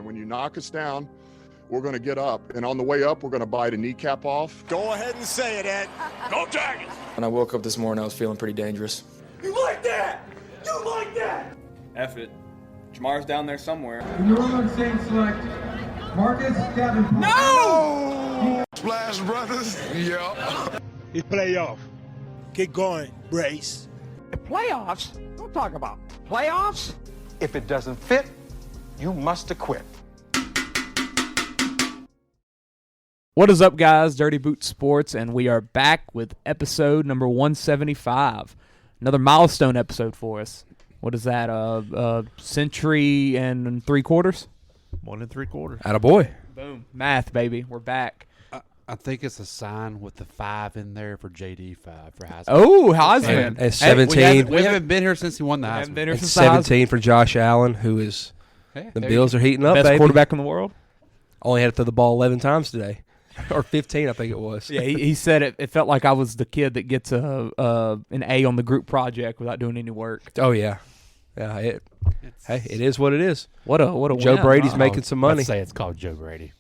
And when you knock us down, we're going to get up. And on the way up, we're going to bite a kneecap off. Go ahead and say it, Ed. Go Tigers! When I woke up this morning, I was feeling pretty dangerous. You like that? You like that? F it. Jamar's down there somewhere. In the New Orleans Saints select Marcus Davenport. No! Splash Brothers. Yeah. It's playoff. Keep going, Brace. Playoffs? Don't talk about playoffs. If it doesn't fit, you must acquit. What is up, guys? Dirty Boot Sports, and we are back with episode number 175. Another milestone episode for us. What is that? Century and 3/4? 1 3/4. Attaboy. Boom. Math, baby. We're back. I think it's a sign with the 5 in there for JD 5 for Heisman. Oh, Heisman. At 17. We haven't been here since he won the Heisman. Haven't been here At since 17 for Josh Allen, who is the Bills are heating up, best baby. quarterback in the world. Only had to throw the ball 11 times today. Or 15, I think it was. Yeah, he said it felt like I was the kid that gets an A on the group project without doing any work. Oh, yeah. Yeah, it is what it is. What a Joe win. Brady's making some money. Let's say it's called Joe Brady.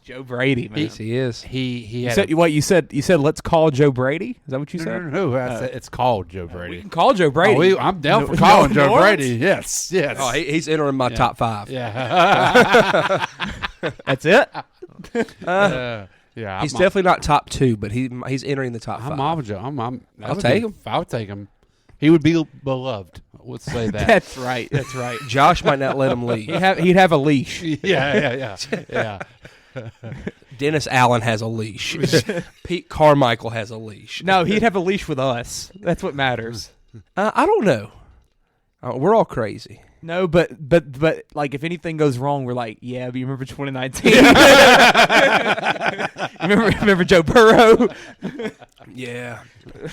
Joe Brady, man. He is. He had You said let's call Joe Brady? Is that what you said? No. I said it's called Joe Brady. We can call Joe Brady. I'm down for calling Joe Brady. Yes. Oh, he's entering my top 5. Yeah. That's it? Yeah. He's definitely not top 2, but he's entering the top 5. I'll take him. I'll take him. He would be beloved. Let's say that. That's right. Josh might not let him leave. He'd have a leash. Yeah. Dennis Allen has a leash. Pete Carmichael has a leash. No, he'd have a leash with us. That's what matters. I don't know. We're all crazy. No, but like if anything goes wrong, we're like, yeah, but you remember 2019? remember Joe Burrow? Yeah.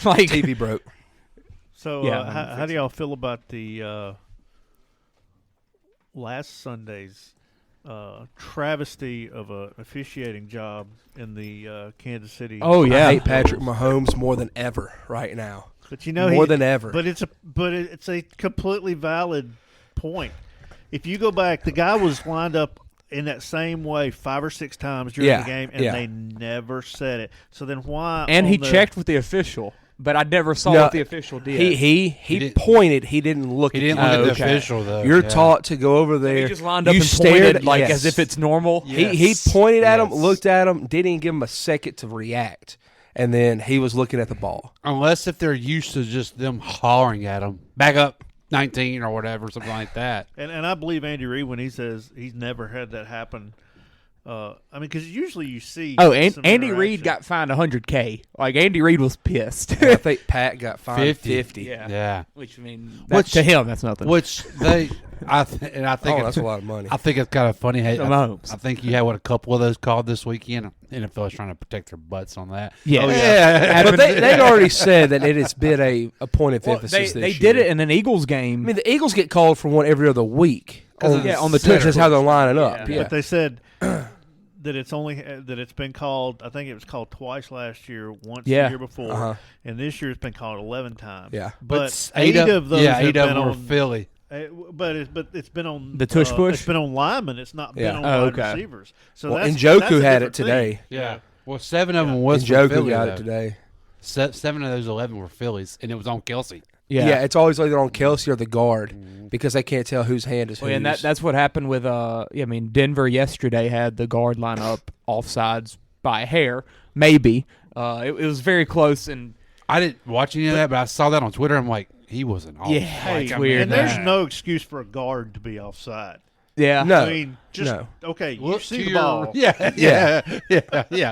Like TV broke. So how do y'all feel about the last Sunday's travesty of an officiating job in the Kansas City? Oh yeah, I hate Patrick Mahomes more than ever right now. But you know more than ever. But it's a completely valid point. If you go back, the guy was lined up in that same way 5 or 6 times during the game, and they never said it. So then why? And he checked with the official. But I never saw what the official did. He pointed. He didn't look. He didn't look at the official though. You're taught to go over there. He just lined up and pointed like as if it's normal. Yes. He pointed at him, looked at him, didn't even give him a second to react, and then he was looking at the ball. Unless if they're used to just them hollering at him, back up 19 or whatever, something like that. And I believe Andy Reid when he says he's never had that happen. I mean, because usually you see. Oh, and Andy Reid got fined $100K. Like Andy Reid was pissed. I think Pat got fined 50. Yeah. Which I mean, to him that's nothing. Which I think that's a lot of money. I think it's kind of funny. Hey, I I think you had a couple of those called this weekend. NFL is trying to protect their butts on that. Yeah. But they'd already said that it has been a point of emphasis this year. They did it in an Eagles game. I mean, the Eagles get called for one every other week. On the Twitter. That's how they're lining up. Yeah. But they said that it's been called. I think it was called twice last year, once the year before, and this year it's been called 11 times. Yeah, but 8 of those have been were on Philly. But it's been on the tush push. It's been on linemen. It's not been on wide receivers. So and Njoku had it today. Yeah. Well, 7 of them was Njoku Philly, got it today. 7 of those 11 were Phillies, and it was on Kelsey. Yeah, it's always either on Kelsey or the guard because they can't tell whose hand is whose. And that's what happened with Denver yesterday had the guard line up offsides by a hair, maybe. It was very close, and I didn't watch any of that, but I saw that on Twitter. I'm like, he wasn't off. Yeah, it's weird. And there's no excuse for a guard to be offside. Yeah, no. I mean, okay. You see the ball. Yeah.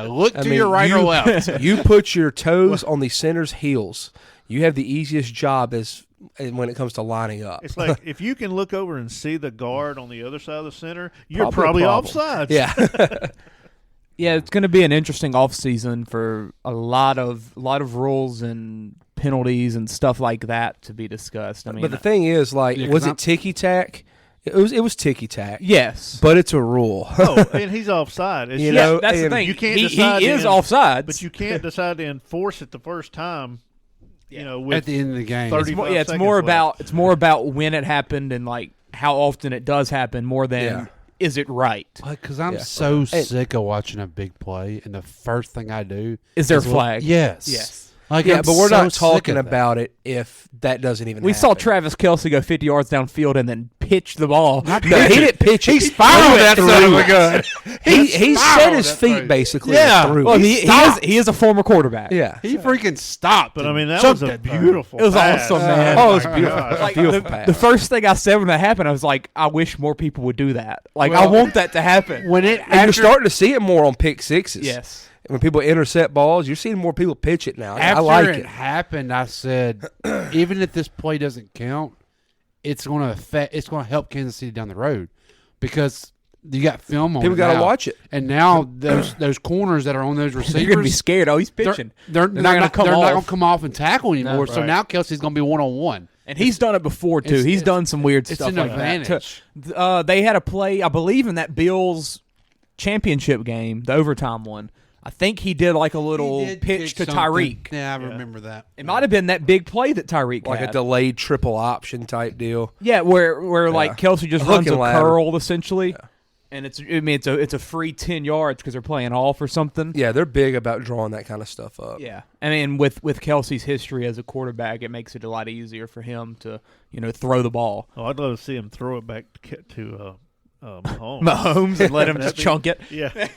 Look to your right or left. You put your toes on the center's heels. You have the easiest job when it comes to lining up. It's like if you can look over and see the guard on the other side of the center, you're probably offside. Yeah. Yeah, it's going to be an interesting offseason for a lot of rules and penalties and stuff like that to be discussed. I mean, but the thing is, was it ticky tack? It was ticky tack. Yes, but it's a rule. And he's offside. It's that's the thing. You can't he is offside, but you can't decide to enforce it the first time. With at the end of the game, it's more about when it happened and like how often it does happen more than is it right? Because I'm so sick of watching a big play, and the first thing I do is there a flag? Yes. Like, yeah, but we're so not talking sick of about it if that doesn't even We happen. saw Travis Kelce go 50 yards downfield and then pitch the ball. No, he didn't pitch it. He spiraled that son of a gun. He set his feet basically. Yeah. And threw Well, it. he is a former quarterback. Yeah. He freaking stopped. But I mean, that was a beautiful. It was pass. awesome, man. Oh, it was beautiful. Like, Beautiful pass. the first thing I said when that happened, I was like, I wish more people would do that. Like, Well, I want that to happen. And you're starting to see it more on pick sixes. Yes. When people intercept balls, you're seeing more people pitch it now. After I like it it. happened, I said, even if this play doesn't count, it's going to help Kansas City down the road because you got film on People got to watch it. And now those corners that are on those receivers, You're going to be scared. Oh, he's pitching. They're not going to come off and tackle anymore. No, so now Kelsey's going to be one-on-one. And he's done it before, too. He's done some weird stuff an like advantage. that. They had a play, I believe, in that Bills championship game, the overtime one. I think he did like a little pitch to Tyreek. Yeah, I remember that. It might have been that big play that Tyreek Like had. a delayed triple option type deal. Yeah, where like Kelsey just runs a curl essentially, and it's a free 10 yards because they're playing off or something. Yeah, they're big about drawing that kind of stuff up. Yeah, I mean with Kelsey's history as a quarterback, it makes it a lot easier for him to throw the ball. Oh, I'd love to see him throw it back to Mahomes. Mahomes and let him just chunk it. Yeah.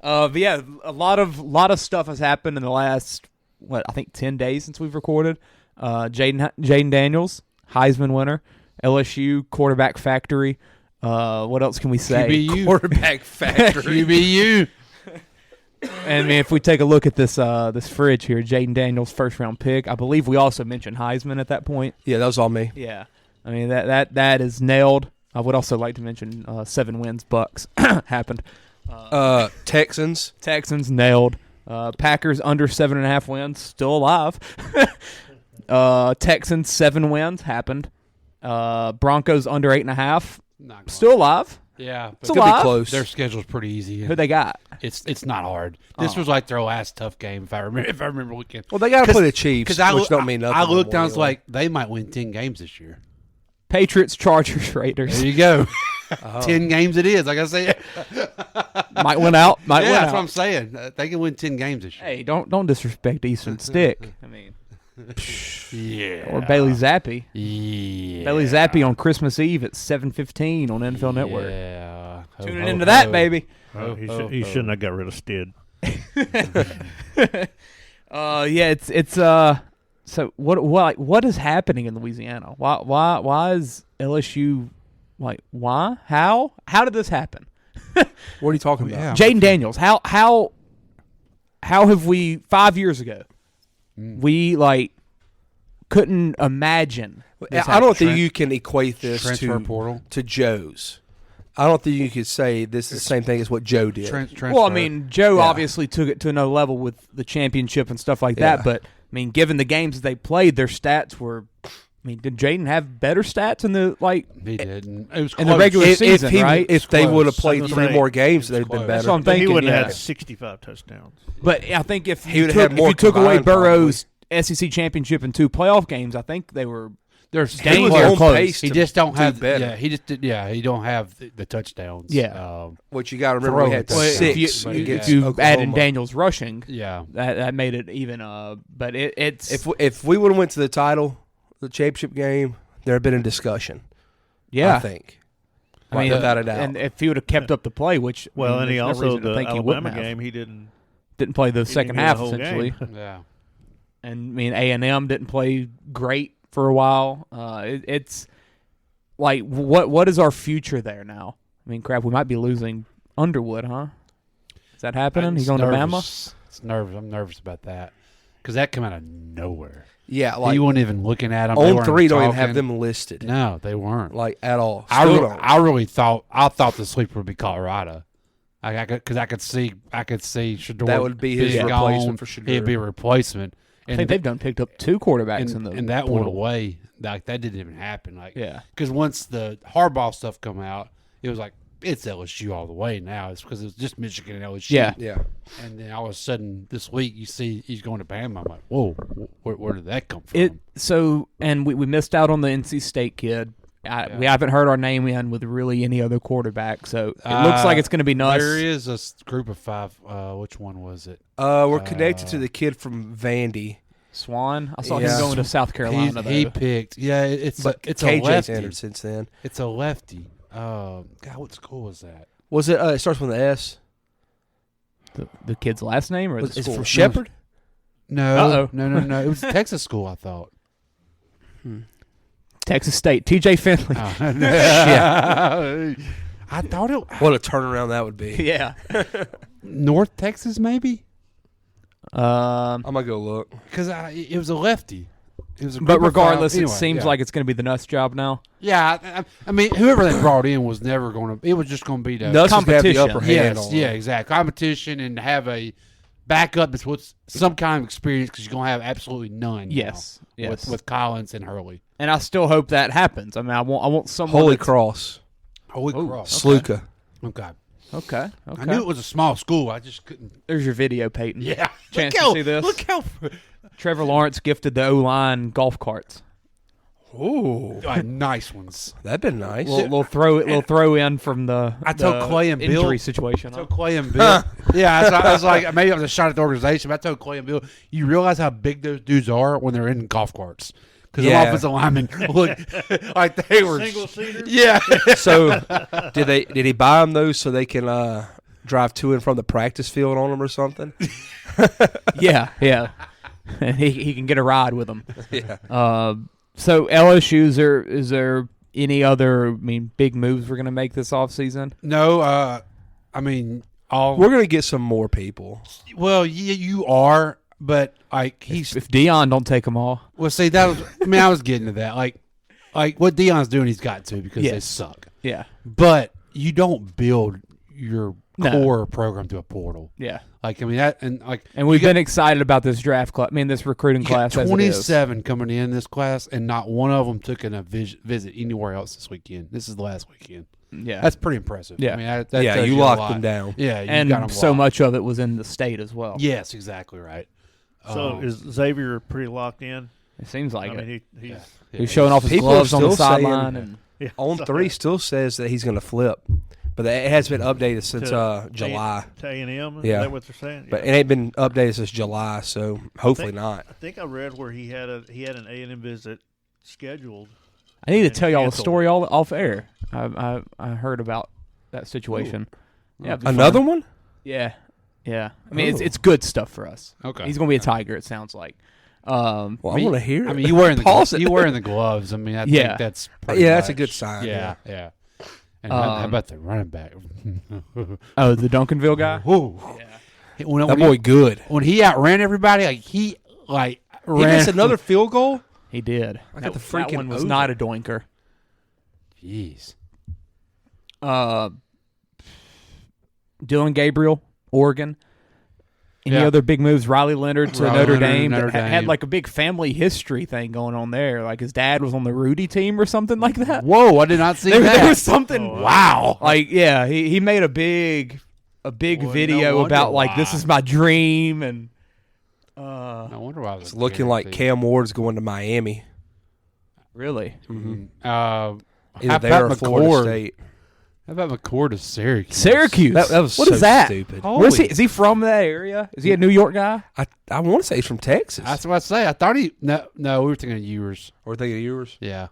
But yeah, a lot of stuff has happened in the last I think 10 days since we've recorded. Jaden Daniels, Heisman winner, LSU quarterback factory. What else can we say? QBU. Quarterback factory. QBU. And if we take a look at this fridge here, Jaden Daniels first round pick. I believe we also mentioned Heisman at that point. Yeah, that was all me. Yeah, I mean that is nailed. I would also like to mention 7 wins Bucks happened. Texans nailed. Packers under 7.5 wins, still alive. Texans 7 wins happened. Broncos under 8.5, still alive. Yeah, it's alive. Be close. Their schedule's pretty easy. Who they got? It's not hard. This was like their last tough game if I remember looking. Well, they got to play the Chiefs, which don't mean nothing. I looked down, I was anyway. like, they might win 10 games this year. Patriots, Chargers, Raiders. There you go. 10 games it is, like I said. Might win out. Might win that's out. what I'm saying. They can win 10 games this year. Hey, don't disrespect Eastern Stick. I mean, yeah. or Bailey Zappi. Yeah. Bailey Zappi on Christmas Eve at 7:15 on NFL Network. Yeah. Tuning into that, baby. He shouldn't have got rid of Stead. Yeah, it's so what is happening in Louisiana? Why is LSU why? How did this happen? What are you talking about? Jaden Daniels. How have we 5 years ago? We couldn't imagine. I don't think you can equate this transfer portal to Joe's. I don't think you could say this is the same thing as what Joe did. Well, I mean, Joe obviously took it to another level with the championship and stuff like that. But I mean, given the games that they played, their stats were. I mean, did Jaden have better stats in the He didn't. It was in the regular season, right? If they would have played 3 more games, they'd have been better. That's what I'm thinking. He wouldn't have yeah. had 65 touchdowns. But I think if He you would took, have had more if you took away combined, Burrow's SEC championship and 2 playoff games, I think they were. They're He was on pace He to just don't do have. better. Yeah, he just did. Yeah, he don't have the touchdowns. Yeah. Which you got to remember, we had Well, six. If you add in Daniels rushing, Yeah. that made it even. But it's if we would have went to the championship game, there'd been a discussion. Yeah, I think. I mean, without a doubt. And if he would have kept up the play, which Well, and he there's no also reason to the think he Alabama wouldn't have. game he didn't play the second half the whole essentially. game. Yeah. And I mean, A&M didn't play great for a while. It's like what is our future there now? I mean, crap, we might be losing Underwood, huh? Is that happening? He's going to Bama? It's nervous. I'm nervous about that because that came out of nowhere. Yeah, like you weren't even looking at them. on 3 don't even have them listed. No, they weren't at all. I really thought the sleeper would be Colorado. Because I could see Shedeur. That would be his replacement for Shedeur. He'd be a replacement. I think they've picked up 2 quarterbacks and that went away. Like that didn't even happen. Yeah, because once the hardball stuff come out, it was like it's LSU all the way now. It's because it was just Michigan and LSU. Yeah. And then all of a sudden this week you see he's going to Bama. I'm like, whoa, where did that come from? And we missed out on the NC State kid. We haven't heard our name in with really any other quarterback, so it looks like it's going to be nuts. There is a group of 5. Which one was it? We're connected to the kid from Vandy. Swan. I saw him going to South Carolina. He picked. Yeah, it's KJ's a lefty. entered since then. It's a lefty. God, what school was that? Was it? It starts with an S. The kid's last name or the It's school? from Shepherd? No. It was a Texas school, I thought. Texas State. TJ Finley. Yeah. I thought it. What a turnaround that would be. Yeah. North Texas, maybe. I'm gonna go look because it was a lefty. It was but regardless, anyway, it seems like it's going to be the Nuts job now. Yeah, I mean, whoever they brought in was never going to. It was just going to be the Nuts competition. The upper hand yes, yeah, exactly. Competition and have a backup that's with some kind of experience because you're going to have absolutely none. Yes, now, with Collins and Hurley. And I still hope that happens. I mean, I want someone. Holy Cross. Holy Cross. Sluka. Okay. Okay. I knew it was a small school. I just couldn't. There's your video, Peyton. Yeah. Chance to see this. Look how. Trevor Lawrence gifted the O-line golf carts. Ooh, nice ones. That'd been nice. Little throw in from the. I told Clay and Bill injury situation. I told Clay and Bill. Yeah, I was like, maybe I was a shot at the organization. But I told Clay and Bill, you realize how big those dudes are when they're in golf carts. Because the offensive linemen look like they were single seaters. Yeah. So did he buy them those so they can drive to and from the practice field on them or something? Yeah. he can get a ride with them. Yeah. So LSU, is there any other big moves we're going to make this offseason? No, I mean we're going to get some more people. Well, you are, but like if Deion don't take them all. Well, see that was I was getting to that. Like what Deion's doing, he's got to because they suck. Yeah. But you don't build your core program to a portal. Yeah. Like I mean that and we've been excited about this draft class. This recruiting class. 27 coming in this class, and not one of them took a visit anywhere else this weekend. This is the last weekend. Yeah, that's pretty impressive. Yeah, I mean, that you locked them down. Yeah, you and got them so locked. much of it was in the state as well. Yes, exactly right. So is Xavier pretty locked in? It seems like he's showing off his People gloves are on the still sideline. saying- And On 3 still says that he's going to flip, but it has been updated since July. To A&M? Yeah. Is that what they're saying? But it ain't been updated since July, so hopefully not. I think I read where he had an A&M visit scheduled. I need to tell y'all the story all off air. I heard about that situation. Ooh. Yeah, another one? Yeah. I mean, it's good stuff for us. Okay, he's going to be a Tiger. It sounds like. Well, I want to hear it. I mean, you wearing the gloves. I mean, I think that's that's a good sign. Yeah. And how about the running back? The Duncanville guy. Ooh. Yeah. That boy good. When he outran everybody, he ran. He missed another field goal. He did. That one was not a doinker. Jeez. Dylan Gabriel, Oregon. Any other big moves? Riley Leonard to Notre Dame. Had like a big family history thing going on there. Like his dad was on the Rudy team or something like that. Whoa, I did not see that. There was something. Oh, wow. Like he made a big video about like this is my dream and. I wonder why it's looking like Cam Ward's going to Miami. Really? Mm-hmm. How there or about Florida State? How about McCord to Syracuse? That was what is that? Stupid. Where is he? Is he from that area? Is he a New York guy? I want to say he's from Texas. That's what I say. I thought he. No, we were thinking of Ewers. We're thinking of Ewers. Yeah.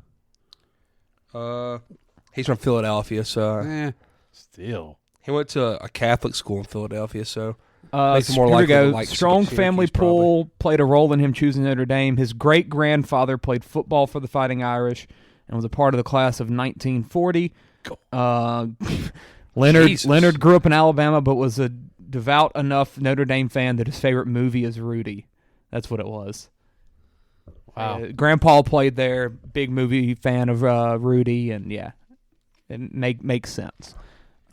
He's from Philadelphia, so still he went to a Catholic school in Philadelphia, so. Here we go. Strong family pull played a role in him choosing Notre Dame. His great-grandfather played football for the Fighting Irish and was a part of the class of 1940. Leonard grew up in Alabama but was a devout enough Notre Dame fan that his favorite movie is Rudy. That's what it was. Wow. Grandpa played there, big movie fan of Rudy, and it makes sense.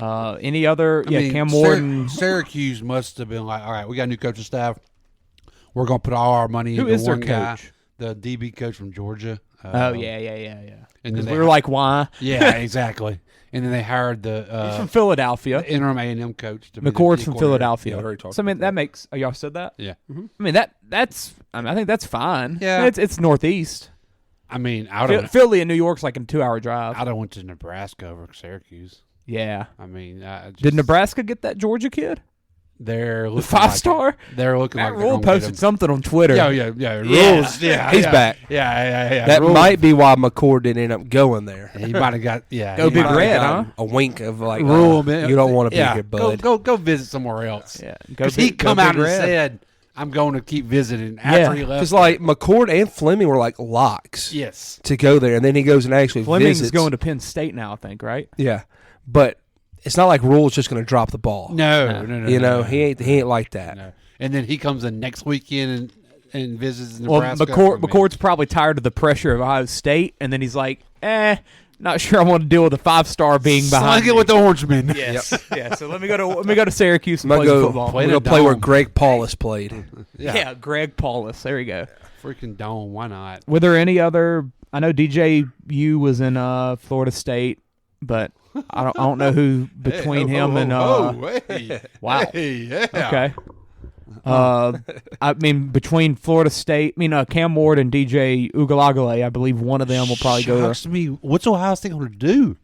Any other? Cam Ward. Syracuse must have been like, all right, we got a new coaching staff. We're going to put all our money into one guy, the DB coach from Georgia. Yeah. And then we were like, why? Yeah, exactly. And then they hired he's from Philadelphia, the interim A&M coach. McCord's from Philadelphia. Yeah, so I mean, that makes. Oh, y'all said that? Yeah. Mm-hmm. I mean that's. I think that's fine. Yeah. It's Northeast. I mean, I would have Philly and New York's like a 2-hour drive. I'd have went to Nebraska over Syracuse. Yeah. I mean, did Nebraska get that Georgia kid? They're the 5-star. They're looking Matt like Rule posted something on Twitter. Yeah. Rules. Yeah, he's back. Yeah. That might be why McCord didn't end up going there. He might have got Go Big Red, huh? A wink of like Rule. You don't want to be here, bud. Go visit somewhere else. Yeah, because he come out and said, "I'm going to keep visiting." After he left, because like McCord and Fleming were like locks. Yes. To go there, and then he goes and actually Fleming's visits. going to Penn State now, I think, right? Yeah, but it's not like Rule's just going to drop the ball. No. You know, he ain't like that. No. And then he comes in next weekend and visits Nebraska. Well, McCord's probably tired of the pressure of Ohio State, and then he's like, not sure I want to deal with a 5-star being behind. Slug it with the Orangemen. Yes, yeah. So let me go to Syracuse and play some football. We're gonna play where Greg Paulus played. Yeah, Greg Paulus. There you go. Freaking dome. Why not? Were there any other? I know DJU was in Florida State, but I don't know who between him and wow. Yeah. Okay. I mean, between Florida State, Cam Ward and DJ Ugalagale, I believe one of them will probably go there. To me, what's Ohio State going to do?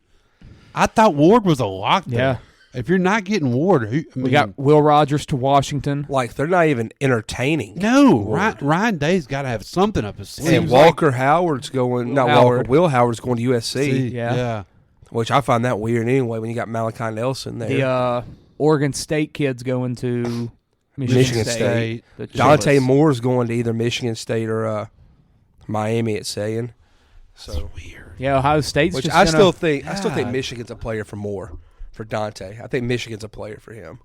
I thought Ward was a lock there. Yeah. If you're not getting Ward, we got Will Rogers to Washington. Like they're not even entertaining. No, Ryan Day's got to have something up his sleeve. And Walker Howard's going. Not Walker. Will Howard's going to USC. Yeah. Which I find that weird anyway when you got Malachi Nelson there. The Oregon State kid's going to Michigan State. Dante Moore's going to either Michigan State or Miami. It's saying. So that's weird. Yeah, Ohio State's. Which just I still think Michigan's a player for Moore, for Dante. I think Michigan's a player for him.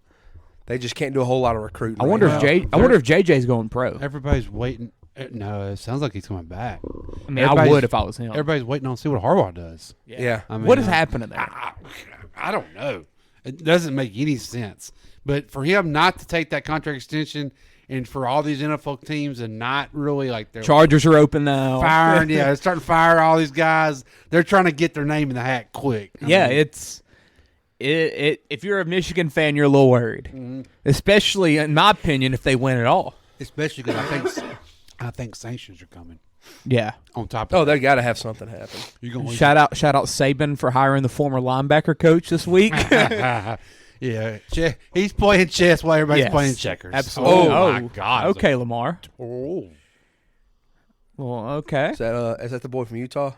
They just can't do a whole lot of recruiting. I wonder if JJ's going pro. Everybody's waiting. No, it sounds like he's coming back. I mean, I would if I was him. Everybody's waiting on to see what Harbaugh does. Yeah. I mean, what is happening there? I don't know. It doesn't make any sense. But for him not to take that contract extension, and for all these NFL teams and not really like their Chargers are open now. Firing, they're starting to fire all these guys. They're trying to get their name in the hat quick. I mean, if you're a Michigan fan, you're a little worried, especially in my opinion if they win at all. Especially because I think sanctions are coming. Yeah. On top of they got to have something happen. Shout out Saban for hiring the former linebacker coach this week. Yeah, he's playing chess while everybody's playing checkers. Absolutely. Oh my God. Okay, Lamar. Oh. Well, okay. Is that the boy from Utah?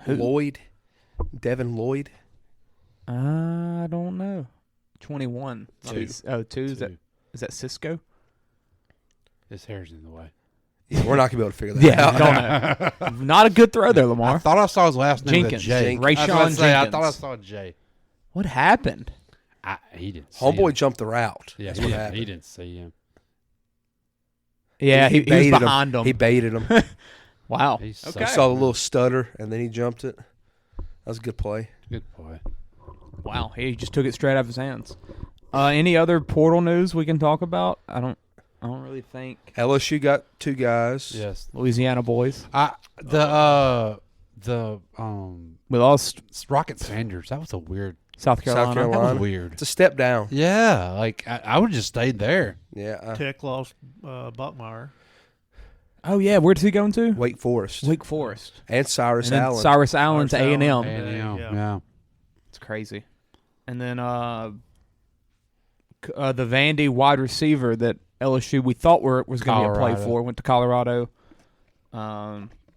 Who? Lloyd, Devin Lloyd. I don't know. 21. Two. Two. Is that Cisco? His hair's in the way. Yeah, we're not gonna be able to figure that out. Don't know. Not a good throw there, Lamar. I thought I saw his last name. Jenkins. J. Rayshawn Jenkins. I thought I saw J. What happened? He didn't see Homeboy him. jumped the route. Yeah, That's what happened. He didn't see him. Yeah, he was behind him. He baited him. Wow. Okay. I saw the little stutter, and then he jumped it. That was a good play. Good play. Wow, he just took it straight out of his hands. Any other portal news we can talk about? I don't really think. LSU got 2 guys. Yes. Louisiana boys. We lost Rocket Sanders. That was a weird. South Carolina. That was weird. It's a step down. Yeah, like I would have just stayed there. Yeah. Tech lost Buckmeyer. Oh yeah, where did he go to? Wake Forest. And Cyrus Allen. Cyrus Allen to A&M. Yeah. It's crazy. And then the Vandy wide receiver that LSU we thought was going to be a play for went to Colorado.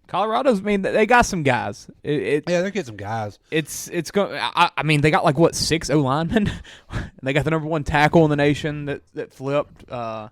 Colorado's, they got some guys. They get some guys. It's going. They got like 6 O linemen. They got the number 1 tackle in the nation that flipped.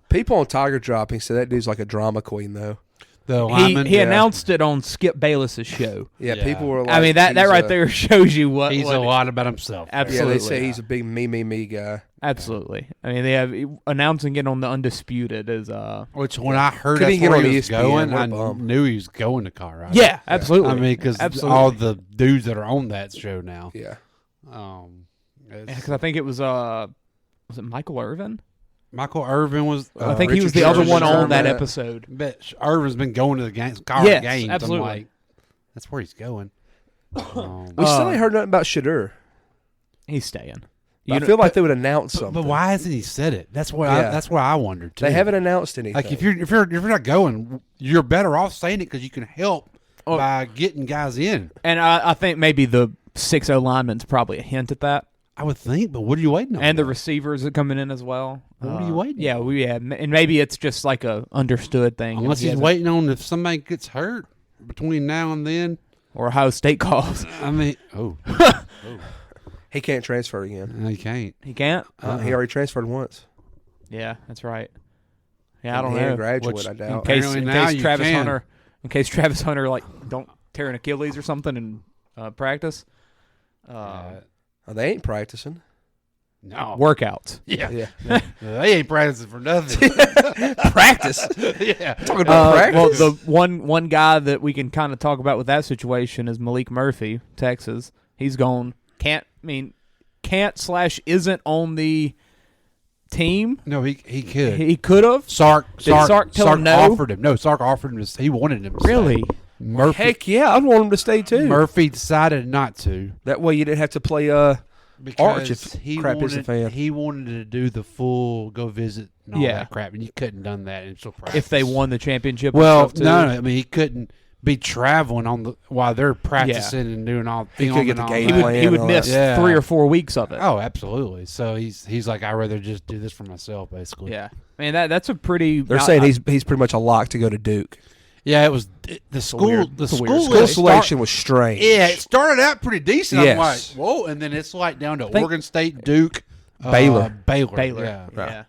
People on Tiger Dropping said that dude's like a drama queen though. The lineman, he announced it on Skip Bayless's show. Yeah, people were like, that right there shows you what he's a lot about himself. Absolutely, yeah, they say he's a big me guy. Absolutely. They have announcing it on the Undisputed as which when I heard that's where he was going, I knew he was going to Colorado. Yeah, absolutely. Because all the dudes that are on that show now. Yeah. Because I think it was it Michael Irvin? Michael Irvin was. I think he was the other one on that episode. But Irvin's been going to the games. Games. Absolutely. I'm like, that's where he's going. We still ain't heard nothing about Shadur. He's staying. I feel like they would announce something. But why hasn't he said it? That's what I wondered too. They haven't announced anything. Like if you're not going, you're better off saying it because you can help by getting guys in. And I think maybe the 6-0 lineman's probably a hint at that. I would think, but what are you waiting on? And the receivers are coming in as well. What are you waiting on? Yeah, and maybe it's just like a understood thing. Unless he's waiting on if somebody gets hurt between now and then. Or Ohio State calls. I mean, He can't transfer again. No, he can't. He can't? He already transferred once. Yeah, that's right. Yeah, I don't He know. ain't graduate, I doubt. In case Travis Hunter like don't tear an Achilles or something in practice. They ain't practicing. No. Workouts. Yeah. They ain't practicing for nothing. Practice. Yeah. Talking about practice. Well, the one guy that we can kind of talk about with that situation is Malik Murphy, Texas. He's gone. Isn't on the team. No, he could. He could have. Sark tell him no? offered him. No, Sark offered him. He wanted him to Really? stay. Murphy, Heck yeah, I'd want him to stay too. Murphy decided not to. That way you didn't have to play Arch if he crap wanted, is a fan. He wanted to do the full go visit and all that crap, and you couldn't done that in practice. If they won the championship. Well, and stuff too. no, I mean he couldn't be traveling while they're practicing and doing all. He could get the game plan. He would miss 3 or 4 weeks of it. Oh, absolutely. So he's like, I'd rather just do this for myself, basically. Yeah, man, that's a pretty. They're saying he's pretty much a lock to go to Duke. Yeah, it was the school. Weird. The School selection was strange. Yeah, it started out pretty decent. Yes. I'm like, whoa, and then it's like down to Oregon State, Duke, Baylor. Baylor. Yeah.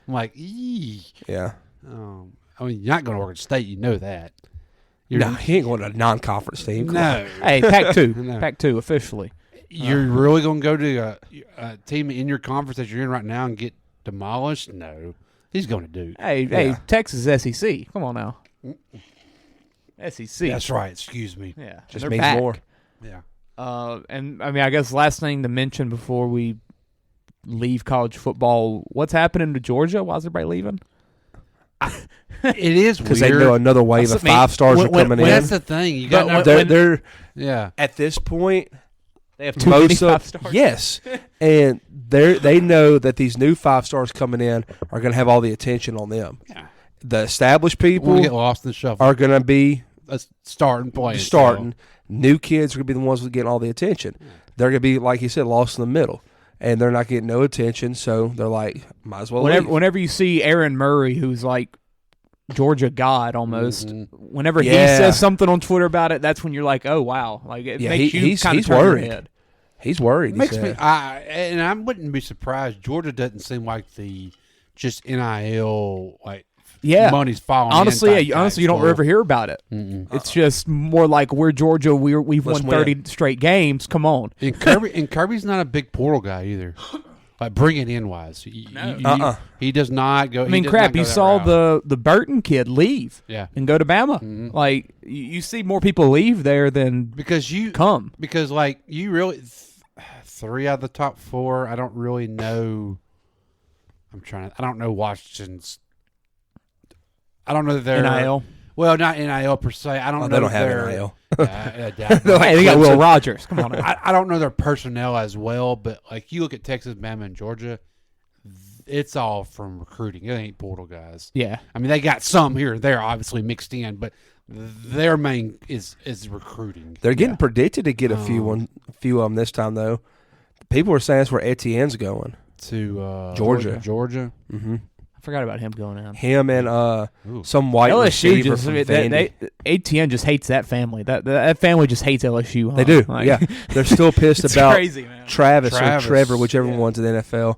I'm like, eee. Yeah. I mean, you're not going to Oregon State. You know that. No, he ain't going to a non-conference team. No. Hey, Pac-2. No. Pac-2 officially. You're really going to go to a team in your conference that you're in right now and get demolished? No. He's going to Duke. Hey, Texas SEC. Come on now. SEC. That's right. Excuse me. Yeah. Just they're means back. more. Yeah. And I mean, I guess last thing to mention before we leave college football, what's happening to Georgia? Why is everybody leaving? It is because weird. they know another wave of 5 stars are coming in. That's the thing. You got they're yeah. At this point, they have too many 5 stars. Yes, and they know that these new 5 stars coming in are going to have all the attention on them. Yeah. The established people We'll get lost in the shuffle. are going to be starting point. Starting. New kids are going to be the ones that getting all the attention. They're going to be, like you said, lost in the middle. And they're not getting no attention, so they're like, might as well leave. Whenever you see Aaron Murray, who's like Georgia God almost, whenever he says something on Twitter about it, that's when you're like, oh, wow. Like, it makes you kind of turn worried. your head. He's worried. Makes me, and I wouldn't be surprised. Georgia doesn't seem like the just NIL, like, money's falling. Honestly, you don't ever hear about it. It's just more like we're Georgia. We've won 30 straight games. Come on. And Kirby's not a big portal guy either. Like bringing in wise, he does not go. I mean, crap. You saw the Burton kid leave, and go to Bama. Like you see more people leave there than because like you really 3 out of the top 4. I don't really know. I don't know Washington's. I don't know that they're NIL. Well, not NIL per se. I don't know. They don't have NIL. Hey, they got Will Rogers. Come on. I don't know their personnel as well, but like you look at Texas, Bama, and Georgia, it's all from recruiting. It ain't portal guys. Yeah. I mean, they got some here and there, obviously mixed in, but their main is recruiting. They're getting predicted to get a few of them this time, though. People are saying that's where Etienne's going to Georgia. Mm-hmm. I forgot about him going out. Him and some white LSU receiver from Vandy. ATN just hates that family. That family just hates LSU. Huh? They do. Like, yeah, they're still pissed about crazy, man. Travis or Trevor, whichever one's in the NFL.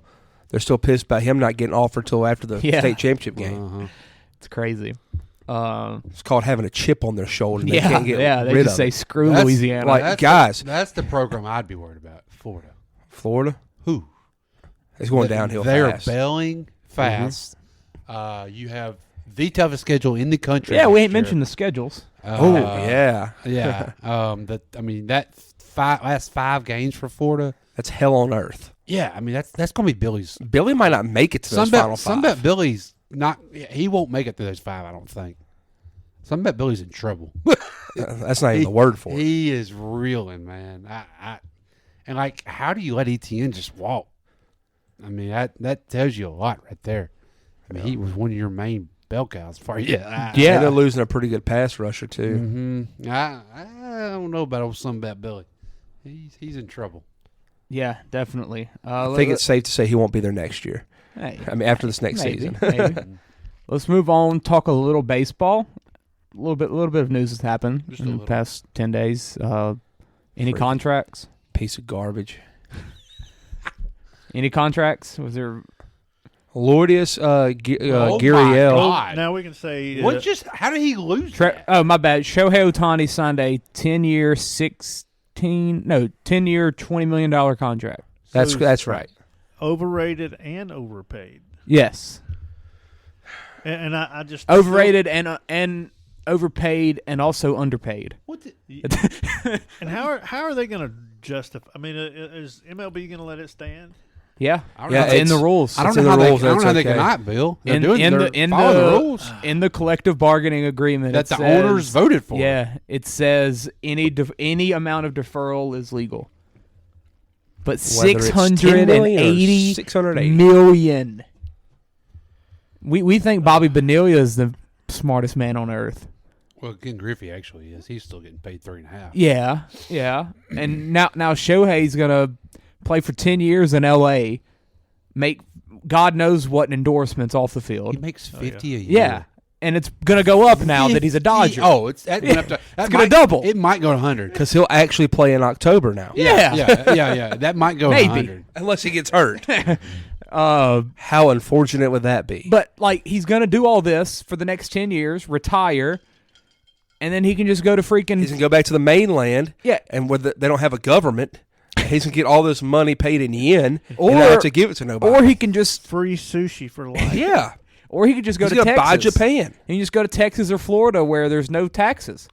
They're still pissed about him not getting offered till after the state championship game. It's crazy. It's called having a chip on their shoulder. And they can't get they rid just of say it. screw Louisiana. Like guys, that's the program I'd be worried about. Florida. Who? It's going downhill. They're fast. bailing fast. You have the toughest schedule in the country. Yeah, we ain't mentioned the schedules. Yeah. That last 5 games for Florida. That's hell on earth. Yeah, I mean that's going to be Billy's. Billy might not make it to those final 5. Some bet Billy's not. He won't make it to those 5. I don't think. Some bet Billy's in trouble. That's not even the word for it. He is reeling, man. And like, how do you let Etienne just walk? I mean, that tells you a lot right there. I mean, he was one of your main bell cows for you. And they're losing a pretty good pass rusher too. I don't know about old Sunbat Billy. He's in trouble. Yeah, definitely. I think it's safe to say he won't be there next year. Hey, I mean, after this next season. Maybe. Let's move on. Talk a little baseball. A little bit of news has happened in the past 10 days. Any contracts? Piece of garbage. Any contracts? Was there? Lourdes Gurriel. Now we can say How did he lose? Oh, my bad. Shohei Ohtani signed a 10-year, $20 million contract. That's right. Overrated and overpaid. Yes. And I just overrated and overpaid and also underpaid. And how are they going to justify? I mean, is MLB going to let it stand? Yeah, it's in the rules. I don't know how they cannot, Bill. They're following the rules. In the collective bargaining agreement that the owners voted for. Yeah, it says any amount of deferral is legal. But $680 million. We think Bobby Bonilla is the smartest man on earth. Well, Ken Griffey actually is. He's still getting paid $3.5. Yeah. And now Shohei's gonna play for 10 years in L.A., make God knows what endorsements off the field. He makes $50 a year. Yeah, and it's going to go up now that he's a Dodger. Oh, it's that went up to. It's going to double. It might go to 100 because he'll actually play in October now. Yeah. That might go to 100 unless he gets hurt. How unfortunate would that be? But he's going to do all this for the next 10 years, retire, and then he can just go to freaking. He can go back to the mainland. Yeah, and where they don't have a government. He's going to get all this money paid in yen and not have to give it to nobody. Or he can just... Free sushi for life. Yeah. Or he could just go to Texas. Buy Japan. And you just go to Texas or Florida where there's no taxes.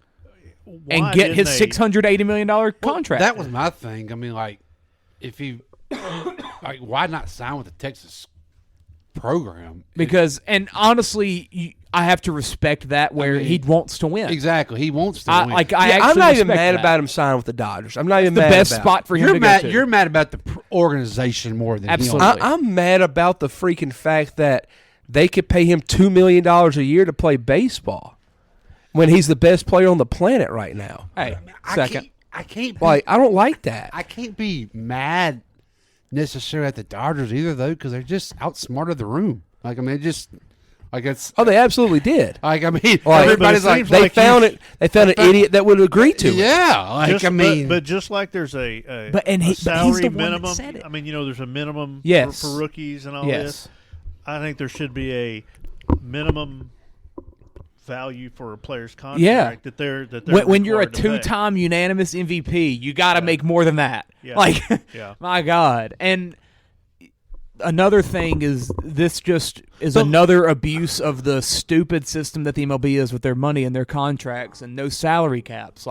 And get his $680 million contract. That was my thing. I mean, if he... why not sign with the Texas program? Because, and honestly... I have to respect that where he wants to win. Exactly. He wants to win. I'm not even mad about him signing with the Dodgers. I'm not even mad about it. The best spot for him to go to. You're mad about the organization more than absolutely. I'm mad about the freaking fact that they could pay him $2 million a year to play baseball when he's the best player on the planet right now. Hey, second. I can't. I don't like that. I can't be mad necessarily at the Dodgers either, though, because they're just outsmarted the room. They absolutely did. Everybody's they found an idiot that would agree to it. Yeah, but just like there's a salary minimum. I mean, there's a minimum for rookies and all this. I think there should be a minimum value for a player's contract that they're when you're a two-time unanimous MVP, you got to make more than that. Yeah. My God. And another thing is this just is another abuse of the stupid system that the MLB is with their money and their contracts and no salary caps.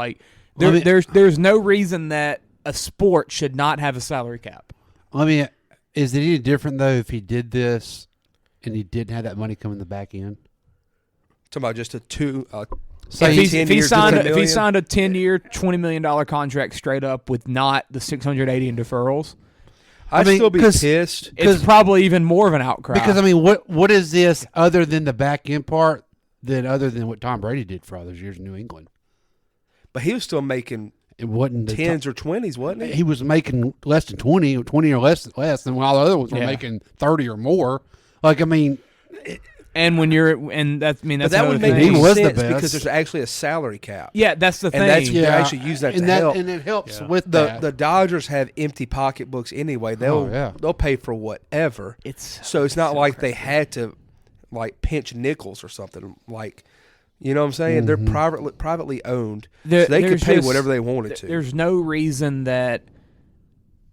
There's no reason that a sport should not have a salary cap. Is it any different though if he did this and he didn't have that money coming the back end? Talking about just if he signed a 10-year, $20 million contract straight up with not the $680 in deferrals. I'd still be pissed. It's probably even more of an outcry. Because, what is this other than the back end part other than what Tom Brady did for all those years in New England? But he was still making tens or 20s, wasn't he? He was making less than 20 or less than while the other ones were making 30 or more. And when that's that would make he was sense the best because there's actually a salary cap. Yeah, that's the thing. And they actually use that to help. And it helps with the Dodgers have empty pocketbooks anyway. They'll pay for whatever. So it's not like they had to pinch nickels or something. You know what I'm saying? They're privately owned. So they could pay whatever they wanted to. There's no reason that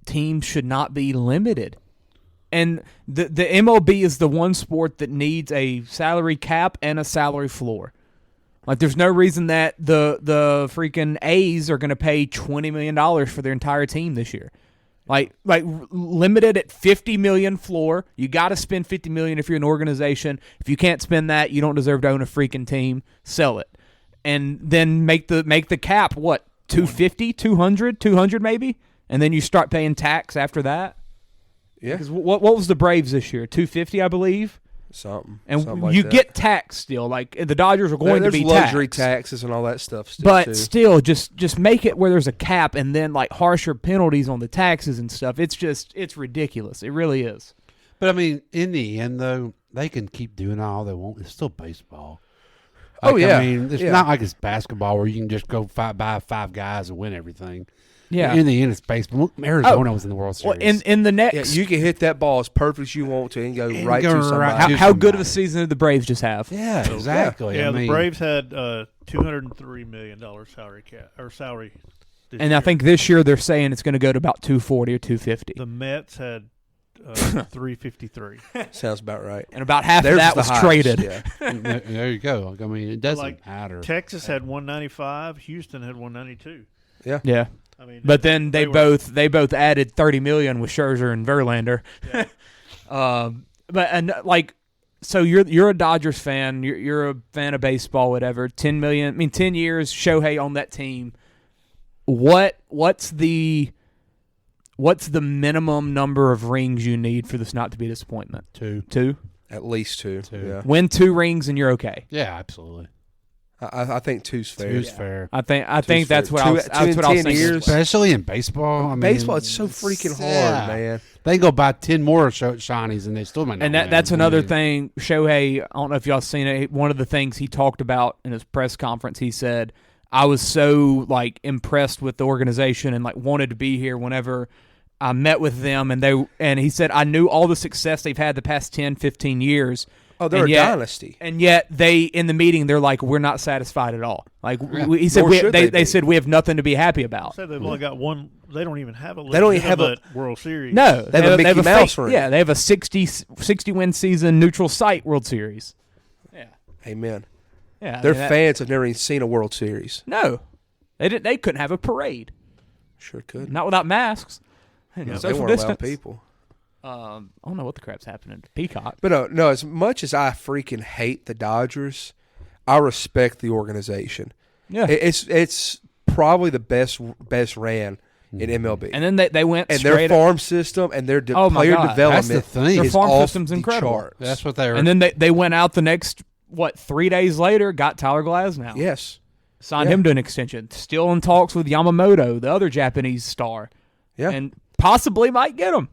teams should not be limited. And the MLB is the one sport that needs a salary cap and a salary floor. There's no reason that the freaking A's are going to pay $20 million for their entire team this year. Limited at $50 million floor. You got to spend $50 million if you're an organization. If you can't spend that, you don't deserve to own a freaking team. Sell it, and then make the cap what 250, 200 maybe, and then you start paying tax after that. Yeah. What was the Braves this year? 250, I believe. Something. And like you that. get taxed still. Like the Dodgers are going to be There's luxury taxed. taxes and all that stuff still, but too. still, just make it where there's a cap and then like harsher penalties on the taxes and stuff. It's ridiculous. It really is. But I mean, in the end, though, they can keep doing all they want. It's still baseball. Oh, yeah. I mean, it's not like it's basketball where you can just go buy 5 guys and win everything. Yeah. In the end, it's baseball. Arizona was in the World Series. Well, in the next, you can hit that ball as perfect as you want to and go right to somebody. How good of a season did the Braves just have? Yeah, exactly. Yeah, I mean, the Braves had $203 million salary cap or salary. And I think this year they're saying it's going to go to about 240 or 250. The Mets had 353. Sounds about right. And about half of that was traded. Yeah. there you go. I mean, it doesn't matter. Texas had 195. Houston had 192. Yeah. Yeah. I mean, but then they both added $30 million with Scherzer and Verlander. Yeah. So you're a Dodgers fan. You're a fan of baseball, whatever. 10 million. I mean, 10 years. Shohei on that team. What's the minimum number of rings you need for this not to be a disappointment? 2. At least 2. Yeah. Win 2 rings and you're okay. Yeah, absolutely. I think 2's fair. 2's fair. I think that's what I was thinking. Especially in baseball. I mean, baseball, it's so freaking hard, man. They go buy 10 more shinies and they still might not And win. that's another thing. Shohei, I don't know if y'all seen it. One of the things he talked about in his press conference, he said, I was so impressed with the organization and wanted to be here whenever I met with them, and he said I knew all the success they've had the past 10, 15 years. Oh, they're a dynasty. And yet in the meeting they're like, we're not satisfied at all. He said they said we have nothing to be happy about. Said they've only got one. They don't even have a. They don't even have a World Series. No, they have a Mickey Mouse ring. Yeah, they have a 60 win season neutral site World Series. Yeah. Amen. Yeah, their fans have never even seen a World Series. No, they didn't. They couldn't have a parade. Sure could. Not without masks. No, social they weren't distance. allowed people. I don't know what the crap's happening to Peacock. But no, as much as I freaking hate the Dodgers, I respect the organization. Yeah, it's probably the best ran in MLB. And then they went and straight their farm system and their player development. That's the thing. Their farm off system's the incredible. charts. That's what they were. And then they went out the next 3 days later, got Tyler Glasnow. Yes, signed him to an extension. Still in talks with Yamamoto, the other Japanese star. Yeah, and possibly might get him.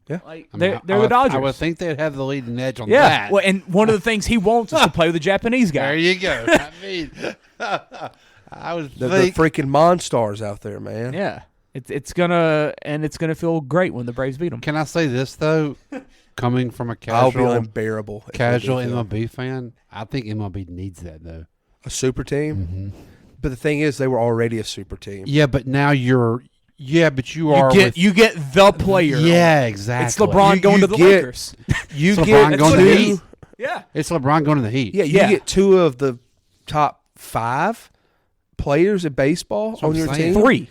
Yeah, they're the Dodgers. I would think they'd have the leading edge on that. Yeah, well, and one of the things he wants is to play with a Japanese guy. There you go. I mean, I was the freaking Monstars out there, man. Yeah, it's gonna feel great when the Braves beat them. Can I say this though? Coming from a I'll be casual unbearable MLB fan, I think MLB needs that though. A super team. Mm-hmm. But the thing is, they were already a super team. Yeah, but now you get the player. Yeah, exactly. It's LeBron going to the Lakers. You it's get LeBron going to the Heat. Yeah, it's LeBron going to the Heat. Yeah, you get 2 of the top 5 players in baseball on your team. 3.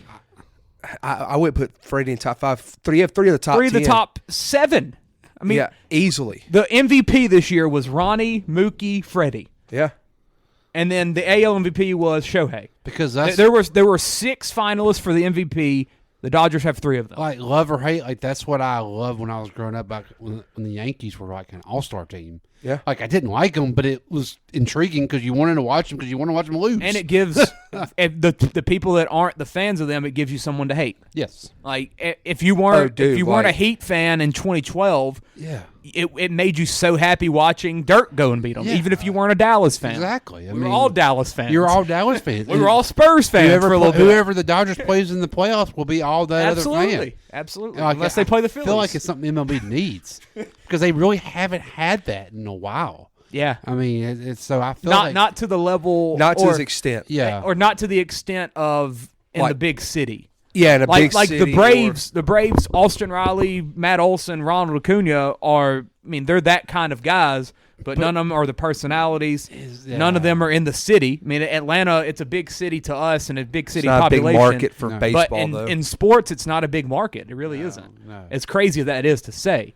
I would put Freddie in top 5. 3 of the top 3 of 10. the top 7. I mean, yeah, easily. The MVP this year was Ronnie, Mookie, Freddie. Yeah. And then the AL MVP was Shohei. Because there were 6 finalists for the MVP. The Dodgers have 3 of them. Like, love or hate, that's what I loved when I was growing up, back when the Yankees were an all-star team. Yeah. Like, I didn't like them, but it was intriguing because you wanted to watch them because you want to watch them lose. And it gives the people that aren't the fans of them, it gives you someone to hate. Yes. Like, if you weren't a Heat fan in 2012, yeah, it made you so happy watching Dirk go and beat them, even if you weren't a Dallas fan. Exactly. We were all Dallas fans. You're all Dallas fans. We were all Spurs fans for a little bit. Whoever the Dodgers plays in the playoffs will be all that other fan. Absolutely. Like, unless they play the Phillies. I feel like it's something MLB needs because they really haven't had that in a while. Yeah. I mean, it's so I feel not to the level. Not to this extent. Yeah. Or not to the extent of in the big city. Yeah, in a big like city. The Braves, Austin Riley, Matt Olson, Ronald Acuna they're that kind of guys, but none of them are the personalities. None of them are in the city. I mean, Atlanta, it's a big city to us and a big city population. It's not a big market for baseball, but in sports, it's not a big market. It really isn't. No. As crazy as that is to say.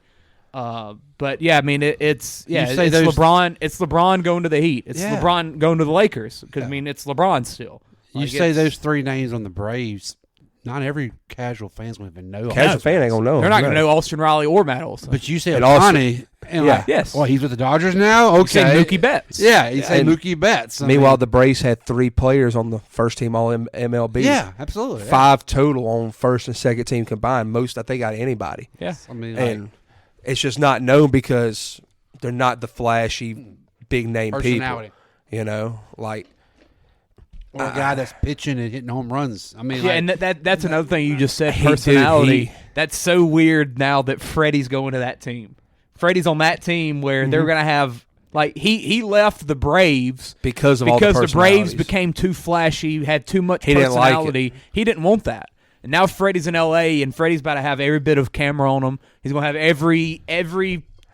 But yeah, I mean, it's those... LeBron. It's LeBron going to the Heat. It's LeBron going to the Lakers because it's LeBron still. You say those 3 names on the Braves. not every casual fan's going to even know. Casual fan ain't going to know. They're not going to know Austin Riley or Matt Olson. But you said Ohtani. Yes. Well, he's with the Dodgers now? Okay. You say Mookie Betts. Yeah, he said Mookie Betts. Meanwhile, the Braves had 3 players on the first team all MLB. Yeah, absolutely. 5 total on first and second team combined. Most, I think, out of anybody. Yeah. I mean, and it's just not known because they're not the flashy, big-name people. You know, like. Or a guy that's pitching and hitting home runs. I mean, and that's another thing you just said, personality. That's so weird now that Freddie's going to that team. Freddie's on that team where they're going to have, like, he left the Braves because the Braves became too flashy, had too much personality. He didn't want that. And now Freddie's in L.A., and Freddie's about to have every bit of camera on him. He's going to have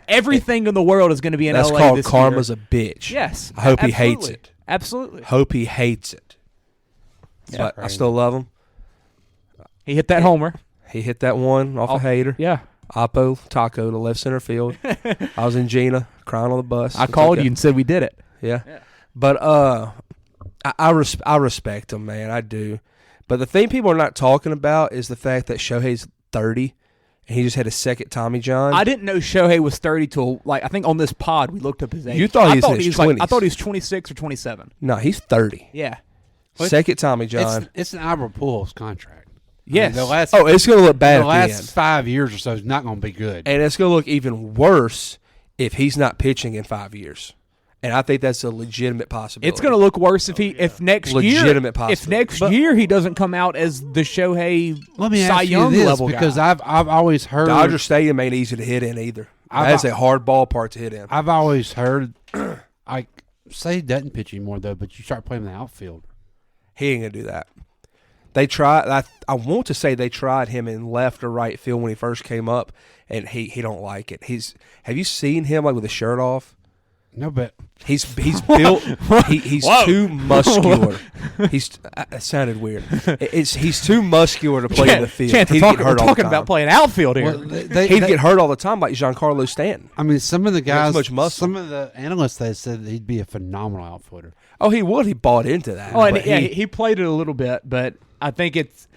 everything in the world is going to be in L.A. That's called this karma's year. a bitch. Yes. I hope he hates it. Absolutely. Hope he hates it. Yeah, but I still love him. He hit that homer. He hit that one off a hater. Yeah. Oppo Taco to left center field. I was in Gina crying on the bus. I called you and said we did it. Yeah. But I respect him, man. I do. But the thing people are not talking about is the fact that Shohei's 30 and he just had his second Tommy John. I didn't know Shohei was 30 till, like, I think on this pod we looked up his age. You thought he was in his 20s. I thought he was 26 or 27. No, he's 30. Yeah. Second Tommy John. It's an Albert Pujols contract. Yes. I mean, it's going to look bad the at the end. last 5 years or so is not going to be good. And it's going to look even worse if he's not pitching in 5 years. And I think that's a legitimate possibility. It's going to look worse if next year he doesn't come out as the Shohei Cy Young level because guy. I've always heard Dodger Stadium ain't easy to hit in either. That's a hard ballpark to hit in. I've always heard, I say he doesn't pitch anymore though, but you start playing in the outfield. He ain't gonna do that. They tried. I want to say they tried him in left or right field when he first came up, and he don't like it. Have you seen him like with his shirt off? No, but he's built. He's too muscular. It sounded weird. He's too muscular to play in the field. We're talking about playing outfield here. Well, he'd get hurt all the time, like Giancarlo Stanton. I mean, some of the guys, some of the analysts, they said that he'd be a phenomenal outfielder. Oh, he would. He bought into that. Oh, and he played it a little bit, but I think it's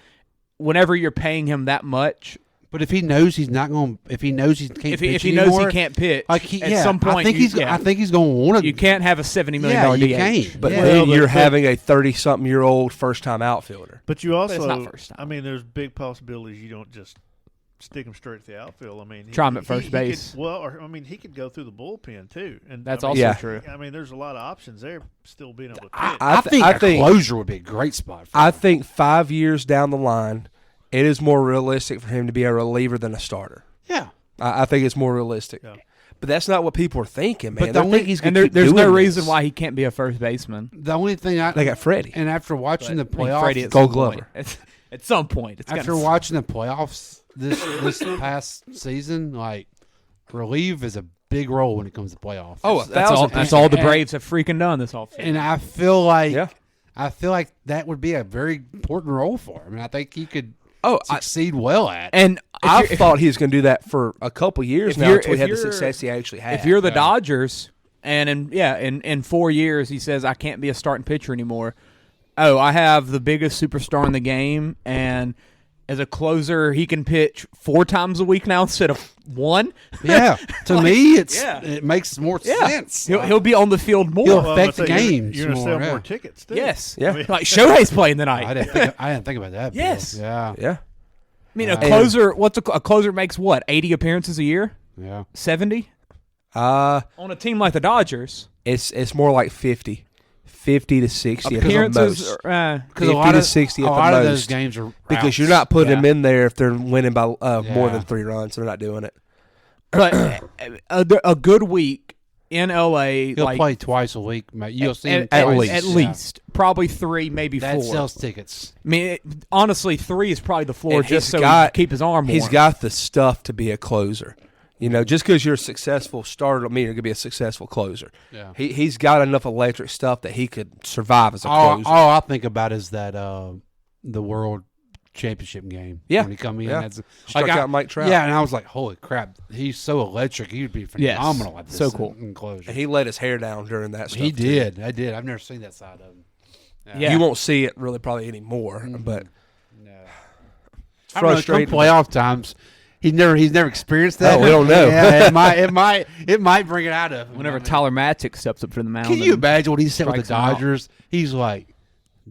whenever you're paying him that much. But if he knows he's not going, if he knows he can't pitch if he anymore, knows he can't pitch, like at some point, I think he's going to want to. You can't have a $70 million you DH. can't. But then you're having a 30-something-year-old first-time outfielder. But you also, it's not first time. I mean, there's big possibilities you don't just stick him straight to the outfield. I mean, try him at first base. He could go through the bullpen too, and that's also true. I mean, there's a lot of options there. Still being able to pitch. I think a closer would be a great spot for him. I think 5 years down the line, it is more realistic for him to be a reliever than a starter. Yeah. I think it's more realistic. Yeah. But that's not what people are thinking, man. But there's no reason why he can't be a first baseman. The only thing they got Freddie. And after watching the playoffs, Gold Glover. At some point. After watching the playoffs this past season, like, relief is a big role when it comes to playoffs. Oh, that's all the Braves have freaking done this offseason. And I feel like that would be a very important role for him. And I think he could succeed well at. And I thought he was going to do that for a couple years now until he had the success he actually had. If you're the Dodgers, and in 4 years he says, I can't be a starting pitcher anymore. Oh, I have the biggest superstar in the game, and as a closer, he can pitch 4 times a week now instead of 1. Yeah, to me, it makes more sense. He'll be on the field more. He'll affect the games. You're going to sell more tickets, too. Yes, yeah. Like Shohei's playing tonight. I didn't think about that. Yes, yeah. I mean, a closer. A closer makes what, 80 appearances a year? Yeah, 70. On a team like the Dodgers, it's more like 50 to 60 appearances. Because 50 to 60 at the most. A lot of those games are because you're not putting them in there if they're winning by more than 3 runs. They're not doing it. But a good week in LA, he'll play twice a week. You'll see him at least, probably 3, maybe 4. That sells tickets. I mean, honestly, 3 is probably the floor, and just so he can keep his arm warm. He's got the stuff to be a closer. You know, just because you're a successful starter don't mean you're going to be a successful closer. Yeah. He's got enough electric stuff that he could survive as a closer. All I think about is that the World Championship game. Yeah. When he come in. Struck out Mike Trout. Yeah, and I was like, holy crap, he's so electric. He would be phenomenal at this. So cool. Enclosure. And he let his hair down during that stuff. He did. I did. I've never seen that side of him. Yeah. You won't see it really probably anymore, but It's frustrating. Come playoff times. He's never experienced that. Oh, we don't know. Yeah, it might bring it out of him. Whenever Tyler Matzik steps up to the mound. Can you imagine what he said with the strikes him out. Dodgers? He's like,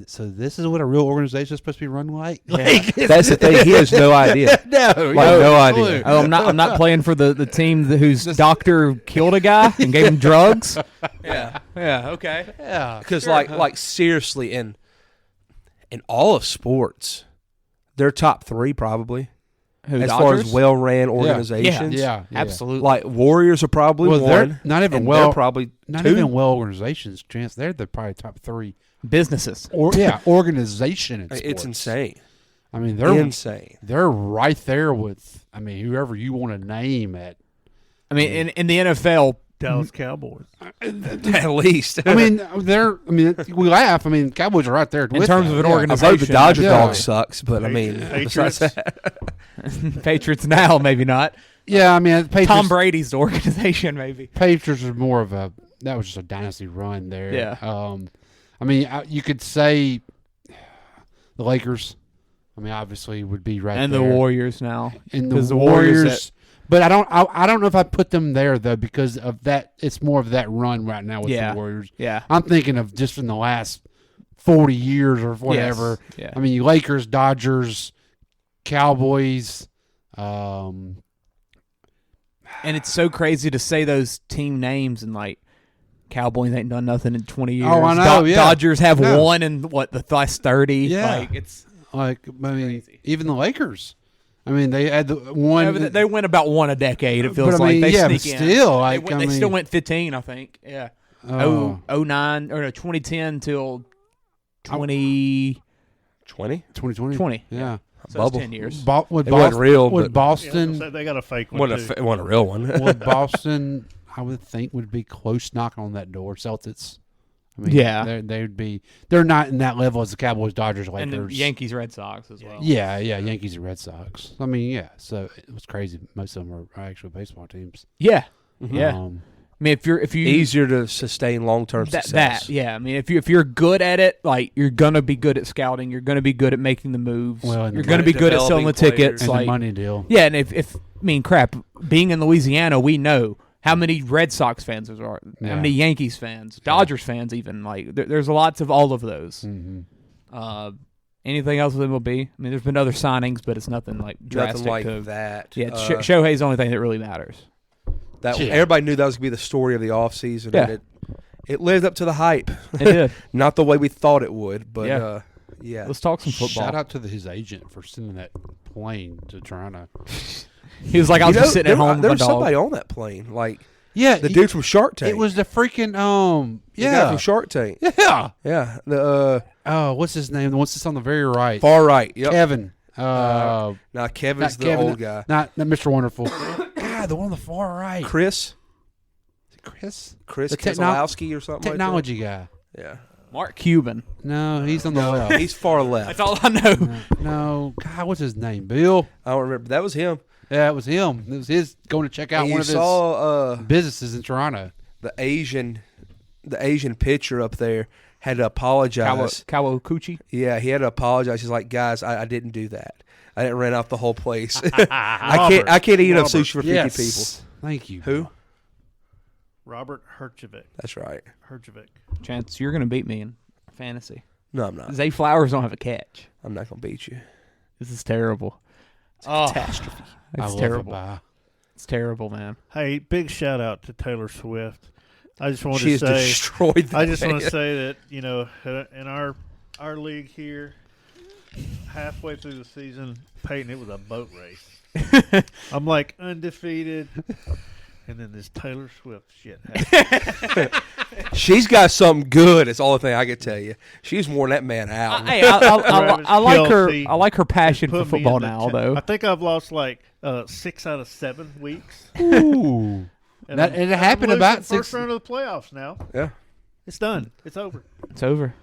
so this is what a real organization is supposed to be run like? That's the thing. He has no idea. No idea. Oh, I'm not playing for the team whose doctor killed a guy and gave him drugs. Yeah. Okay. Yeah, Because like seriously, in all of sports, they're top 3 probably. Who, as Dodgers? far as well-ran organizations. Yeah, absolutely. Like Warriors are probably well, one. they're not even and well. they're probably not 2. even well organizations. Chance, they're the probably top 3 businesses. Organization. In sports. It's insane. I mean, they're insane. They're right there with. I mean, whoever you want to name at. I mean, in the NFL, Dallas Cowboys. At least. I mean, we laugh. I mean, Cowboys are right there in terms of an I organization. hope the Dodger dog sucks, but I mean, Patriots. besides that, Patriots now, maybe not. Yeah, I mean, Patriots, Tom Brady's the organization, maybe. Patriots are more of a. That was just a dynasty run there. Yeah. I mean, you could say the Lakers. I mean, obviously would be right and there. the Warriors now. And the Warriors. But I don't know if I put them there though because of that. It's more of that run right now with the Warriors. Yeah. I'm thinking of just in the last 40 years or whatever. Yes. Yeah. I mean, Lakers, Dodgers, Cowboys. And it's so crazy to say those team names and like Cowboys ain't done nothing in 20 years. Oh, I know. Dodgers have won in the last 30. Yeah. Like it's like I mean, crazy. even the Lakers. I mean, they had the one. Yeah, they win about one a decade. It feels but, I mean, like they yeah, sneak but in. still, like, they I mean, still went 15, I think. Yeah. 2010 till 2020. 2020. Yeah. So it's 10 years. It wasn't real, Would but Boston? They got a fake one. It wasn't a real one. Would Boston? I would think would be close knocking on that door. Celtics. I mean, yeah, they'd be. They're not in that level as the Cowboys, Dodgers, Lakers, and the Yankees, Red Sox as well. Yeah, Yankees and Red Sox. I mean, yeah. So it was crazy. Most of them are actual baseball teams. Yeah, Mm-hmm. yeah. I mean, if you easier to sustain long-term success. Yeah. I mean, if you're good at it, like you're gonna be good at scouting. You're gonna be good at making the moves. Well, you're gonna be good at selling the tickets. And like the money deal. Yeah, and if I mean, crap, being in Louisiana, we know how many Red Sox fans there are, how many Yankees fans, Dodgers fans, even like there's lots of all of those. Mm-hmm. Anything else with MLB? I mean, there's been other signings, but it's nothing like drastic. Nothing like that. Yeah, Shohei's the only thing that really matters. Everybody knew that was going to be the story of the offseason, and it lived up to the hype. It did. Not the way we thought it would, but yeah. Let's talk some football. Shout out to his agent for sending that plane to Toronto. He was like, I was just sitting at home There with was my dog. somebody on that plane. Like, the dude from Shark Tank. It was the freaking The guy from Shark Tank. Yeah. Yeah. The what's his name? The one that's on the very right. far right. Yep. Kevin. Kevin's the Kevin, old guy. Not Mr. Wonderful. God, the one on the far right. Chris The Keselowski or something technology guy. Yeah. Mark Cuban. No, he's on the left. He's far left. That's all I know. No, God, what's his name? Bill? I don't remember. That was him. Yeah, it was him. It was his going to check out And one you of his saw businesses in Toronto. the Asian pitcher up there had to apologize. Kawakuchi? Yeah, he had to apologize. He's like, guys, I didn't do that. I didn't rent out the whole place. I can't eat enough sushi for 50 people. Thank you. Who? Robert Herjavec. That's right. Herjavec. Chance, you're going to beat me in fantasy. No, I'm not. Zay Flowers don't have a catch. I'm not going to beat you. This is terrible. It's a catastrophe. It's terrible. It's terrible, man. Hey, big shout out to Taylor Swift. I just wanted She to has say, destroyed the I just want band. to say that in our league here, halfway through the season, Peyton, it was a boat race. I'm like undefeated, and then this Taylor Swift shit happened. She's got something good. It's the only thing I can tell you. She's worn that man out. Hey, I like her. Kelsey, I like her passion for put me football in the now, chat. though. I think I've lost like 6 out of 7 weeks. Ooh. And it happened I'm about losing first 6. round of the playoffs now. Yeah. It's done. It's over. It's over.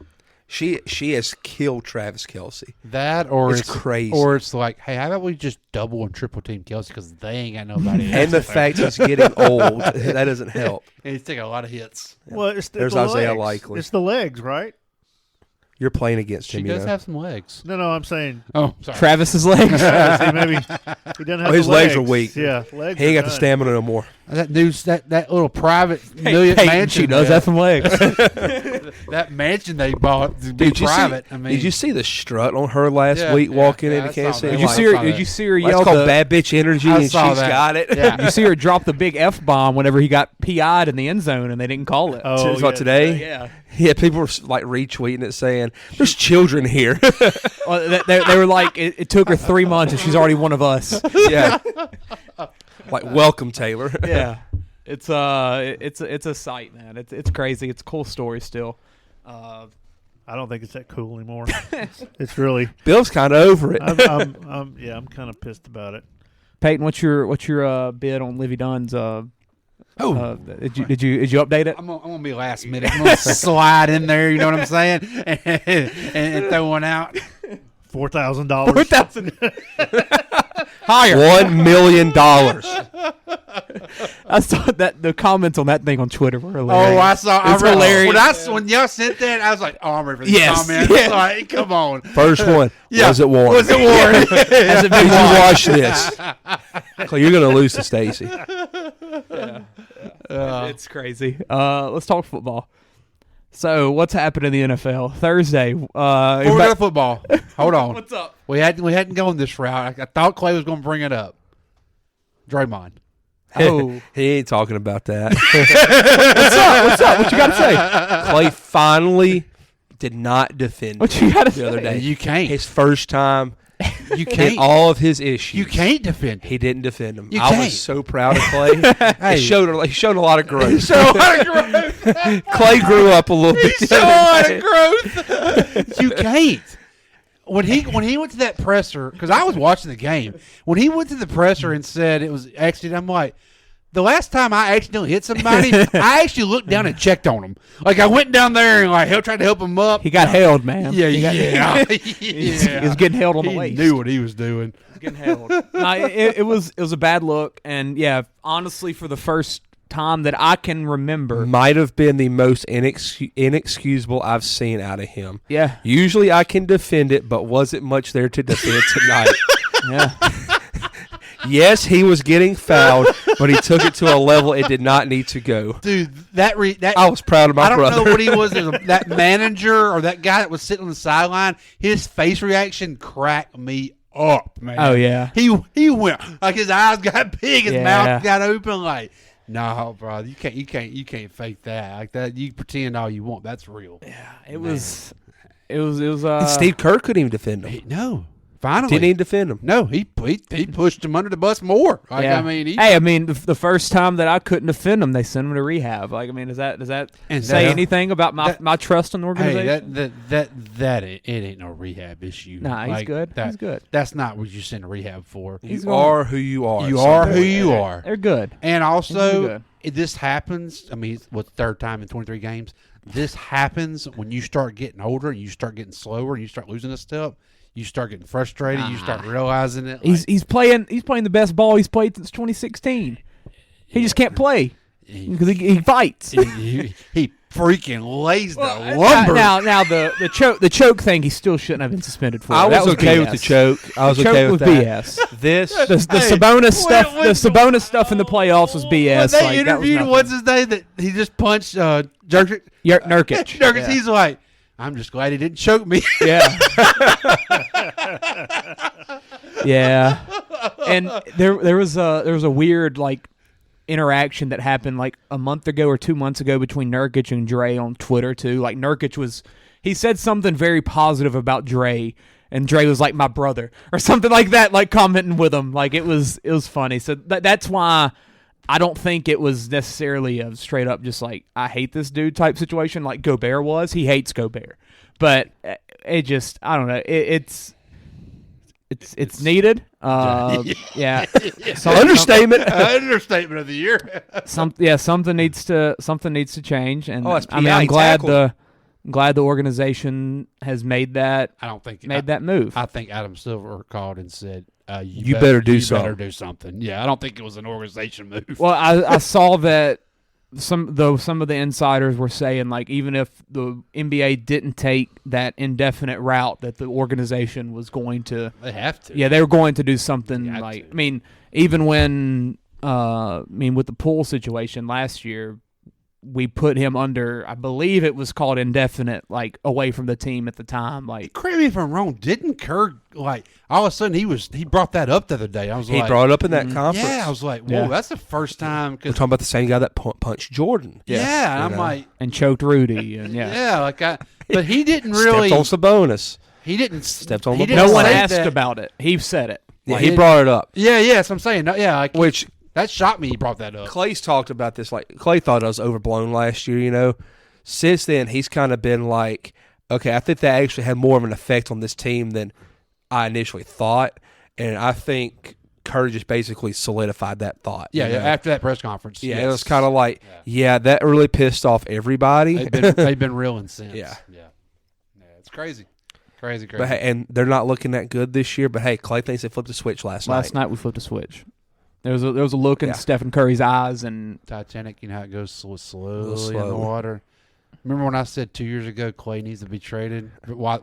She has killed Travis Kelce. That or It's crazy. Or it's like, hey, how about we just double and triple team Kelsey because they ain't got nobody else. And the fact he's getting old, that doesn't help. And he's taking a lot of hits. Well, it's There's the Isaiah legs. Likely. It's the legs, right? You're playing against She him. does have some legs. No, I'm saying. Oh, sorry. Travis's legs. See, maybe he doesn't have his the legs are weak. Yeah, legs. He ain't are got the done. stamina no more. That dude's that little private million mansion. She does have some legs. That mansion they bought to be Did you private. See, did you see the strut on her last week walking into Kansas City? Did you see her? Did you see her yell? That's called bad bitch energy, and she's got it. Yeah. You see her drop the big F-bomb whenever he got PI'd in the end zone and they didn't call it. Oh, what, today? Yeah. Yeah, people were like retweeting it saying, "There's children here." Well, they were like, it took her 3 months and she's already one of us. Yeah. Like, welcome, Taylor. Yeah. It's a sight, man. It's crazy. It's a cool story still. I don't think it's that cool anymore. It's really Bill's kind of over it. I'm kind of pissed about it. Peyton, what's your bid on Livy Dunn's? Did you update it? I'm gonna be last minute. I'm gonna slide in there. You know what I'm saying? And throw one out. $4,000. Higher. $1 million. I saw that the comments on that thing on Twitter were hilarious. Oh, I saw. It's hilarious. When y'all sent that, I was like, "Oh, I'm ready for this comment." Yes. Like, come on. First one. Yeah. Was it warm? Was it warm? Has it Did been you watch this? Clay, you're going to lose to Stacy. It's crazy. Let's talk football. So, what's happened in the NFL Thursday? Before we go to football, hold on. What's up? We hadn't gone this route. I thought Clay was going to bring it up. Draymond. Oh, He ain't talking about that. what's up? What you got to say? Clay finally did not defend What you got to say? the other day. You can't. His first time You in can't. all of his issues. You can't defend. He didn't defend him. You I can't. was so proud of Clay. Hey. He showed a lot of growth. growth. Clay grew up a little bit. So a lot of growth. You can't. When he went to that presser, because I was watching the game, when he went to the presser and said it was accident, I'm like, the last time I accidentally hit somebody, I actually looked down and checked on him. Like, I went down there and like tried to help him up. He got held, man. Yeah, He was getting held on the waist. He knew what he was doing. Getting held. No, it was a bad look, and yeah, honestly, for the first time that I can remember, Might have been the most inexcusable I've seen out of him. Yeah. Usually I can defend it, but wasn't much there to defend tonight. Yeah. Yes, he was getting fouled, but he took it to a level it did not need to go. Dude, that I was proud of my brother. I don't know what he was. That manager or that guy that was sitting on the sideline, his face reaction cracked me up, man. Oh yeah. He went like his eyes got big, his Yeah. mouth got open. Like, no, bro, you can't fake that like that. You pretend all you want. That's real. Yeah, it was. And Steve Kerr couldn't even defend him. No, finally Didn't even defend him. No, he pushed him under the bus more. Like, yeah. I mean, the first time that I couldn't defend him, they sent him to rehab. Like, I mean, does that say anything about my trust in the organization? Hey, it ain't no rehab issue. Nah, he's good. He's good. That's not what you send to rehab for. You are who you are. You are who you are. They're good. And They're also, good. this happens. I mean, it's third time in 23 games. This happens when you start getting older and you start getting slower and you start losing a step. You start getting frustrated. You start realizing it. He's playing the best ball he's played since 2016. He just can't play because he fights. He freaking lays the lumber. Now the choke thing he still shouldn't have been suspended for. I That was okay BS. with the choke. I was The okay choke with was that. BS. This The Sabonis stuff. The Sabonis stuff in the playoffs was BS. When they Like, interviewed that was what's his name that he just punched Nurkic. Nurkic. Nurkic. He's like, I'm just glad he didn't choke me. Yeah. Yeah. And there was a weird like interaction that happened like a month ago or 2 months ago between Nurkic and Dre on Twitter too. Like Nurkic he said something very positive about Dre, and Dre was like my brother or something like that, like commenting with him. Like it was funny. So that's why I don't think it was necessarily a straight up just like I hate this dude type situation like Gobert was. He hates Gobert, but it just I don't know. It's needed. Yeah. Understatement. Understatement of the year. Something needs to change, and that's I mean I'm glad the organization has made that. I don't think that move. I think Adam Silver called and said, You better do something. Yeah, I don't think it was an organization move. Well, I saw that some of the insiders were saying, like, even if the NBA didn't take that indefinite route, that the organization was going to. They have to. Yeah, they were going to do something like. I mean, even when with the pool situation last year, we put him under, I believe it was called indefinite, like, away from the team at the time. Like, correct me if I'm wrong. Didn't Kerr, like, all of a sudden he brought that up the other day? I was he brought it up in that conference. Yeah, I was like, whoa, that's the first time. We're talking about the same guy that punched Jordan. Yeah, I'm like, and choked Rudy, and but he didn't really stepped on Sabonis. He didn't stepped on the. No one asked about it. He said it. Yeah, he brought it up. Yeah, that's what I'm saying. Yeah, like, which. That shocked me he brought that up. Clay's talked about this. Like, Clay thought it was overblown last year, you know. Since then, he's kind of been like, okay, I think that actually had more of an effect on this team than I initially thought. And I think Kerr just basically solidified that thought. Yeah, after that press conference. Yeah, it was kind of like, that really pissed off everybody. They've been reeling since. Yeah, it's crazy. Crazy. But, and they're not looking that good this year. But, hey, Clay thinks they flipped a switch last night. Last night we flipped a switch. There was a look in Stephen Curry's eyes, and Titanic, you know how it goes slowly in the water. Remember when I said 2 years ago Clay needs to be traded? Why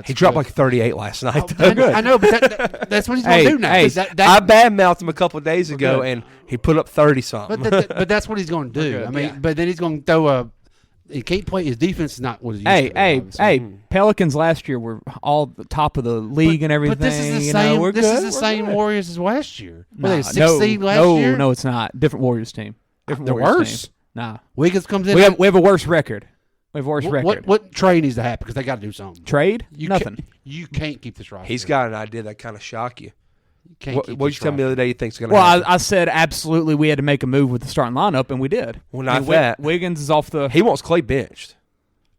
he dropped like 38 last night. I know, but that's what he's going to do now. Hey, I badmouthed him a couple of days ago, and he put up 30-something. But that's what he's going to do. I mean, but then he's going to throw a. He can't play. His defense is not what it used to be. Hey! Pelicans last year were all the top of the league and everything. But this is the same. This is the same Warriors as last year. Were they 6th seed last year? No, it's not. Different Warriors team. They're worse. Team. Nah. Wiggins comes in. We have a worse record. We have a worse record. What trade needs to happen? Because they got to do something. Trade? Nothing. You can't keep this roster. He's got an idea that kind of shock you. What did you tell me the other day you think's going to happen? Well, I said absolutely we had to make a move with the starting lineup, and we did. Well, not that. Wiggins is off the. He wants Clay benched.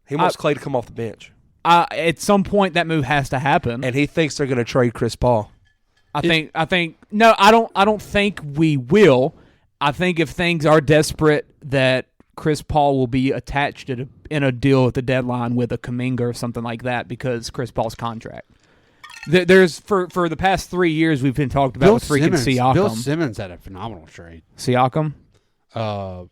He wants Clay to come off the bench. At some point, that move has to happen, and he thinks they're going to trade Chris Paul. I think no, I don't think we will. I think if things are desperate, that Chris Paul will be attached in a deal at the deadline with a Kuminga or something like that because Chris Paul's contract. There's for the past 3 years we've been talking about with freaking Siakam. Bill Simmons had a phenomenal trade. Siakam, for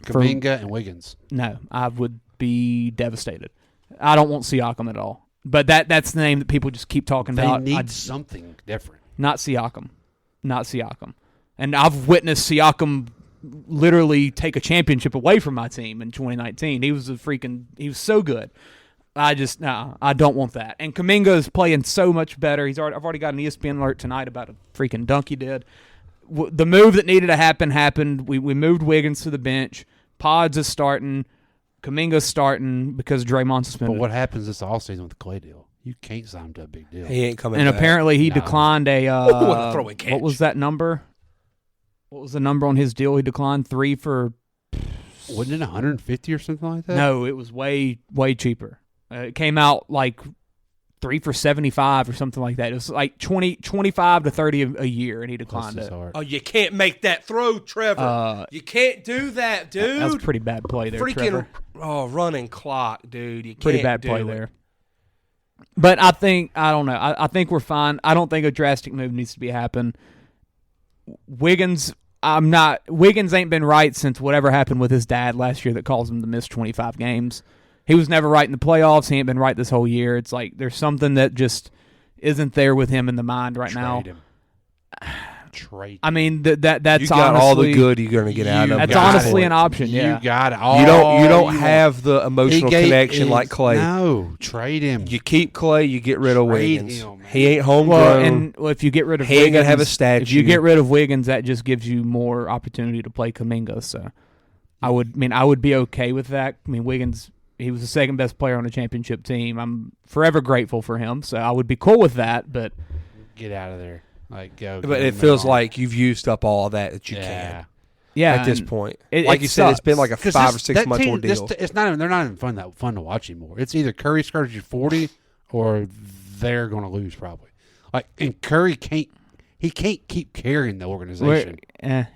Kuminga and Wiggins. No, I would be devastated. I don't want Siakam at all. But that's the name that people just keep talking about. They need something different. Not Siakam. And I've witnessed Siakam literally take a championship away from my team in 2019. He was so good. I don't want that. And Kuminga is playing so much better. I've already got an ESPN alert tonight about a freaking dunk he did. The move that needed to happen happened. We moved Wiggins to the bench. Pods is starting. Kuminga's starting because Draymond's suspended. But what happens this offseason with the Clay deal? You can't sign him to a big deal. He ain't coming and back. Apparently he declined a what was that number? What was the number on his deal? He declined 3 for. Wasn't it 150 or something like that? No, it was way cheaper. It came out like 3 for 75 or something like that. It was like 25 to 30 a year, and he declined it. Oh, you can't make that throw, Trevor. You can't do that, dude. That was a pretty bad play there, Trevor. Running clock, dude. You can't pretty bad play there. But I don't know. I think we're fine. I don't think a drastic move needs to be happen. Wiggins ain't been right since whatever happened with his dad last year that caused him to miss 25 games. He was never right in the playoffs. He ain't been right this whole year. It's like there's something that just isn't there with him in the mind right now. Trade him. I mean, that's you got honestly, all the good you're going to get out of him. That's honestly an option. Yeah, you got it. You don't have the emotional connection like Clay. No, trade him. You keep Clay, you get rid of Wiggins. He ain't homegrown. Well, if you get rid of he Wiggins, ain't gonna have a statue. If you get rid of Wiggins, that just gives you more opportunity to play Kuminga. So, I would be okay with that. I mean, Wiggins. He was the second best player on a championship team. I'm forever grateful for him, so I would be cool with that. But get out of there, go. But it feels like you've used up all that you can. Yeah, at this point, like you said, it's been like a 5 or 6 month ordeal. It's not even. They're not even fun to watch anymore. It's either Curry scores you 40, or they're going to lose probably. And Curry can't keep carrying the organization. But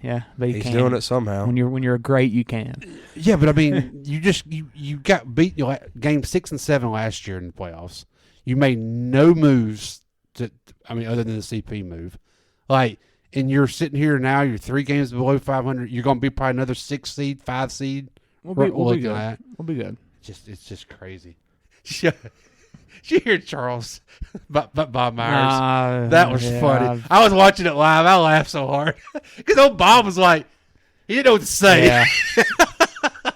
he's doing it somehow. When you're great, you can. Yeah, but I mean, you got beat game 6 and 7 last year in the playoffs. You made no moves other than the CP move. and you're sitting here now, you're 3 games below 500. You're going to be probably another 6 seed, 5 seed. We'll be good. We'll be good. It's just crazy. Did you hear Charles? But Bob Myers. That was funny. I was watching it live. I laughed so hard because old Bob was like, he didn't know what to say. Yeah.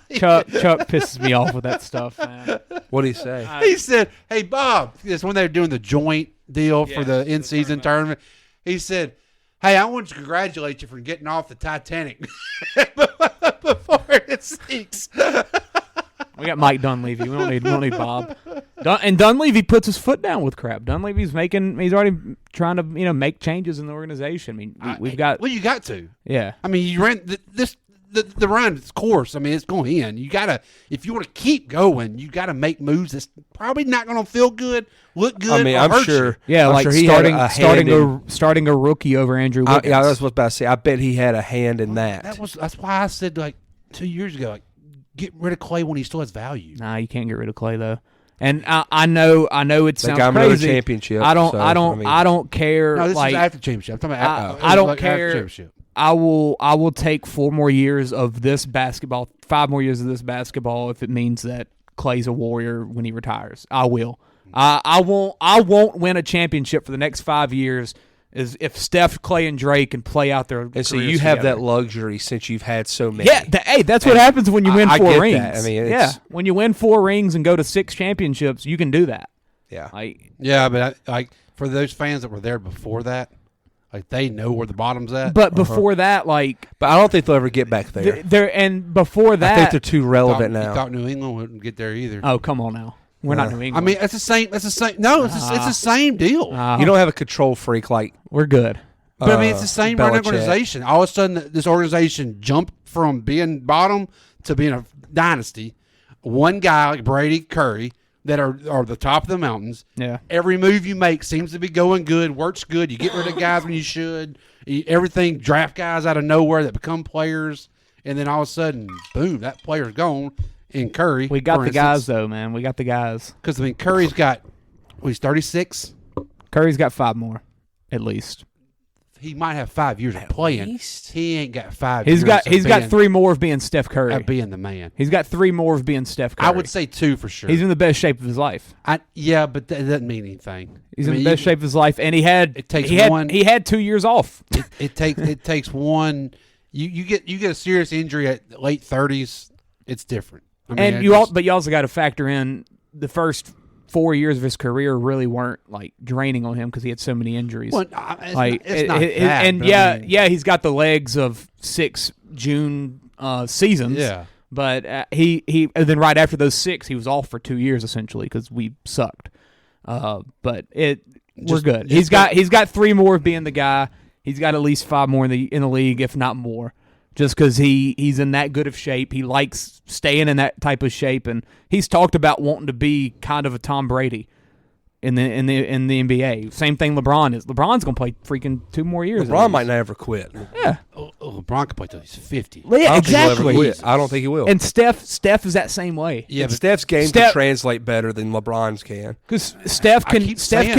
Chuck pisses me off with that stuff, man. What did he say? He said, "Hey Bob," it's when they were doing the joint deal for the in-season tournament. He said, "Hey, I want to congratulate you for getting off the Titanic before it sinks." We got Mike Dunleavy. We don't need Bob. And Dunleavy puts his foot down with crap. Dunleavy's he's already trying to make changes in the organization. I mean, we've got. Well, you got to. Yeah. I mean, you ran the run course. I mean, it's going in. You gotta, if you want to keep going, you gotta make moves that's probably not going to feel good, look good. I mean, I'm sure. You. Yeah, I'm like sure he starting a rookie over Andrew Wiggins. Yeah, that's what I was about to say. I bet he had a hand in that. That's why I said like 2 years ago, like, get rid of Clay when he still has value. Nah, you can't get rid of Clay though. And I know it sounds got crazy. Another championship. I don't care. No, this like, is after championship. I'm talking about. I don't care. I will take 4 more years of this basketball, 5 more years of this basketball if it means that Clay's a Warrior when he retires. I will. I won't win a championship for the next 5 years is if Steph, Clay, and Drake can play out their and so you have that luxury since you've had so many. Yeah, that's what happens when you win 4 rings. That. I mean, when you win 4 rings and go to 6 championships, you can do that. Yeah, but for those fans that were there before that, like they know where the bottom's at. But before that, but I don't think they'll ever get back there. And before that, I think they're too relevant now. You thought New England wouldn't get there either. Oh, come on now. We're not New England. I mean, it's the same. No, it's the same deal. You don't have a control freak like we're good. But I mean, it's the same organization. All of a sudden, this organization jumped from being bottom to being a dynasty. One guy like Brady, Curry, that are the top of the mountains. Yeah. Every move you make seems to be going good, works good. You get rid of guys when you should. Everything, draft guys out of nowhere that become players, and then all of a sudden, boom, that player's gone. In Curry, we got the guys though, man. We got the guys. Because I mean, Curry's got, he's 36. Curry's got 5 more, at least. He might have 5 years of playing. Least? He ain't got 5 years. He's got 3 more of being Steph Curry. Of being the man. He's got 3 more of being Steph Curry. I would say 2 for sure. He's in the best shape of his life. Yeah, but that doesn't mean anything. He's in the best shape of his life, and he had 2 years off. It takes one. You get a serious injury at late 30s. It's different. I mean, and but you also got to factor in the first 4 years of his career really weren't like draining on him because he had so many injuries. Well, it's not that, and he's got the legs of 6 June seasons. Yeah, but he then right after those 6, he was off for 2 years essentially because we sucked. But we're good. He's got 3 more of being the guy. He's got at least 5 more in the league, if not more. Just because he's in that good of shape. He likes staying in that type of shape, and he's talked about wanting to be kind of a Tom Brady in the NBA. Same thing LeBron is. LeBron's going to play freaking 2 more years. LeBron might never quit. Yeah. LeBron can play till he's 50. Yeah, exactly. I don't think he will. And Steph is that same way. Yeah, but Steph's game can translate better than LeBron's can. Because Steph can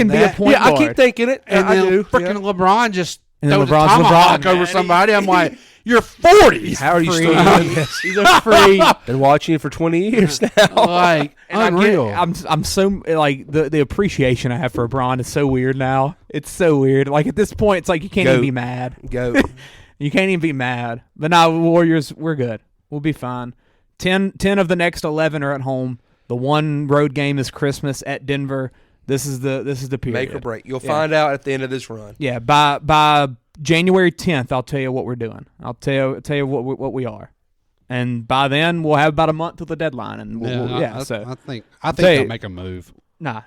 be a point guard. I keep thinking it. And I then do. Freaking LeBron just and then throws a tomahawk over somebody. I'm like, you're 40. How are you still doing this? He's a freak. Been watching you for 20 years now. Like, unreal. I'm so like the appreciation I have for LeBron is so weird now. It's so weird. Like at this point, it's like you can't even be mad. You can't even be mad. But now Warriors, we're good. We'll be fine. 10 of the next 11 are at home. The one road game is Christmas at Denver. This is the period. Make or break. You'll find out at the end of this run. Yeah, by January 10th, I'll tell you what we're doing. I'll tell you what we are, and by then we'll have about a month till the deadline. And I think they'll make a move. Nah,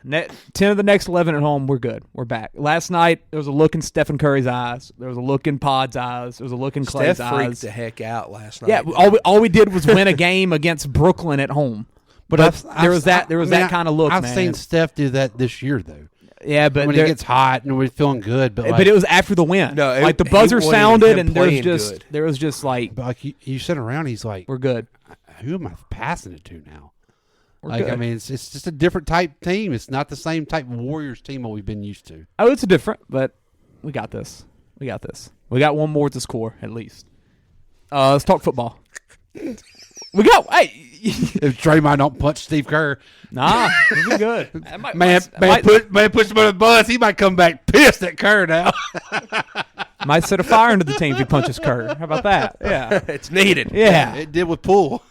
10 of the next 11 at home, we're good. We're back. Last night there was a look in Stephen Curry's eyes. There was a look in Pod's eyes. There was a look in Clay's eyes. Steph freaked the heck out last night. Yeah, all we did was win a game against Brooklyn at home. But there was that kind of look. I've seen Steph do that this year though. Yeah, but when it gets hot and we're feeling good, but it was after the win. No, like the buzzer sounded, and there was just like, but like you sit around, he's like, we're good. Who am I passing it to now? We're good. I mean, it's just a different type team. It's not the same type of Warriors team that we've been used to. Oh, it's different, but we got this. We We got one more to score at least. Let's talk football. We got if Draymond don't punch Steve Kerr, nah, he'll be good. Man push him on the bus. He might come back pissed at Kerr now. Might set a fire into the team if he punches Kerr. How about that? Yeah, it's needed. Yeah, it did with Poole.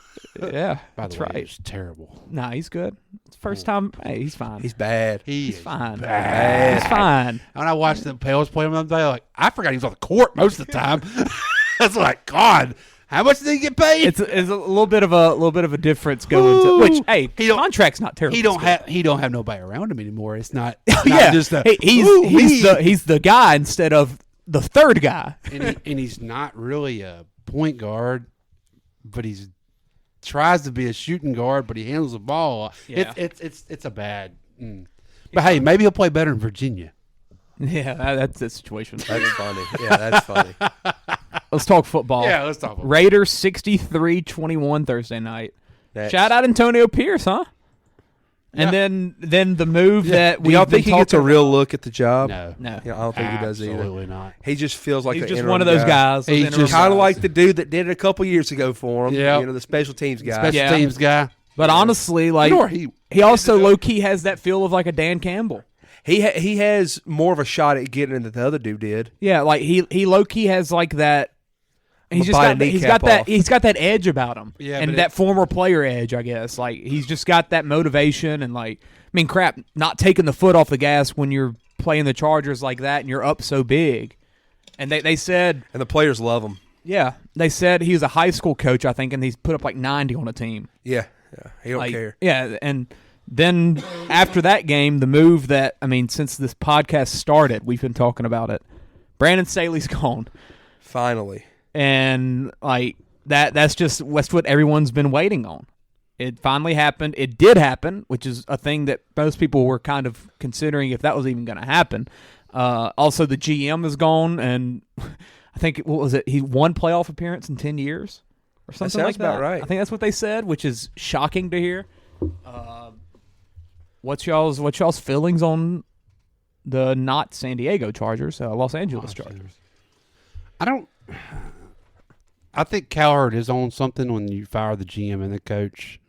Yeah, that's right. It's terrible. Nah, he's good. It's first time. Hey, he's fine. He's bad. He's fine. Bad. He's fine. When I watched the Pels play him the other day, like I forgot he was on the court most of the time. That's like, God, how much did he get paid? It's a little bit of a difference going to which. Hey, contract's not terrible. He don't have nobody around him anymore. It's not. Yeah, just a, he's the guy instead of the third guy. and he's not really a point guard, but he's tries to be a shooting guard, but he handles the ball. Yeah. It's a bad. But hey, maybe he'll play better in Virginia. Yeah, that's the situation. That's funny. Yeah, that's funny. Let's talk football. Yeah, let's talk football. Raiders 63-21 Thursday night. Shout out Antonio Pierce, huh? And then the move that we y'all think he gets a real look at the job? No. Yeah, I don't think he does either. Absolutely not. He just feels like he's just one of those guys. He's just kind of like the dude that did it a couple years ago for him. Yeah, the special teams guy. Special teams guy. But honestly, like he also low key has that feel of like a Dan Campbell. He has more of a shot at getting it than the other dude did. Yeah, like he low key has like that. He's got that edge about him, and that former player edge, I guess. Like he's just got that motivation and like, I mean, crap, not taking the foot off the gas when you're playing the Chargers like that and you're up so big. And they said, and the players love him. Yeah, they said he was a high school coach, I think, and he's put up like 90 on a team. Yeah, he don't care. Yeah, and then after that game, the move that since this podcast started, we've been talking about it. Brandon Staley's gone finally. And like that's what everyone's been waiting on. It finally happened. It did happen, which is a thing that most people were kind of considering if that was even going to happen. Also, the GM is gone, and I think what was it? He won playoff appearance in 10 years or something like that. About right. I think that's what they said, which is shocking to hear. What's y'all's feelings on the not San Diego Chargers, Los Angeles Chargers? I think Cowherd is on something when you fire the GM and the coach.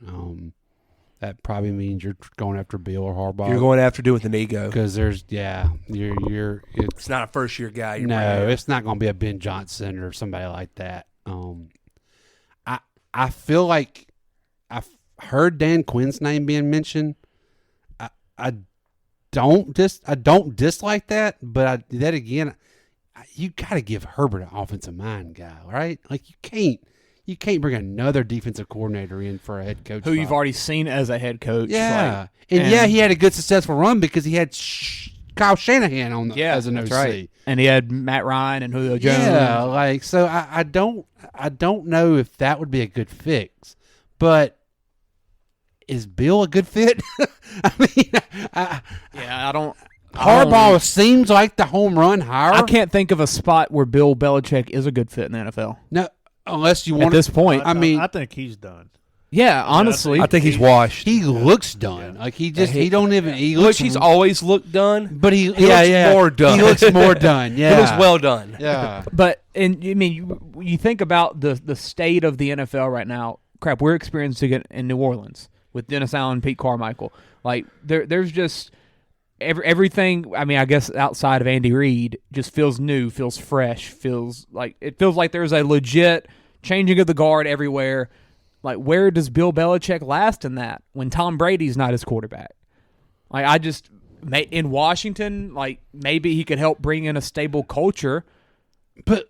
That probably means you're going after Bill or Harbaugh. You're going after do with an ego because there's it's not a first year guy. It's not going to be a Ben Johnson or somebody like that. I feel like I've heard Dan Quinn's name being mentioned. I don't dislike that, but you got to give Herbert an offensive mind guy, right? Like you can't bring another defensive coordinator in for a head coach who you've already seen as a head coach. Yeah, he had a good successful run because he had Kyle Shanahan as an OC, right. And he had Matt Ryan and Julio Jones. Yeah, so I don't know if that would be a good fix, but is Bill a good fit? I don't. Harbaugh seems like the home run hire. I can't think of a spot where Bill Belichick is a good fit in the NFL. No, unless you want at this point. I think he's done. Yeah, honestly, I think he's washed. He looks done. Like he don't even. He looks. He's always looked done, but he looks more done. He looks more done. Yeah, he looks well done. Yeah, but you think about the state of the NFL right now. Crap, we're experiencing it in New Orleans with Dennis Allen, and Pete Carmichael. Like there's just. Everything, I guess outside of Andy Reid, just feels new, feels fresh, feels like there's a legit changing of the guard everywhere. Like, where does Bill Belichick last in that when Tom Brady's not his quarterback? Like, in Washington, like maybe he could help bring in a stable culture. But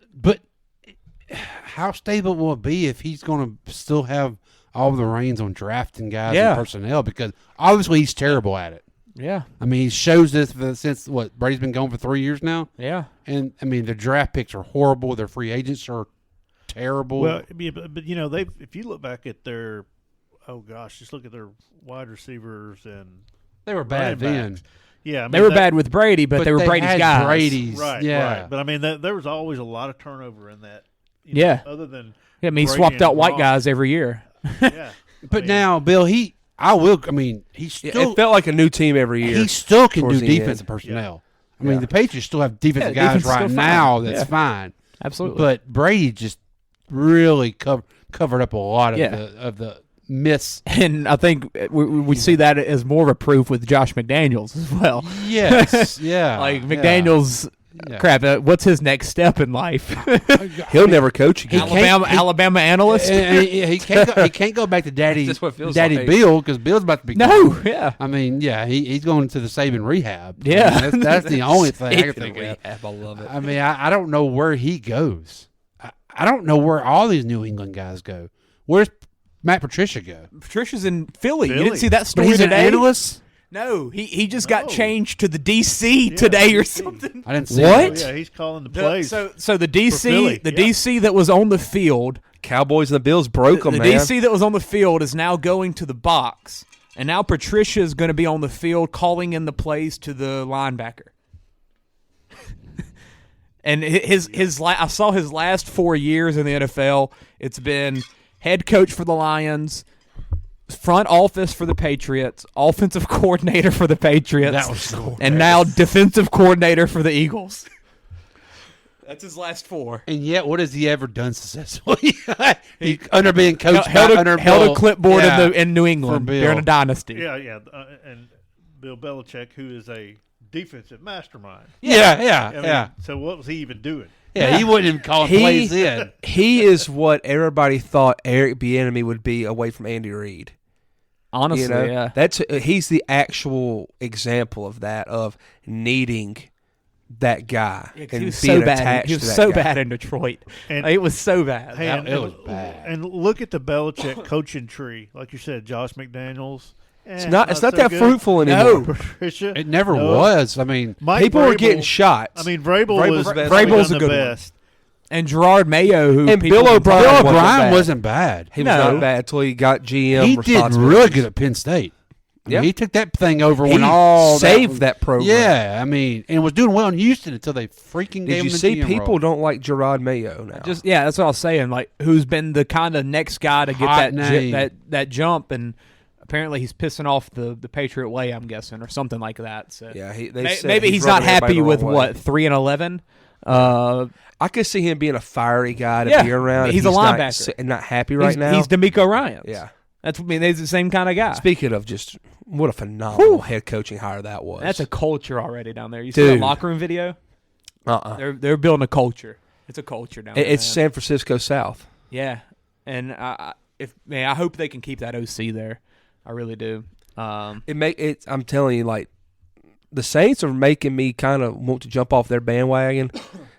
how stable will it be if he's going to still have all the reins on drafting guys and personnel? Because obviously he's terrible at it. Yeah. He shows this since, Brady's been gone for 3 years now? Yeah. And, the draft picks are horrible. Their free agents are terrible. Well, but if you look back at their, just look at their wide receivers and they were bad then. Yeah. They were bad with Brady, but they were Brady's guys. Brady's. Right, yeah. Right. But, there was always a lot of turnover in that. Other than he swapped out white guys every year. Yeah. But now, Bill, he still. It felt like a new team every year. He still can do defensive personnel. The Patriots still have defensive guys right now. That's fine. Absolutely. But Brady just really covered up a lot of the myths. And I think we see that as more of a proof with Josh McDaniels as well. Yes, yeah. Like McDaniels, crap, what's his next step in life? He'll never coach again. Alabama analyst? He can't go back to Daddy Bill because Bill's about to be gone. Yeah. I mean, he's going to the Saban rehab. Yeah. I mean, that's the only thing I can think of. I love it. I mean, I don't know where he goes. I don't know where all these New England guys go. Where's Matt Patricia go? Patricia's in Philly. You didn't see that story He's today? an analyst? No, he just got changed to the DC today or something. I didn't see what? Yeah, he's calling the plays. So the DC, DC that was on the field, Cowboys and the Bills broke them. The DC that was on the field is now going to the box, and now Patricia is going to be on the field calling in the plays to the linebacker. And I saw his last 4 years in the NFL. It's been head coach for the Lions, front office for the Patriots, offensive coordinator for the Patriots, that was cool. And now defensive coordinator for the Eagles. That's his last 4. And yet, what has he ever done successfully? He under being coached held a clipboard in New for England Bill. during a dynasty. Yeah. And Bill Belichick, who is a defensive mastermind. Yeah. So what was he even doing? Yeah, he wouldn't even call plays in. He is what everybody thought Eric Bieniemy would be away from Andy Reid. Honestly, he's the actual example of that, of needing that guy. Yeah, and he was being so bad. attached He to was that so guy. bad in Detroit. And it was so bad. It was bad. And look at the Belichick coaching tree. Like you said, Josh McDaniels. It's not so that good. fruitful anymore. No, Patricia. It never was. I mean, Mike people Vrabel, were getting shots. I mean, Vrabel's a good best. And Gerard Mayo, who And people Bill O'Brien wasn't bad. He was not bad until he got GM. He did really good at Penn State. Yeah, he took that thing over he when all saved that program. Yeah, I mean, and was doing well in Houston until they freaking gave him the Did you see GM people role. don't like Gerard Mayo now? That's what I was saying. Like, who's been the kind of next guy to Hot get that jump, and apparently he's pissing off the Patriot way, I'm guessing, or something like that. So yeah, maybe he's not happy with 3-11. I could see him being a fiery guy to be around. He's a linebacker and not happy right now. He's D'Amico Ryans. Yeah, he's the same kind of guy. Speaking of just what a phenomenal head coaching hire that was. That's a culture already down there. You see the locker room video? They're building a culture. It's a culture down there. It's San Francisco South. Yeah, and I hope they can keep that OC there. I really do. I'm telling you, like, the Saints are making me kind of want to jump off their bandwagon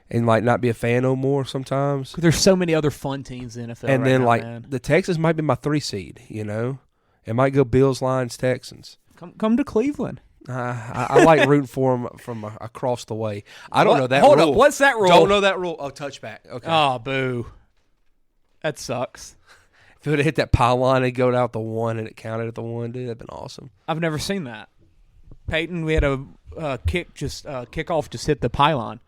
and like not be a fan no more sometimes. There's so many other fun teams in the NFL. And right then now, like man. the Texans might be my 3 seed. You know, it might go Bills, Lions, Texans. Come to Cleveland. I like rooting for them from across the way. I don't know that Hold rule. up, what's that rule? Don't know that rule. Oh, touchback. Okay. Oh, boo. That sucks. If it would have hit that pylon and go out the 1 and it counted at the 1, dude, that'd been awesome. I've never seen that. Peyton, we had a kickoff just hit the pylon.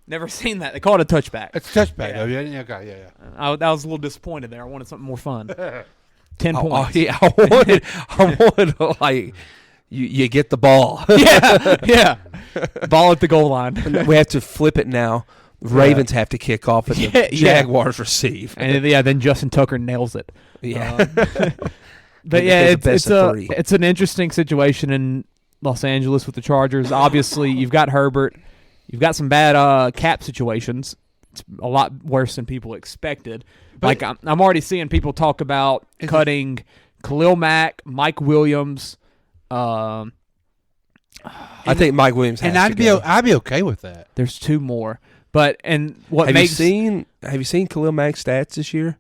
Never seen that. They call it a touchback. It's a touchback. Yeah. Okay, yeah. I was a little disappointed there. I wanted something more fun. 10 points. Oh, yeah, I wanted like you get the ball. yeah. Ball at the goal line. We have to flip it now. Ravens have to kick off and the Jaguars receive. And then Justin Tucker nails it. Yeah. But yeah, it's an interesting situation in Los Angeles with the Chargers. Obviously, you've got Herbert. You've got some bad cap situations. It's a lot worse than people expected. But like I'm already seeing people talk about cutting Khalil Mack, Mike Williams. I think Mike Williams has and I'd be okay with that. There's 2 more. But have you seen Khalil Mack's stats this year?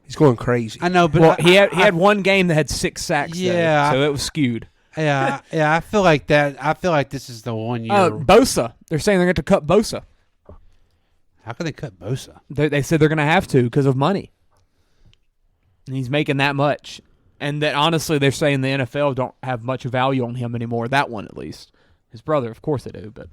He's going crazy. I know, but he had one game that had 6 sacks. Yeah, so it was skewed. Yeah. I feel like that. I feel like this is the 1 year. Bosa. They're saying they're going to cut Bosa. How can they cut Bosa? They said they're going to have to because of money. And he's making that much. And that honestly, they're saying the NFL don't have much value on him anymore. That one, at least. His brother, of course, they do. But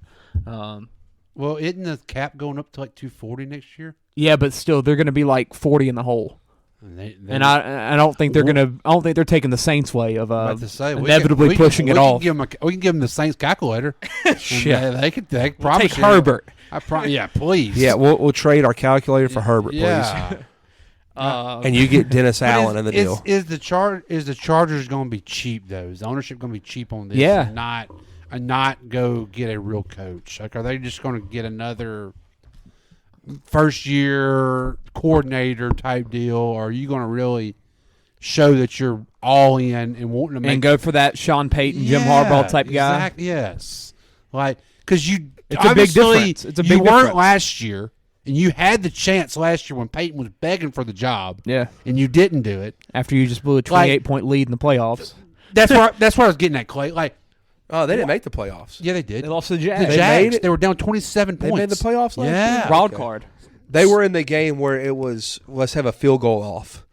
well, isn't the cap going up to like 240 next year? Yeah, but still, they're going to be like 40 in the hole. And I don't think they're gonna. I don't think they're taking the Saints' way of inevitably pushing it off. We can give them the Saints calculator. Yeah, they could promise take Herbert. Yeah, please. Yeah, we'll trade our calculator for Herbert, please. Yeah. And you get Dennis Allen in the deal. Is the Chargers going to be cheap though? Is the ownership going to be cheap on this? Yeah. And not go get a real coach? Like, are they just going to get another first year coordinator type deal, or are you going to really show that you're all in and wanting to make and go for that Sean Payton, Jim Harbaugh type guy? Yes, like because it's a big difference. It's a big you difference. weren't last year, and you had the chance last year when Peyton was begging for the job. Yeah, and you didn't do it after you just blew a 28-point lead in the playoffs. That's where I was getting at, Clay. Like, oh, they didn't make the playoffs. Yeah, they did. They lost to the Jags. The Jags. They were down 27 points. They made the playoffs last year? Wild card. They were in the game where it was, let's have a field goal off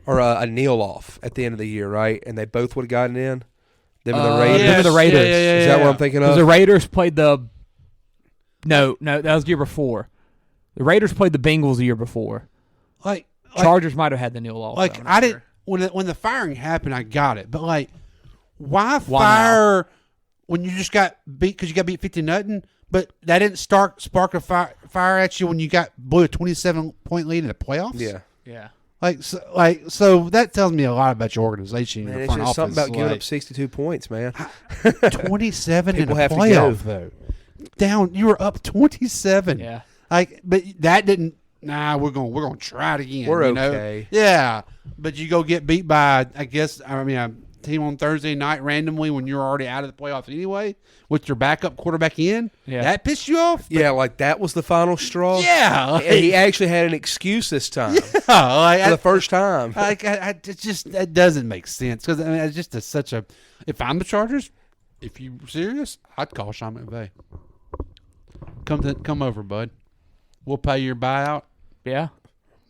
or a kneel off at the end of the year, right? And they both would have gotten in. Them and the Raiders. Them and the Raiders. Is that what I'm thinking of? Because the Raiders played the – no, that was the year before. The Raiders played the Bengals the year before. Chargers might have had the kneel off. Like, I didn't – when the firing happened, I got it. But, like, why fire when you just got beat because you got beat 50-0? But that didn't spark a fire at you when you blew a 27-point lead in the playoffs. Yeah. So that tells me a lot about your organization. Man, your it's front just office. something about giving up 62 points, man. 27 in a playoff though. Down, you were up 27. Yeah. But that didn't. Nah, we're gonna try it again. We're okay. Yeah, but you go get beat by a team on Thursday night randomly when you're already out of the playoffs anyway with your backup quarterback in. Yeah. That pissed you off? Yeah, like that was the final straw. Yeah. And he actually had an excuse this time. Yeah. For the first time. That doesn't make sense because it's just such a. If I'm the Chargers, if you're serious, I'd call Sean McVay. Come over, bud. We'll pay your buyout. Yeah.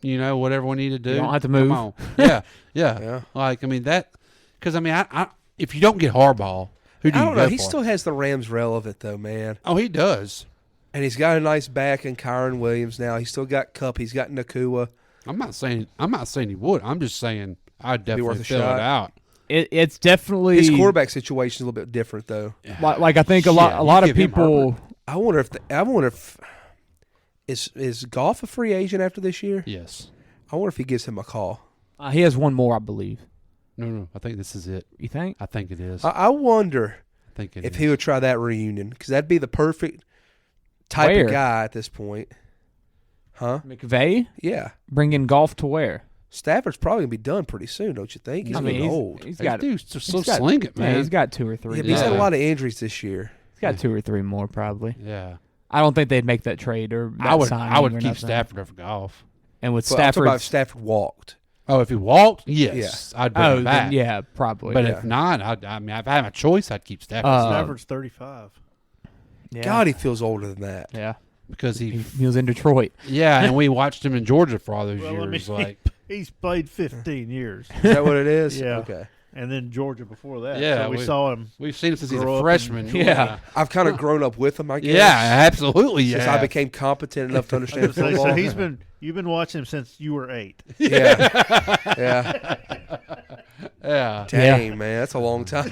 Whatever we need to do. You don't have to move. Come on. Yeah. Like, that. Because, I if you don't get Harbaugh, who do you go for? He still has the Rams relevant, though, man. Oh, he does. And he's got a nice back in Kyron Williams now. He's still got Kupp. He's got Nakua. I'm not saying he would. I'm just saying I'd definitely fill it out. It's definitely his quarterback situation is a little bit different, though. Like I think a lot of people. I wonder if is Goff a free agent after this year? Yes. I wonder if he gives him a call. He has one more, I believe. No. I think this is it. You think? I think it is. I wonder if he would try that reunion because that'd be the perfect type of guy at this point. Huh? McVay? Yeah. Bringing Goff to where? Stafford's probably gonna be done pretty soon, don't you think? He's old. He's got sling it, man. Yeah, he's got 2 or 3. Yeah, but he's had a lot of injuries this year. He's got 2 or 3 more probably. Yeah. I don't think they'd make that trade or that I would keep nothing. Stafford over Goff. And with Stafford, if Stafford walked. Oh, if he walked, yes, I'd bring him back. Then, yeah, probably. But if not, if I had a choice, I'd keep Stafford. Stafford's 35. Yeah. God, he feels older than that. Yeah, because he was in Detroit. Yeah, and we watched him in Georgia for all those years. He's played 15 years. Is that what it is? Yeah. Okay. And then Georgia before that. Yeah, so we saw him. We've seen him since he's a freshman. Yeah. I've kind of grown up with him, I guess. Yeah, absolutely. Since I became competent enough to understand football. So you've been watching him since you were 8. Yeah. Yeah. Dang, man, that's a long time.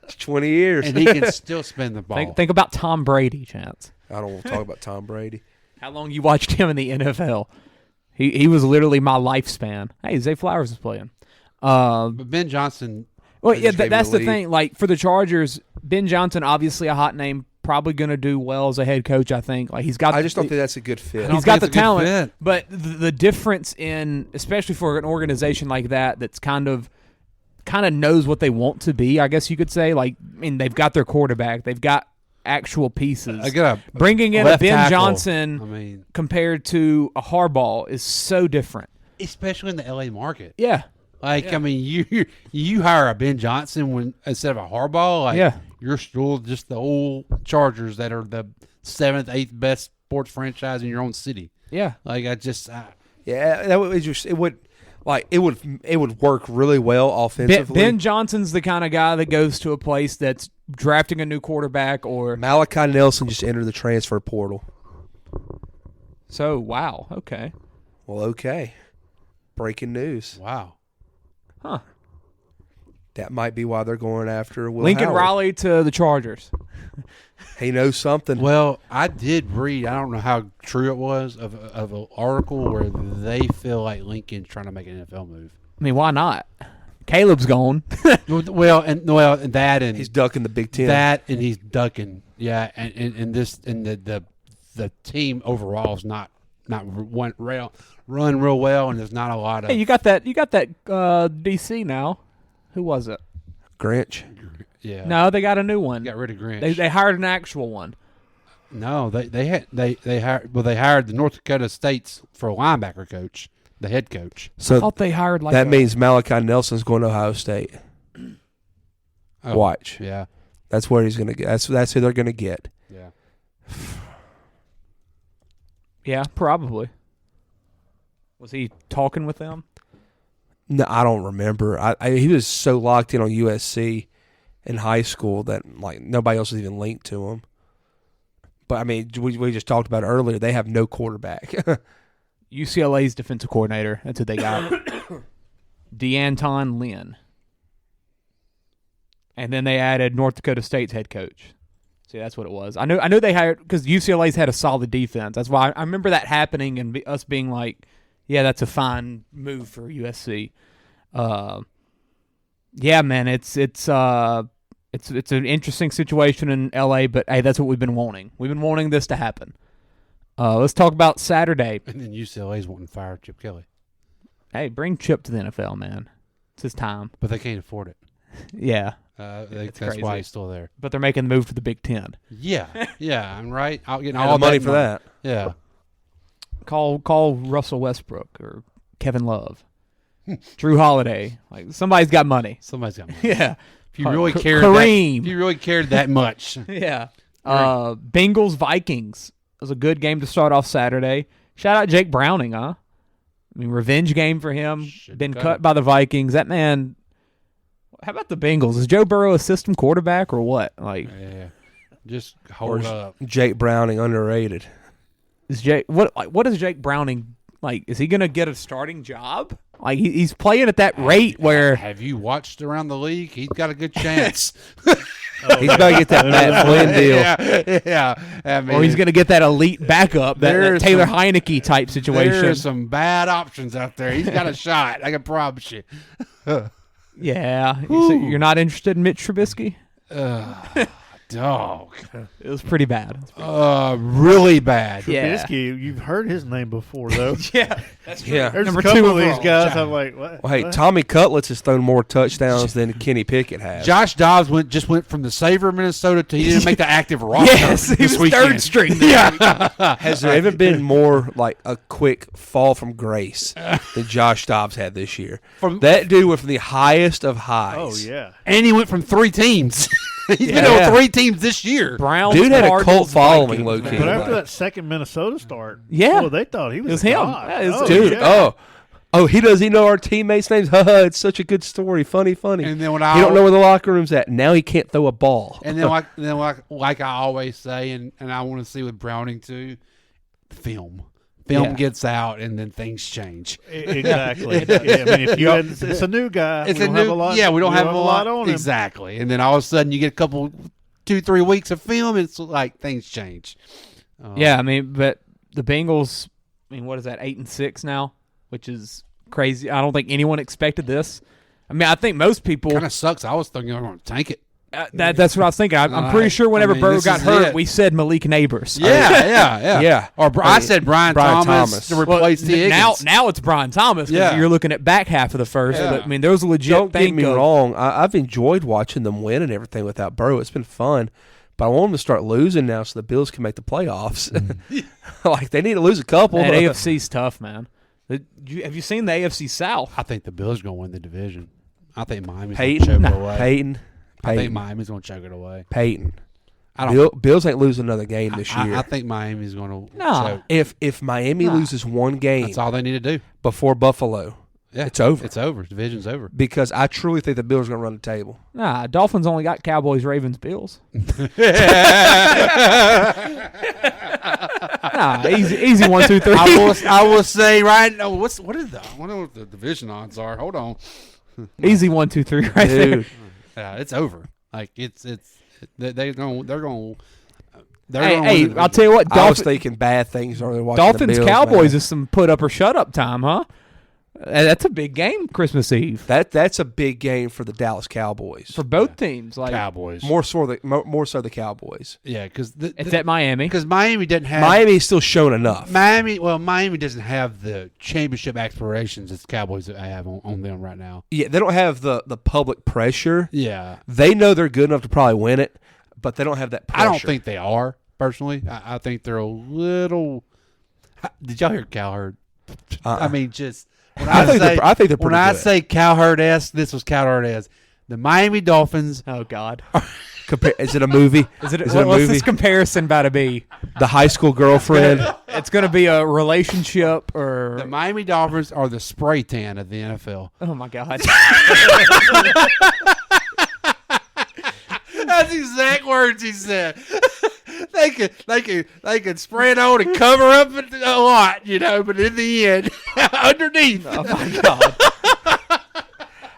It's 20 years. And he can still spin the ball. Think about Tom Brady, Chance. I don't want to talk about Tom Brady. How long you watched him in the NFL? He was literally my lifespan. Hey, Zay Flowers is playing. But Ben Johnson. Well, yeah, that's the thing. Like for the Chargers, Ben Johnson, obviously a hot name, probably going to do well as a head coach. I think. Like he's got. I just don't think that's a good fit. He's got the talent, but the difference in, especially for an organization like that's kind of knows what they want to be. I guess you could say. Like, I mean, they've got their quarterback. They've got actual pieces. Bringing in a Ben Johnson compared to a Harbaugh is so different, especially in the LA market. Yeah. Like, I mean, you hire a Ben Johnson instead of a Harbaugh. Like, you're still just the old Chargers that are the 7th, 8th best sports franchise in your own city. Yeah. Like, it would work really well offensively. Ben Johnson's the kind of guy that goes to a place that's drafting a new quarterback or Malachi Nelson just entered the transfer portal. So, wow. Okay. Well, okay. Breaking news. Wow. Huh. That might be why they're going after Will Lincoln Howard. Riley to the Chargers. He knows something. Well, I did read, I don't know how true it was, of an article where they feel like Lincoln's trying to make an NFL move. I mean, why not? Caleb's gone. and that, and he's ducking the Big Ten. That, and he's ducking, yeah, and the team overall is not run real well, and there's not a lot of. Hey, you got that DC now. Who was it? Grinch. Yeah. No, they got a new one. Got rid of Grinch. They hired an actual one. No, they hired the North Dakota State's for a linebacker coach, the head coach. So I thought they hired that means Malachi Nelson's going to Ohio State. Oh, Watch. Yeah. That's where he's going to get. That's who they're going to get. Yeah. Yeah, probably. Was he talking with them? No, I don't remember. He was so locked in on USC in high school that like nobody else was even linked to him. But I mean, we just talked about it earlier. They have no quarterback. UCLA's defensive coordinator. That's who they got. DeAnton Lynn. And then they added North Dakota State's head coach. See, that's what it was. I know they hired because UCLA's had a solid defense. That's why I remember that happening and us being like, yeah, that's a fine move for USC. Yeah, man, it's an interesting situation in LA, but hey, that's what we've been wanting. We've been wanting this to happen. Let's talk about Saturday. And then UCLA's wanting to fire Chip Kelly. Hey, bring Chip to the NFL, man. It's his time. But they can't afford it. Yeah. That's crazy. why he's still there. But they're making the move for the Big Ten. Yeah, I'm right. I'll get all the money for that. Yeah. Call Russell Westbrook or Kevin Love, Drew Holiday. Like somebody's got money. Somebody's got money. Yeah. If you really cared, Kareem. If you really cared that much. Yeah. Bengals Vikings was a good game to start off Saturday. Shout out Jake Browning, huh? I mean, revenge game for him. Been cut by the Vikings. That man. How about the Bengals? Is Joe Burrow a system quarterback or what? Like, yeah. Just hold up. Jake Browning underrated. Is Jake what is Jake Browning like? Is he gonna get a starting job? Like he's playing at that rate where. Have you watched around the league? He's got a good chance. He's about to get that Matt Flynn deal. Yeah. I mean, or he's gonna get that elite backup, that Taylor Heineke type situation. There's some bad options out there. He's got a shot. I can promise you. Yeah. So you're not interested in Mitch Trubisky? Dog. It was pretty bad. Really bad. Trubisky, you've heard his name before, though. Yeah, that's true. Yeah. There's Number a couple 2 of these overall. guys I'm like, what? Well, hey, what? Tommy Cutlets has thrown more touchdowns than Kenny Pickett has. Josh Dobbs just went from the Savor, Minnesota to he didn't make the active roster. Yes, he was third string. Yeah. Has there ever been more like a quick fall from grace than Josh Dobbs had this year? That dude went from the highest of highs. Oh, yeah. And he went from 3 teams. He's been on 3 teams this year. Browns, dude had a Cardinals, cult following, Vikings, low-key. But after that second Minnesota start, Yeah. well, they thought he was It was a him. god. Yeah, it was- Oh, Dude, yeah. he doesn't even know our teammates' names. It's such a good story. Funny. And then when he don't know where the locker room's at. Now he can't throw a ball. And then like I always say, and I want to see with Browning too, film. Film gets out, and then things change. Exactly. Yeah, I mean, if you it's a new guy. It's we a don't new. have a lot, we don't have a lot on him. Exactly. And then all of a sudden, you get a couple, 2-3 weeks of film. It's like things change. Yeah, I mean, but the Bengals. I mean, what is that? 8-6 now, which is crazy. I don't think anyone expected this. I mean, I think most people. Kind of sucks. I was thinking they were going to tank it. That's what I was thinking. I'm pretty sure whenever Burrow got hurt, we said Malik Neighbors. Yeah. Or I said Brian Thomas to replace T. Higgins. Now it's Brian Thomas. Yeah. You're looking at back half of the first. Yeah. I mean, there was a legit Don't thing. get me wrong. I've enjoyed watching them win and everything without Burrow. It's been fun. But I want them to start losing now so the Bills can make the playoffs. Like, they need to lose a couple. That AFC's tough, man. Have you seen the AFC South? I think the Bills are going to win the division. I think Miami's going to choke it away. Peyton. I think Miami's going to choke it away. Peyton. I don't. Bills ain't losing another game this year. I think Miami's going to choke. If Miami loses one game, that's all they need to do before Buffalo, Yeah, it's over. It's over. Division's over. Because I truly think the Bills are going to run the table. Nah, Dolphins only got Cowboys, Ravens, Bills. Nah, easy 1, 2, 3. I will say right now. I wonder what the division odds are. Hold on. Easy 1, 2, 3 right there. Yeah, it's over. Like they're going. Hey, I'll tell you what. I was thinking bad things earlier watching Dolphins the Bills, Cowboys man. is some put up or shut up time, huh? That's a big game Christmas Eve. That's a big game for the Dallas Cowboys. For both teams, like Cowboys. More so the Cowboys. Yeah, because it's at Miami. Because Miami doesn't have Miami's still showing enough. Miami doesn't have the championship aspirations that the Cowboys have on them right now. Yeah, they don't have the public pressure. Yeah, they know they're good enough to probably win it, but they don't have that pressure. I don't think they are personally. I think they're a little. Did y'all hear Cowherd? I mean, just. I think they're pretty good. When I say Cowherd-esque, this was Cowherd-esque. The Miami Dolphins. Oh God! Is it a movie? Is it a movie? What's this comparison about to be? The high school girlfriend. It's going to be a relationship, or the Miami Dolphins are the spray tan of the NFL. Oh my God! That's the exact words he said. They could spray it on and cover up a lot, but in the end, underneath. Oh my God.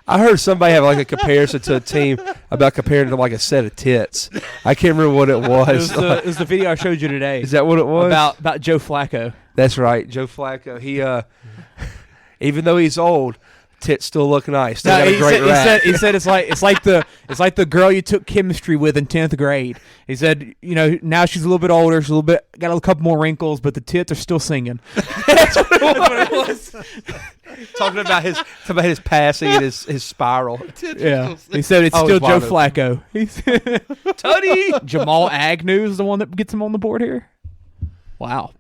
I heard somebody have like a comparison to a team about comparing it to like a set of tits. I can't remember what it was. It was the video I showed you today. Is that what it was? About Joe Flacco. That's right, Joe Flacco. He even though he's old, tits still look nice. Still got a great rack. He said it's like the girl you took chemistry with in 10th grade. He said, now she's a little bit older, she's got a couple more wrinkles, but the tits are still singing. That's what it was. Talking about his passing and his spiral. Yeah, he said it's still Joe Flacco. Tutty. Jamal Agnew is the one that gets him on the board here. Wow.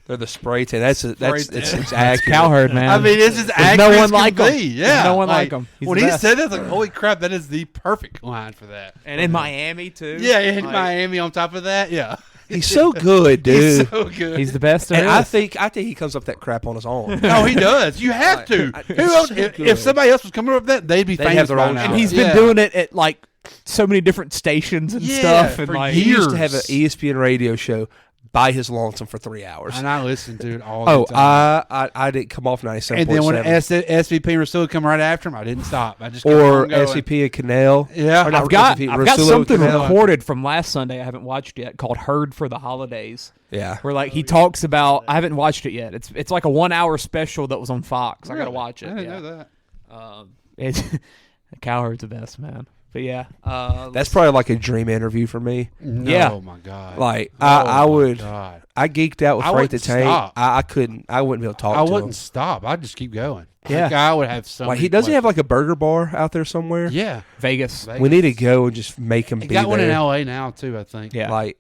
They're the spray tan. That's accurate. Cowherd, man. I mean, this is accurate. No one like him. Yeah, no one like him. When he said that, like, holy crap, that is the perfect line for that. And in Miami too. Yeah, in Miami on top of that. Yeah, he's so good, dude. He's so good. He's the best. And I think he comes up that crap on his own. No, he does. You have to. Who else? If somebody else was coming up with that, they'd be famous by now. And he's been doing it at like so many different stations and stuff. And for like he used to have an ESPN radio show by his lonesome for 3 hours. And I listened to it all the time. I didn't come off 97.7. And then when SVP and Rasul come right after him, I didn't stop. I just or SVP and Cannell. Yeah. I've got something recorded from last Sunday I haven't watched yet called Heard for the Holidays. Yeah. Where like he talks about, I haven't watched it yet. It's like a 1 hour special that was on Fox. I got to watch it. I didn't know that. Cowherd's the best, man. But yeah, that's probably like a dream interview for me. No, yeah. Oh my God! Like I geeked out with Frank the Tank. I couldn't. I wouldn't be able to talk to him. I wouldn't stop. I'd just keep going. Yeah, like I would have so. Like doesn't he have like a burger bar out there somewhere? Yeah, Vegas. We need to go and just make him be there. Got one in LA now too. I think. Yeah, like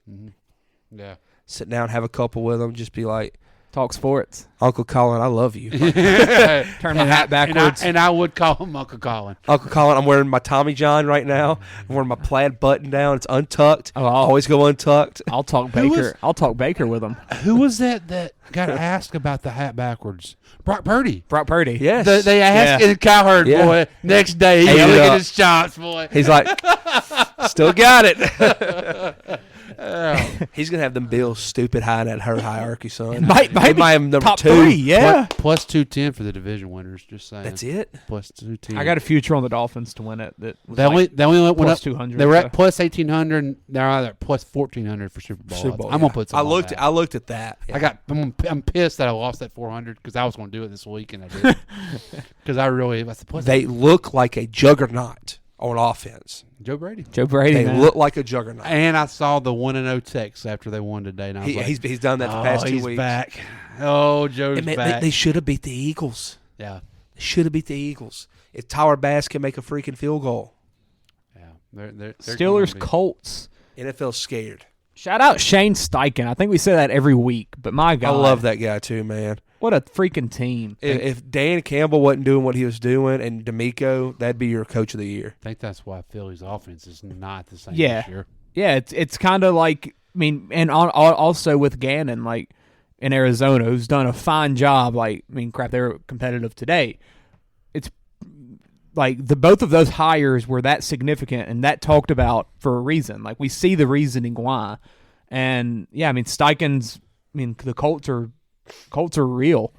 yeah, sit down, have a couple with him, just be like. Talk sports. Uncle Colin, I love you. Turn my hat backwards. And I would call him Uncle Colin. Uncle Colin, I'm wearing my Tommy John right now. I'm wearing my plaid button down. It's untucked. Oh, always go untucked. I'll talk Baker. I'll talk Baker with him. Who was that got asked about the hat backwards? Brock Purdy. Yes. They asked in Cowherd, boy. Next day, he's looking at his chops, boy. He's like, still got it. He's gonna have them Bills stupid high in that hierarchy, son. Might have number top 2. 3, yeah. Plus 210 for the division winners. Just saying. That's it. Plus 210. I got a future on the Dolphins to win it. That was they only went plus up 200. They were at plus 1800. And they're either plus 1400 for Super Bowl. I'm gonna put some. I looked at that. Yeah. I'm pissed that I lost that 400 because I was gonna do it this week and I didn't. Because they look like a juggernaut on offense. Joe Brady. They look like a juggernaut. And I saw the 1-0 text after they won today. And I was he's done that the past 2 weeks. He's back. Oh, Joe's back. They should have beat the Eagles. Yeah. They should have beat the Eagles. If Tyler Bass can make a freaking field goal. Yeah. They're Steelers, Colts. NFL's scared. Shout out Shane Steichen. I think we say that every week, but my God. I love that guy too, man. What a freaking team. If Dan Campbell wasn't doing what he was doing and D'Amico, that'd be your coach of the year. I think that's why Philly's offense is not the same this year. Yeah, it's kind of like, I mean, and also with Gannon, like, in Arizona, who's done a fine job. Like, I mean, crap, they're competitive today. It's like both of those hires were that significant and that talked about for a reason. Like, we see the reasoning why. And yeah, I mean, Steichen's. I mean, the Colts are real.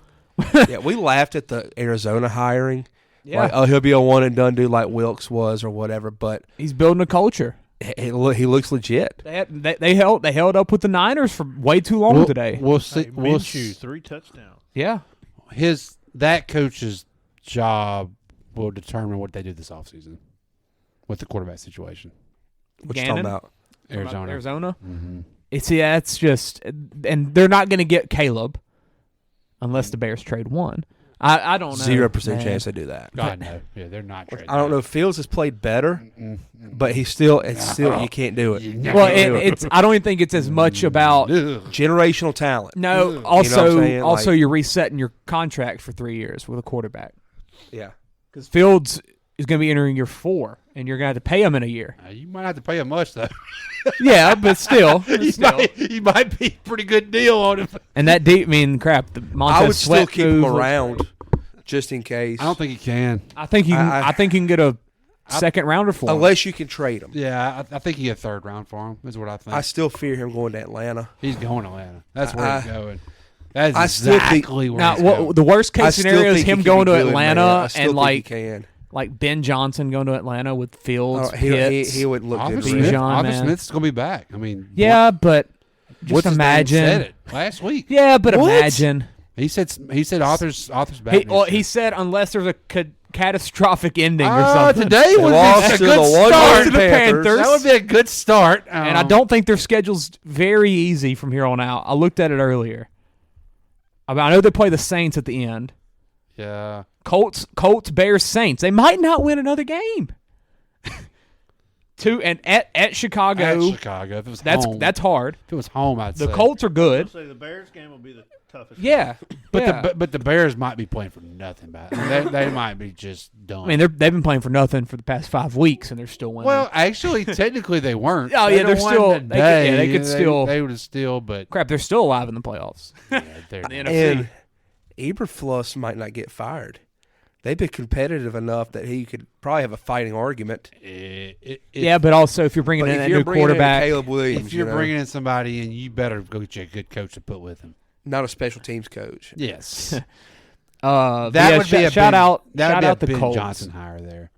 Yeah, we laughed at the Arizona hiring. Yeah. Like, oh, he'll be a one and done dude like Wilkes was or whatever. But he's building a culture. He looks legit. They held up with the Niners for way too long today. We'll see. Minshew, 3 touchdowns. Yeah, that coach's job will determine what they do this offseason with the quarterback situation. What you talking about? Arizona. Mm-hmm. It's just, and they're not going to get Caleb unless the Bears trade one. I don't know. 0% chance they do that. God no. Yeah, they're not trading. I don't know. Fields has played better, but it's still you can't do it. Well, it's I don't even think it's as much about generational talent. No, also you're resetting your contract for 3 years with a quarterback. Yeah, because Fields is going to be entering year 4, and you're going to have to pay him in a year. You might have to pay him much though. Yeah, but still, you might be a pretty good deal on him. And that deep, I mean, crap. The Montez I would still keep him move around just in case. I don't think he can. I think you can get a second rounder for him. Unless you can trade him. Yeah, I think he get a third round for him. Is what I think. I still fear him going to Atlanta. He's going to Atlanta. That's where he's going. That's exactly where he's going. The worst case scenario is him going to Atlanta and like Ben Johnson going to Atlanta with Fields. He would look good. Arthur Smith's going to be back. I mean, but just imagine. Said it last week. Yeah, but imagine. He said Arthur's back. He said unless there's a catastrophic ending or something. Today would be a good start to the Panthers. That would be a good start. And I don't think their schedule's very easy from here on out. I looked at it earlier. I know they play the Saints at the end. Yeah. Colts, Bears, Saints. They might not win another game. At Chicago. At Chicago. If it was home. That's hard. If it was home, I'd say. The Colts are good. I'd say the Bears game will be the toughest. Yeah. But the Bears might be playing for nothing. They might be just done. I mean, they've been playing for nothing for the past 5 weeks, and they're still winning. Well, actually, technically they weren't. Oh, yeah, they're still. They could still. They would have still, but crap, they're still alive in the playoffs. Yeah, they're the NFC. And Eberflus might not get fired. They've been competitive enough that he could probably have a fighting argument. Yeah, but also if you're bringing in a new quarterback, Caleb Williams, if you're bringing in somebody, and you better go get you a good coach to put with him. Not a special teams coach. Yes. that would be a shout out the Ben Colts. Johnson hire there.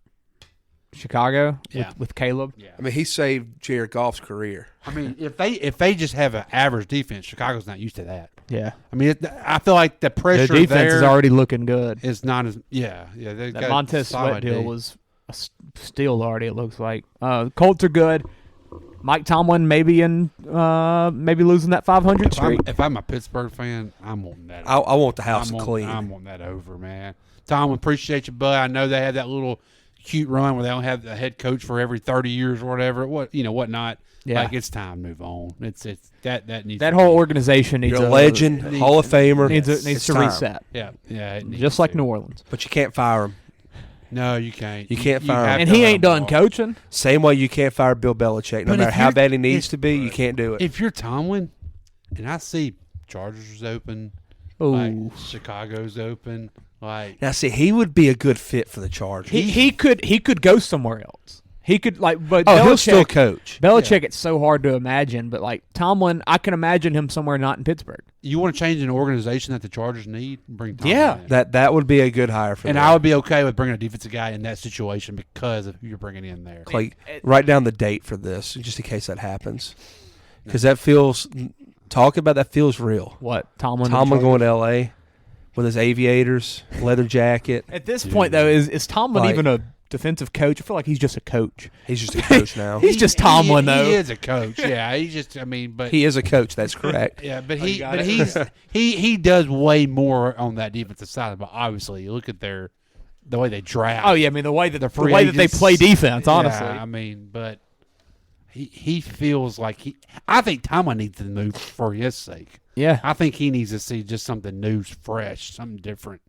Chicago, yeah. with Caleb. Yeah. I mean, he saved Jared Goff's career. I mean, if they just have an average defense, Chicago's not used to that. Yeah. I mean, I feel like the pressure their defense there is already looking good. It's not as that Montez Sweat deal was a steal already. It looks like Colts are good. Mike Tomlin maybe losing that 500 streak. If I'm a Pittsburgh fan, I'm wanting that. I want the house clean. I'm wanting that over, man. Tomlin, appreciate you, bud. I know they had that little cute run where they don't have the head coach for every 30 years or whatever. Whatnot. Yeah. Like, it's time to move on. It's that needs that whole organization needs a legend, Hall of Famer needs to reset. Yeah. Just like New Orleans. But you can't fire him. No, you can't. You can't fire him. And he ain't done coaching. Same way you can't fire Bill Belichick. No matter how bad he needs to be, you can't do it. If you're Tomlin, and I see Chargers is open, like Chicago's open, like now see, he would be a good fit for the Chargers. He could go somewhere else. He could but he'll still coach. Belichick, it's so hard to imagine, but like Tomlin, I can imagine him somewhere not in Pittsburgh. You want to change an organization that the Chargers need? Bring Tomlin in. That would be a good hire for them. And I would be okay with bringing a defensive guy in that situation because of who you're bringing in there. Like, write down the date for this just in case that happens, because that feels real. What Tomlin going to L.A. with his aviators, leather jacket. At this point, though, is Tomlin even a defensive coach? I feel like he's just a coach. He's just a coach now. He's just Tomlin, though. He is a coach. Yeah, he is a coach. That's correct. Yeah, but he does way more on that defensive side. But obviously, you look at the way they draft. Oh yeah, I mean the way that they play defense. Honestly, I mean, but he feels like I think Tomlin needs to move for his sake. Yeah, I think he needs to see just something new, fresh, something different.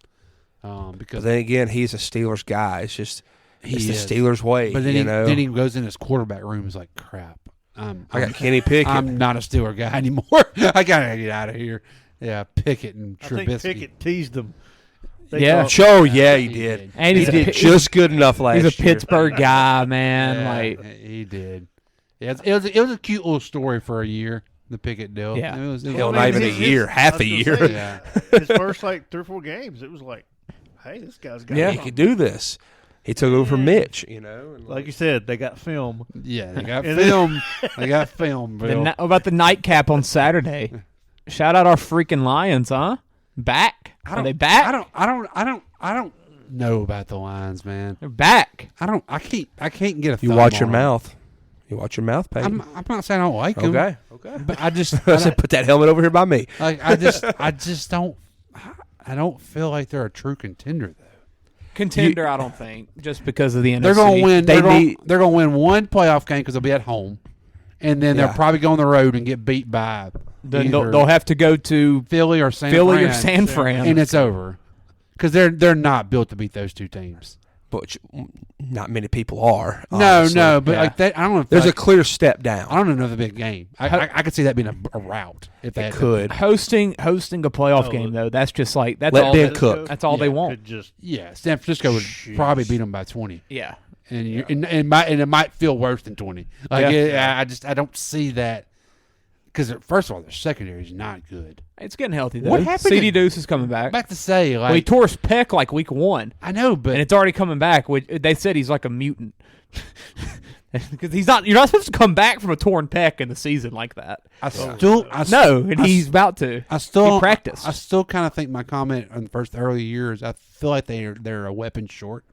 Because then again, he's a Steelers guy. It's just. It's the Steelers' way. But then he goes in his quarterback room and is like, crap. I got Kenny Pickett. I'm not a Steeler guy anymore. I got to get out of here. Yeah, Pickett and Trubisky. I think Pickett teased them. He did. And he did just good enough last year. He's a Pittsburgh guy, man. He did. Yeah, it was a cute little story for a year. The Pickett deal. Yeah. It was not even a year, half a year. Say, his first 3 or 4 games, it was like, hey, this guy's got he could do this. He took over from Mitch, And like you said, they got film. Yeah, they got film. They got film, Bill. What about the nightcap on Saturday? Shout out our freaking Lions, huh? Back? Are they back? I don't know about the Lions, man. They're back. I can't get a You watch your mouth. You watch your mouth, Peyton. I'm not saying I don't like them. Okay. But I just said put that helmet over here by me. I just don't feel like they're a true contender though. Contender, I don't think, just because of the NFC. They're going to win. They're going to win one playoff game because they'll be at home, and then they'll probably go on the road and get beat by. Then they'll have to go to Philly or San Fran, and it's over because they're not built to beat those two teams. But not many people are. No, but like that, I don't know. If there's a clear step down. I don't even know if it's a big game. I could see that being a rout. If they could hosting a playoff game though. That's just like that's let all. Ben cook. That's all they want. San Francisco would probably beat them by 20. Yeah, and it might feel worse than 20. Like I don't see that because first of all, their secondary is not good. It's getting healthy though. What happened? CD Deuce is coming back. I'm about to say, he tore his pec like week 1. I know, but and it's already coming back. They said he's like a mutant because he's not. You're not supposed to come back from a torn pec in the season like that. He's about to. He practiced. I still kind of think my comment on the first early years. I feel like they're a weapon short.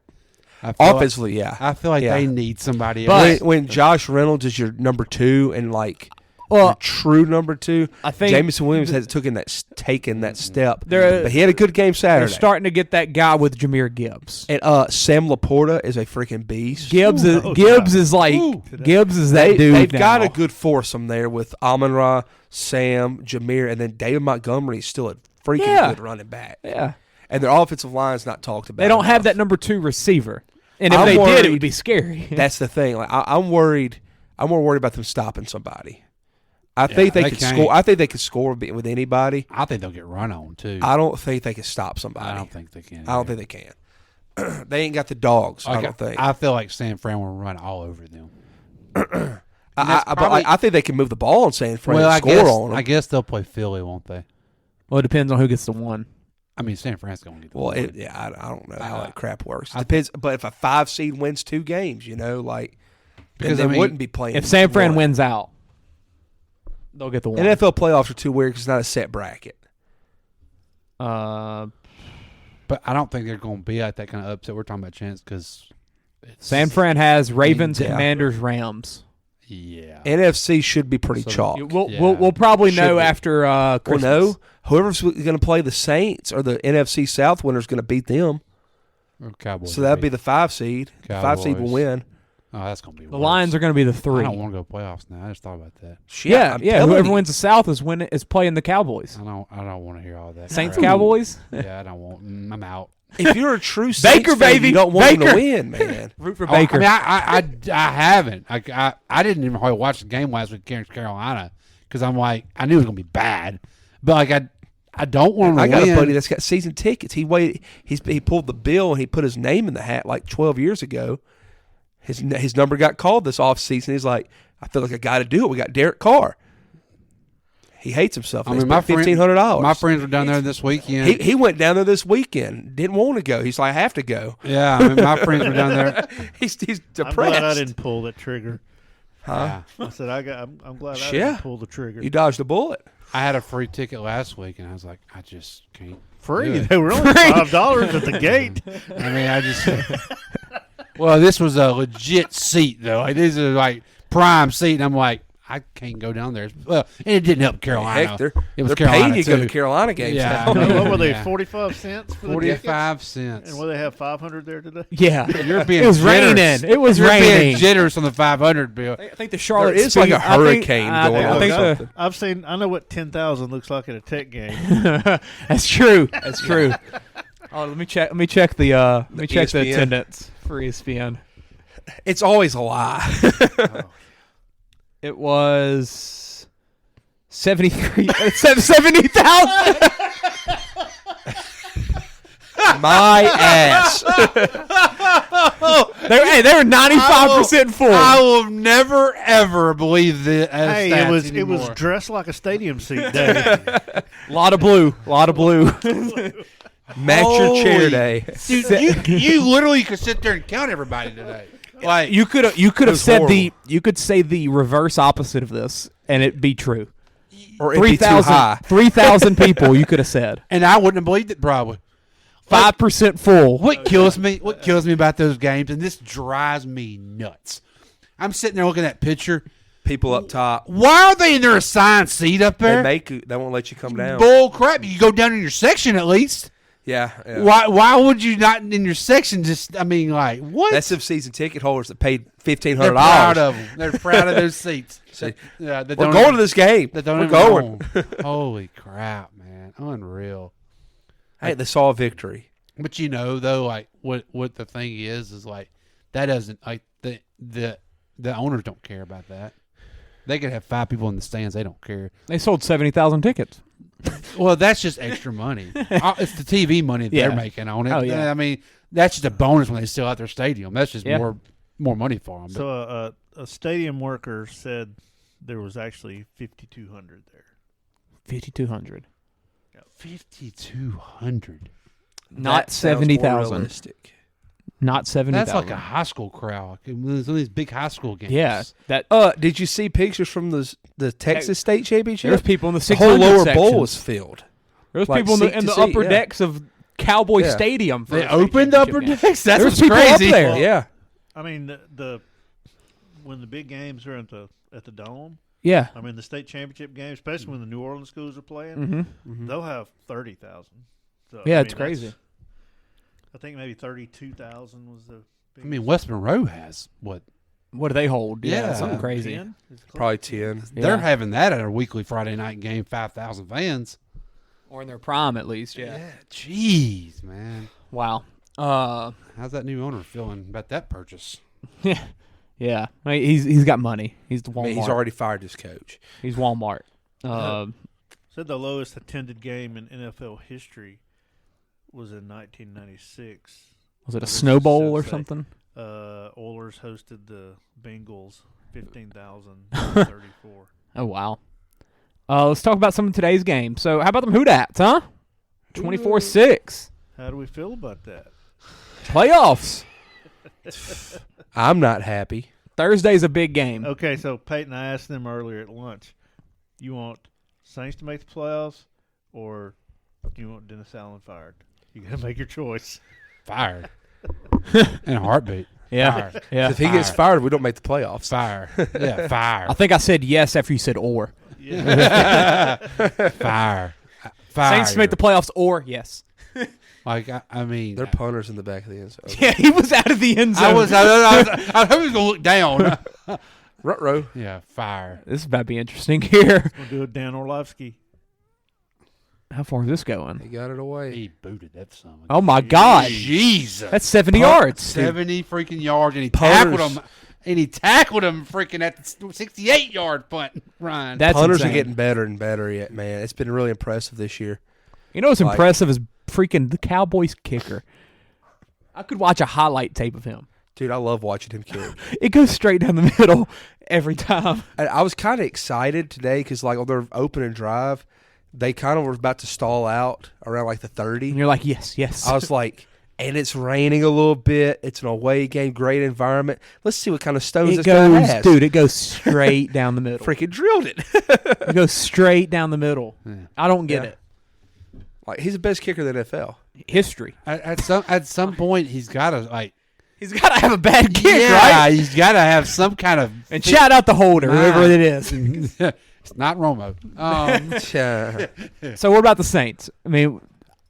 Offensively, I feel like they need somebody else. But when Josh Reynolds is your number 2 and your true number 2, I think Jameson Williams has taken that step. But he had a good game Saturday. They're starting to get that guy with Jahmyr Gibbs. And Sam Laporta is a freaking beast. Gibbs is that dude. They've got a good foursome there with Amon-Ra, Sam, Jahmyr, and then David Montgomery is still a freaking good running back. Yeah. And their offensive line's not talked about. They don't have that number 2 receiver. And if they did, it would be scary. That's the thing. I'm worried. I'm more worried about them stopping somebody. I think they could score. I think they could score with anybody. I think they'll get run on too. I don't think they can stop somebody. I don't think they can. I don't think they can. They ain't got the dogs. I don't think. I feel like San Fran will run all over them. I think they can move the ball on San Fran and score on them. I guess they'll play Philly, won't they? Well, it depends on who gets the 1. I mean, San Fran's going to get the 1. Well, I don't know how that crap works. It depends. But if a 5 seed wins 2 games, because they wouldn't be playing. If San Fran wins out, they'll get the 1. NFL playoffs are too weird because it's not a set bracket. But I don't think they're going to be at that kind of upset. We're talking about chance because San Fran has Ravens, Commanders, Rams. Yeah, NFC should be pretty chalk. We'll probably know after Christmas. Well, no, whoever's going to play the Saints or the NFC South winner is going to beat them. Or Cowboys. So that'd be the 5 seed. The 5 seed will win. Oh, that's going to be the Lions are going to be the 3. I don't want to go playoffs now. I just thought about that. Yeah. Whoever wins the South is playing the Cowboys. I don't want to hear all that. Saints Cowboys. Yeah, I don't want. I'm out. If you're a true Saints fan, you don't want them to win, man. Root for Baker. I mean, I haven't. I didn't even hardly watch the game last week against Carolina because I'm like, I knew it was going to be bad, but I don't want to win. I got a buddy that's got season tickets. He pulled the bill and he put his name in the hat like 12 years ago. His number got called this offseason. He's like, I feel like I got to do it. We got Derek Carr. He hates himself. I mean, my $1,500. My friends were down there this weekend. He went down there this weekend. Didn't want to go. He's like, I have to go. Yeah, I mean, my friends were down there. He's depressed. I'm glad I didn't pull that trigger. Huh? I said I'm glad I didn't pull the trigger. You dodged a bullet. I had a free ticket last week, and I was like, I just can't. Free? They were only $5 at the gate. I mean, I just. Well, this was a legit seat though. Like this is like prime seat, and I'm like, I can't go down there. Well, and it didn't help Carolina. Heck, it was they're Carolina paying you to too. go to Carolina games. Yeah, now. What were they? 45 cents for the 45 cents. And will they have 500 there today? Yeah, you're being. It was generous. raining. It was you're raining. Being generous on the 500 bill. I think the Charlotte is like a hurricane going on. I've seen. I know what 10,000 looks like at a Tech game. That's true. That's true. Oh, let me check. Let me check the attendance for ESPN. It's always a lie. It was 70,000. My ass. They were 95% full. I will never ever believe that. Hey, it was dressed like a stadium seat day. Lot of blue. Match your chair day. Dude, you literally could sit there and count everybody today. Like you could have said you could say the reverse opposite of this, and it'd be true. Or it'd be too high. 3,000 people. You could have said, and I wouldn't have believed it. Probably 5% full. What kills me about those games, and this drives me nuts. I'm sitting there looking at that picture. People up top. Why are they in their assigned seat up there? They won't let you come down. Bull crap! You go down in your section at least. Yeah. Why would you not in your section? What? That's some season ticket holders that paid $1,500. They're proud of them. They're proud of those seats. We're going to this game. We're going. Holy crap, man! Unreal. Hey, they saw a victory. But though, what the thing is that doesn't the owners don't care about that. They could have 5 people in the stands. They don't care. They sold 70,000 tickets. Well, that's just extra money. It's the TV money they're making on it. Oh, yeah. I mean, that's just a bonus when they sell out their stadium. That's just more money for them. So a stadium worker said there was actually 5,200 there. 5,200. 5,200. Not 70,000. Not 70,000. That's like a high school crowd. One of these big high school games. Yeah. Did you see pictures from the Texas State Championship? There's people in the 600 The whole lower sections. bowl was filled. There's people in the upper decks of Cowboy Stadium. They opened the upper decks? That's what's people crazy. Up there. Yeah. I mean, when the big games are at the Dome. Yeah. I mean, the state championship game, especially when the New Orleans schools are playing, they'll have 30,000. So, yeah, it's crazy. I think maybe 32,000 was the biggest. I mean, West Monroe has what? What do they hold? Yeah, something crazy. 10? Probably 10. They're having that at a weekly Friday night game, 5,000 fans. Or in their prime, at least, yeah. Jeez, man. Wow. How's that new owner feeling about that purchase? Yeah. I mean, he's got money. He's Walmart. I mean, he's already fired his coach. He's Walmart. Said the lowest attended game in NFL history was in 1996. Was it a Snow Bowl or something? Oilers hosted the Bengals, 15,034. Oh, wow. Let's talk about some of today's games. So, how about them Hoodats, huh? 24-6. How do we feel about that? Playoffs. I'm not happy. Thursday's a big game. Okay, so Peyton, I asked them earlier at lunch, you want Saints to make the playoffs or do you want Dennis Allen fired? You got to make your choice. Fired. In a heartbeat. Yeah. Fired. Yeah. If he gets fired, we don't make the playoffs. Fire. Yeah, fire. I think I said yes after you said or. Yeah. Fire. Saints to make the playoffs or yes. Like, I mean. They're punters in the back of the end zone. Yeah, he was out of the end zone. I was he was going to look down. Ruh-roh. Yeah, fire. This is about to be interesting here. We'll do a Dan Orlovsky. How far is this going? He got it away. He booted that son. Oh, my God. Jesus. That's 70 yards. 70 freaking yards, and he tackled him. And he tackled him freaking at the 68-yard punt, Ryan. That's Punters insane. are getting better and better yet, man. It's been really impressive this year. You know what's impressive is freaking the Cowboys kicker. I could watch a highlight tape of him. Dude, I love watching him kick. It goes straight down the middle every time. And I was kind of excited today because, like, on their opening drive, they kind of were about to stall out around, like, the 30. And you're like, yes, yes. I was like, and it's raining a little bit. It's an away game, great environment. Let's see what kind of stones this guy has. Dude, it goes straight down the middle. Freaking drilled it. It goes straight down the middle. Yeah. I don't get it. Like, he's the best kicker in the NFL. History. At some point, he's got to, he's got to have a bad kick, yeah, right? He's got to have some kind of. And shout out the holder, whoever it is. It's not Romo. So what about the Saints? I mean,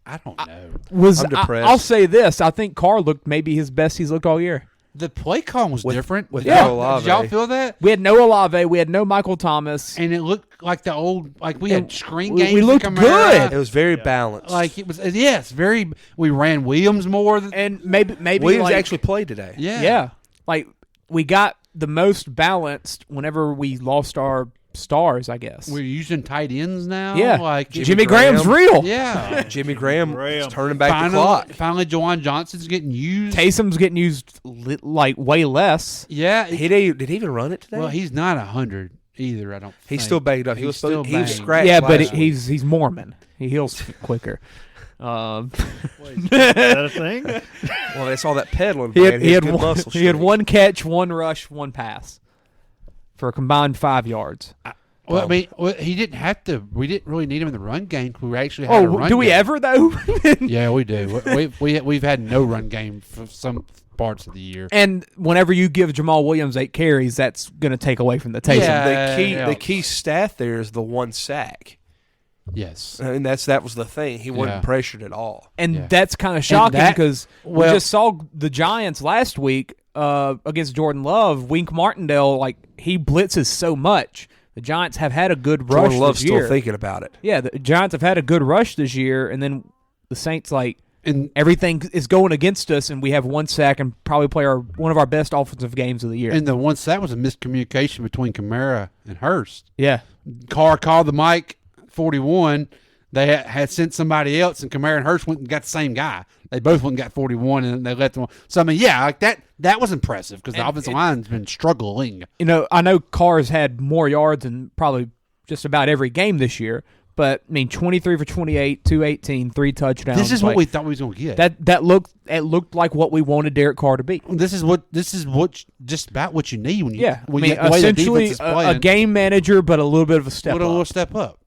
I don't know. I'm depressed. I'll say this. I think Carr looked maybe his best he's looked all year. The play call was different. With no Olave. Did y'all feel that? We had no Olave. We had no Michael Thomas. And it looked like the old, like we had screen games. We looked good. It was very balanced. Like it was, yes, very. We ran Williams more. And maybe Williams like, actually played today. Yeah. Like we got the most balanced whenever we lost our stars, I guess. We're using tight ends now. Yeah, like Jimmy Graham's real. Yeah, Jimmy Graham is turning back the clock. Finally, Jawan Johnson's getting used. Taysom's getting used like way less. Yeah, did he even run it today? Well, he's not 100 either. I don't. He's still banged up. He was scratched. Yeah, but he's Mormon. He heals quicker. Wait, is that a thing? Well, they saw that pedaling. He had one catch, one rush, one pass for a combined 5 yards. Well, I mean, he didn't have to. We didn't really need him in the run game. We actually had a run game. Do we ever though? Yeah, we do. We've had no run game for some parts of the year. And whenever you give Jamal Williams 8 carries, that's going to take away from the Taysom. Yeah, the key stat there is the 1 sack. Yes, and that was the thing. He wasn't pressured at all, and that's kind of shocking because we just saw the Giants last week against Jordan Love. Wink Martindale, like he blitzes so much. The Giants have had a good rush Jordan Love's this year. Still thinking about it. Yeah, the Giants have had a good rush this year, and then the Saints and everything is going against us, and we have 1 sack and probably play one of our best offensive games of the year. And the 1 sack was a miscommunication between Kamara and Hurst. Yeah, Carr called the mic 41. They had sent somebody else, and Kamara and Hurst went and got the same guy. They both went and got 41, and they let them. So I mean, yeah, like that was impressive because the offensive line's been struggling. You know, I know Carr's had more yards in probably just about every game this year, but I mean, 23 for 28, 218, 3 touchdowns. This is what we thought we was going to get. That looked like what we wanted Derek Carr to be. This is what just about what you need when you essentially a game manager, but a little bit of a step up. A little step up.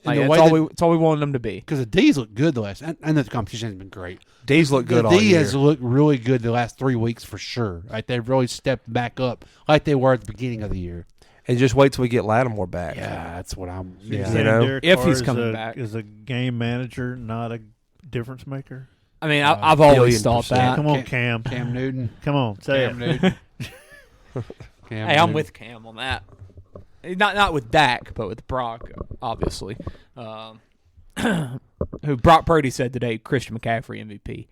It's all we wanted them to be. Because the D's look good the last, and the competition has been great. D's look good all year. The D has looked really good the last 3 weeks for sure. Like they've really stepped back up like they were at the beginning of the year. And just wait till we get Lattimore back. Yeah, that's what I'm. Yeah. If he's coming back, is a game manager not a difference maker? I mean, I've always thought that. Come on, Cam. Cam Newton. Come on, say Cam it. Newton. Hey, I'm with Cam on that. Not with Dak, but with Brock, obviously. Who Brock Purdy said today, Christian McCaffrey MVP.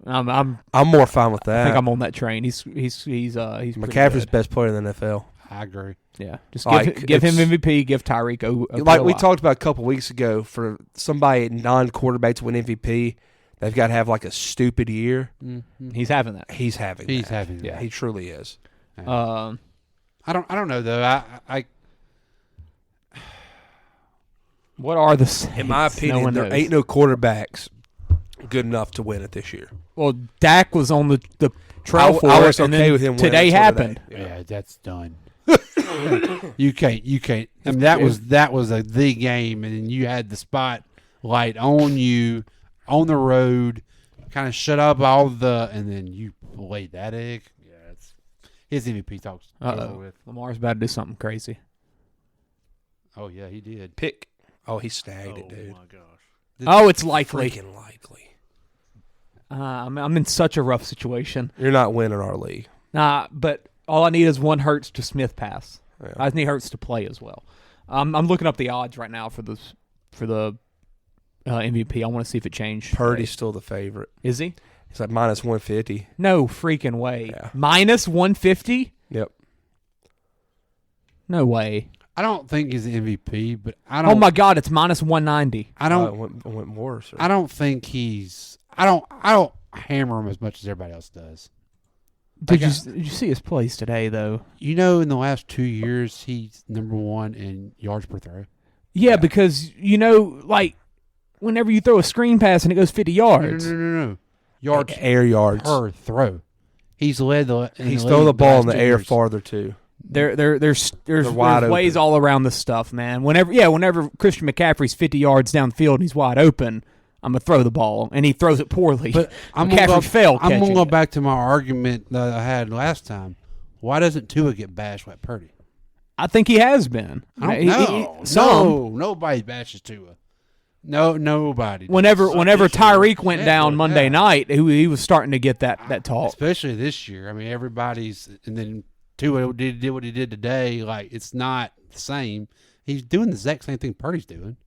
I'm more fine with that. I think I'm on that train. He's McCaffrey's best player in the NFL. I agree. Yeah, just give him MVP. Give Tyreek like we talked about a couple weeks ago. For somebody non-quarterback to win MVP, they've got to have like a stupid year. Mm-hmm. He's having that. He's having that. Yeah, he truly is. I don't know though. I what are the Saints? In my opinion, there ain't no quarterbacks good enough to win it this year. Well, Dak was on the trail for I was it, and okay then with him today happened. Yeah, that's done. You can't. I mean, that was the game, and you had the spotlight on you on the road, kind of shut up and then you laid that egg. Yeah, it's his MVP talks. Lamar's about to do something crazy. Oh yeah, he did. Pick. Oh, he snagged it, dude. Oh my gosh. It's likely. Freaking likely. I'm in such a rough situation. You're not winning our league. Nah, but all I need is one Hurts to Smith pass. Yeah. I need Hurts to play as well. I'm looking up the odds right now for the MVP. I want to see if it changed. Purdy's still the favorite. Is he? He's like minus 150. No freaking way. Yeah. Minus 150? Yep. No way. I don't think he's the MVP, but I don't. Oh my God, it's minus 190. I don't. It went worse. I don't think he's. I don't hammer him as much as everybody else does. Did you see his plays today though? You know, in the last 2 years, he's number 1 in yards per throw. Yeah, because like whenever you throw a screen pass and it goes 50 yards. No. Yards, air yards per throw. He's led the. He's thrown the ball in the air farther too. There's ways all around this stuff, man. Whenever Christian McCaffrey's 50 yards downfield and he's wide open, I'm gonna throw the ball, and he throws it poorly. But I'm gonna go back to my argument that I had last time. Why doesn't Tua get bashed like Purdy? I think he has been. I don't know. Nobody bashes Tua. No, nobody. Whenever Tyreek went down Monday night, he was starting to get that talk. Especially this year. I mean, everybody's and then Tua did what he did today. Like it's not the same. He's doing the exact same thing Purdy's doing.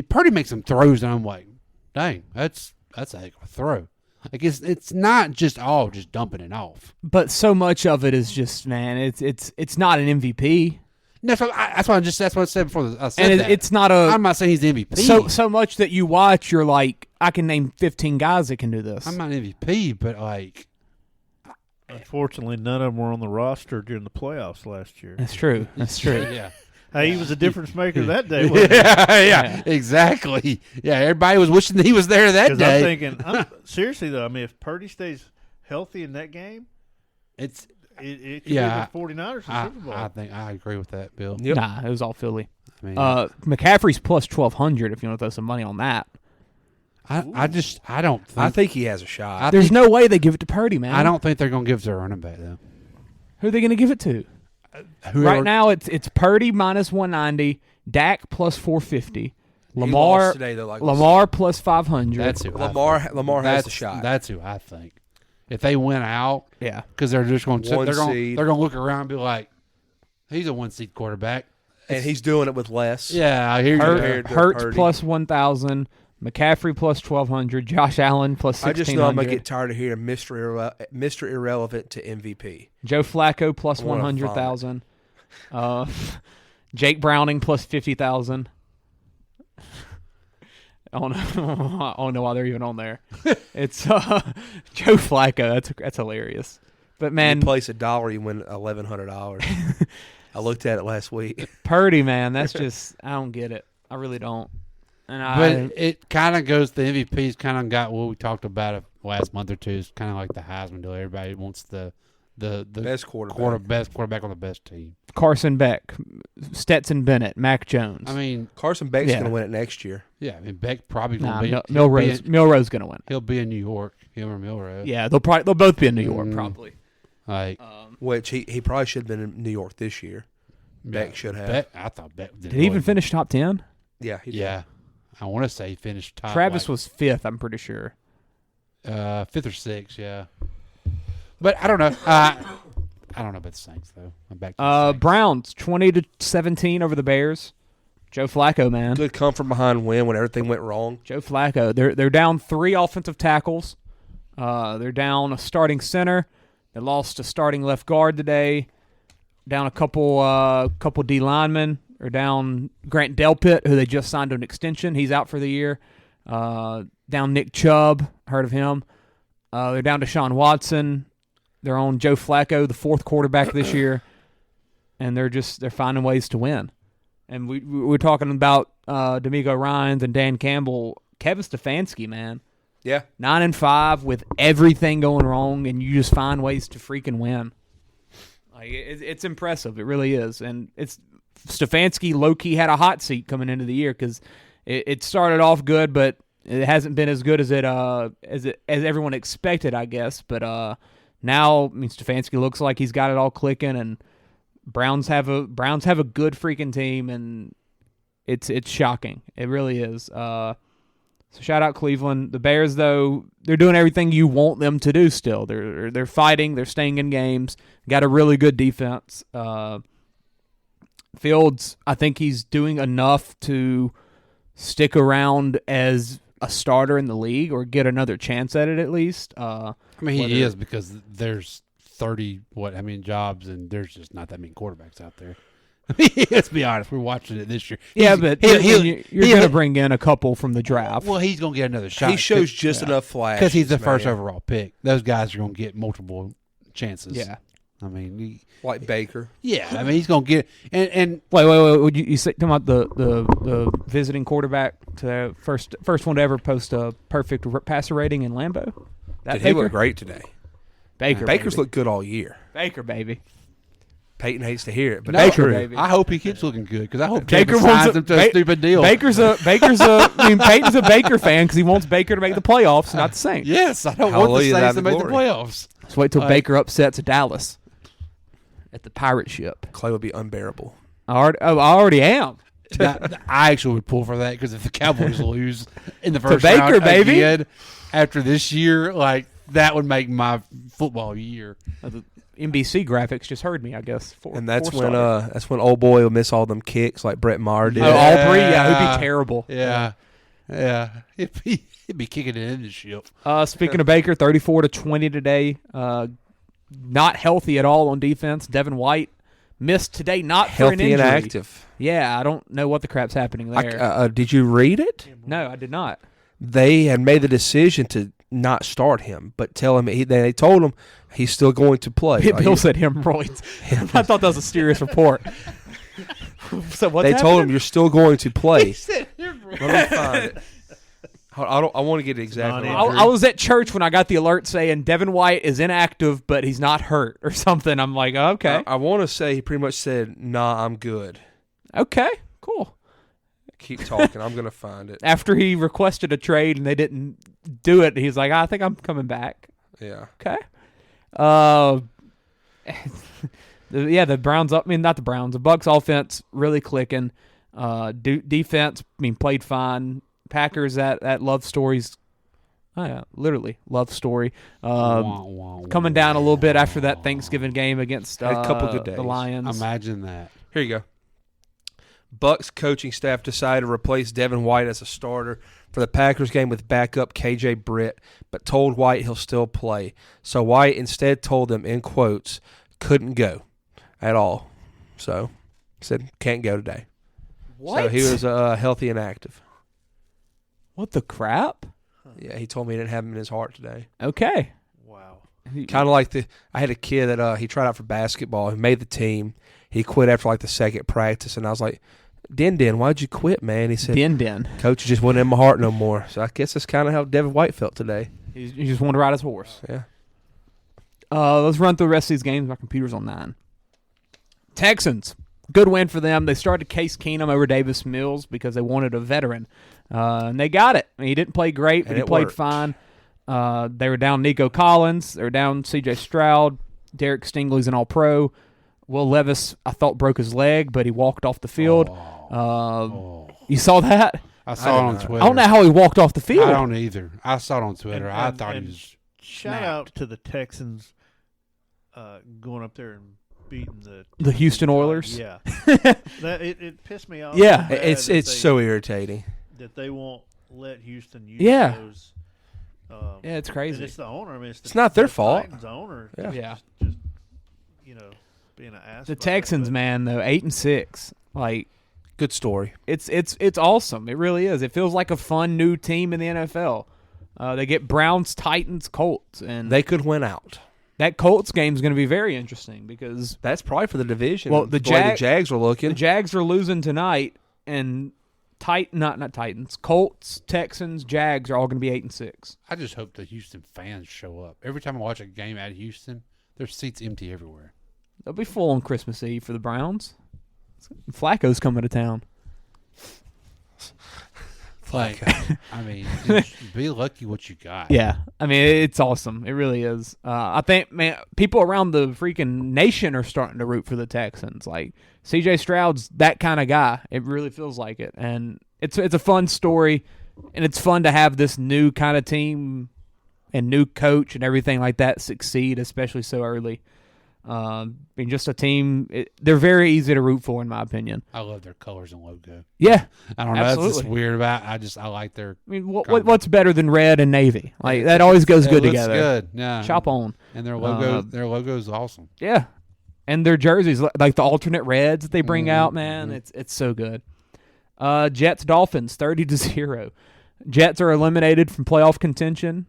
Purdy makes some throws, and I'm like, dang, that's a heck of a throw. Like it's not just dumping it off. But so much of it is just, man, it's not an MVP. That's what I said before. I said and that. It's not a. I'm not saying he's the MVP. So much that you watch, you're like, I can name 15 guys that can do this. I'm not MVP, but like. Unfortunately, none of them were on the roster during the playoffs last year. That's true. That's true. Yeah. Hey, he was a difference maker that day. Wasn't he? Yeah, exactly. Yeah, everybody was wishing that he was there that day. I'm thinking, seriously though, I mean, if Purdy stays healthy in that game, it could be the 49ers in Super Bowl. I think I agree with that, Bill. Yep. Nah, it was all Philly. I mean, McCaffrey's plus 1,200 if you want to throw some money on that. I don't think. I think he has a shot. There's no way they give it to Purdy, man. I don't think they're going to give it to a running back, though. Who are they going to give it to? Right now, it's Purdy minus 190, Dak plus 450, Lamar today, though, Lamar plus 500. That's who Lamar has the shot. That's who I think. If they win out, yeah, because they're just going to they're going to look around and be like, he's a 1-seed quarterback, and he's doing it with less. Yeah, I hear you. Hurts plus 1,000. McCaffrey plus 1,200, Josh Allen plus 1,600. I just know I'm going to get tired of hearing Mr. Irrelevant to MVP. Joe Flacco plus 100,000. Jake Browning plus 50,000. I don't know why they're even on there. It's Joe Flacco. That's hilarious. But man, you place $1, you win $1,100. I looked at it last week. Purdy, man, that's just I don't get it. I really don't. But it kind of goes. The MVP's kind of got what we talked about last month or two. It's kind of like the Heisman deal. Everybody wants the best quarterback. Best quarterback on the best team. Carson Beck, Stetson Bennett, Mac Jones. I mean, Carson Beck's going to win it next year. Yeah, I mean Beck probably going to be. Milroe's going to win. He'll be in New York. Him or Milroe. Yeah, they'll both be in New York probably. Like, which he probably should have been in New York this year. Beck should have. I thought Beck did he even finish top 10? Yeah, he did. Yeah. I want to say he finished top. Travis was 5th, I'm pretty sure. 5th or 6th, yeah. But I don't know. I don't know about the Saints though. I'm back to the Saints. Browns 20-17 over the Bears. Joe Flacco, man. Good come from behind win when everything went wrong. Joe Flacco. They're down 3 offensive tackles. They're down a starting center. They lost a starting left guard today. Down a couple D linemen. Or down Grant Delpit, who they just signed to an extension. He's out for the year. Down Nick Chubb. Heard of him. They're down to Deshaun Watson. They're on Joe Flacco, the 4th quarterback this year. And they're finding ways to win. And we're talking about D'Amico Ryans and Dan Campbell. Kevin Stefanski, man. Yeah. 9-5 with everything going wrong, and you just find ways to freaking win. Like it's impressive. It really is. And it's Stefanski low-key had a hot seat coming into the year because it started off good, but it hasn't been as good as everyone expected, I guess. But now, I mean, Stefanski looks like he's got it all clicking, and Browns have a good freaking team, and it's shocking. It really is. So shout out Cleveland. The Bears, though, they're doing everything you want them to do. Still, they're fighting. They're staying in games. Got a really good defense. Fields, I think he's doing enough to stick around as a starter in the league or get another chance at it at least. I mean, he is because there's 30 jobs, and there's just not that many quarterbacks out there. Let's be honest, we're watching it this year. Yeah, but you're going to bring in a couple from the draft. Well, he's going to get another shot. He shows just enough flash because he's the first overall pick. Those guys are going to get multiple chances. Yeah. I mean, like Baker. Yeah, I mean he's gonna get and wait. Would you say talking about the visiting quarterback to the first one to ever post a perfect passer rating in Lambeau? He looked great today. Baker's looked good all year. Baker, baby. Peyton hates to hear it, but Baker, baby. I hope he keeps looking good because I hope Baker signs him to a stupid deal. Peyton's a Baker fan because he wants Baker to make the playoffs, not the Saints. Yes, I don't want the Saints to make the playoffs. Let's wait till Baker upsets Dallas at the pirate ship. Clay would be unbearable. I already am. I actually would pull for that because if the Cowboys lose in the first Baker, round baby. again after this year, like that would make my football year. The NBC graphics just heard me, I guess. And that's when old boy will miss all them kicks like Brett Maher did. Oh, Aubrey, he'd be terrible. Yeah. He'd be kicking it in the ship. Speaking of Baker, 34-20 today. Not healthy at all on defense. Devin White missed today, not healthy for an injury. and active. Yeah, I don't know what the crap's happening there. Did you read it? No, I did not. They had made the decision to not start him, but tell him they told him he's still going to play. Bill said hemorrhoids. I thought that was a serious report. So what's they happening? told him you're still going to play. He said hemorrhoids. Let me find it. I want to get it exactly. I was at church when I got the alert saying Devin White is inactive, but he's not hurt or something. I'm like, okay. I want to say he pretty much said, "Nah, I'm good." Okay, cool. Keep talking. I'm going to find it. After he requested a trade and they didn't do it, he's like, I think I'm coming back. Yeah. Okay. The Browns up. I mean, not the Browns. The Bucks offense really clicking. Defense, played fine. Packers that love stories. Oh yeah, literally love story. Coming down a little bit after that Thanksgiving game against a couple good days. The Lions. Imagine that. Here you go. Bucks coaching staff decided to replace Devin White as a starter for the Packers game with backup KJ Britt, but told White he'll still play. So White instead told them, in quotes, couldn't go at all. So said can't go today. What? So he was healthy and active. What the crap? Yeah, he told me he didn't have him in his heart today. Okay. Wow. Kind of like I had a kid that he tried out for basketball. He made the team. He quit after like the second practice, and I was like, Den, why'd you quit, man? He said, Den. Coach just wasn't in my heart no more. So I guess that's kind of how Devin White felt today. He just wanted to ride his horse. Yeah. Let's run through the rest of these games. My computer's on 9. Texans. Good win for them. They started Case Keenum over Davis Mills because they wanted a veteran. And they got it. He didn't play great, but he played fine. They were down Nico Collins. They were down C.J. Stroud. Derek Stingley's an all-pro. Will Levis, I thought, broke his leg, but he walked off the field. You saw that? I saw it on Twitter. I don't know how he walked off the field. I don't either. I saw it on Twitter. I thought he was Shout out to the Texans going up there and beating the Houston Oilers. Yeah. It pissed me off. Yeah. It's so irritating. That they won't let Houston use those. Yeah, it's crazy. It's the owner. I mean, it's not their fault. Titans owner. Yeah. Just being an ass. The Texans, man, though, 8-6. Like, good story. It's awesome. It really is. It feels like a fun new team in the NFL. They get Browns, Titans, Colts, and they could win out. That Colts game is going to be very interesting because that's probably for the division. Well, the Jags are looking. The Jags are losing tonight, and not Titans, Colts, Texans, Jags are all going to be 8-6. I just hope the Houston fans show up. Every time I watch a game at Houston, there's seats empty everywhere. They'll be full on Christmas Eve for the Browns. Flacco's coming to town. Flacco. I mean, be lucky what you got. Yeah. I mean, it's awesome. It really is. I think, man, people around the freaking nation are starting to root for the Texans. Like, C.J. Stroud's that kind of guy. It really feels like it. And it's a fun story, and it's fun to have this new kind of team and new coach and everything like that succeed, especially so early. Just a team, they're very easy to root for, in my opinion. I love their colors and logo. Yeah, I don't know. Absolutely. That's just weird about. I like their. I mean, what's better than red and navy? Like that always goes good together. Good, yeah. Chop on. And their logo is awesome. Yeah, and their jerseys, like the alternate reds that they bring out, man, it's so good. Jets Dolphins 30-0. Jets are eliminated from playoff contention.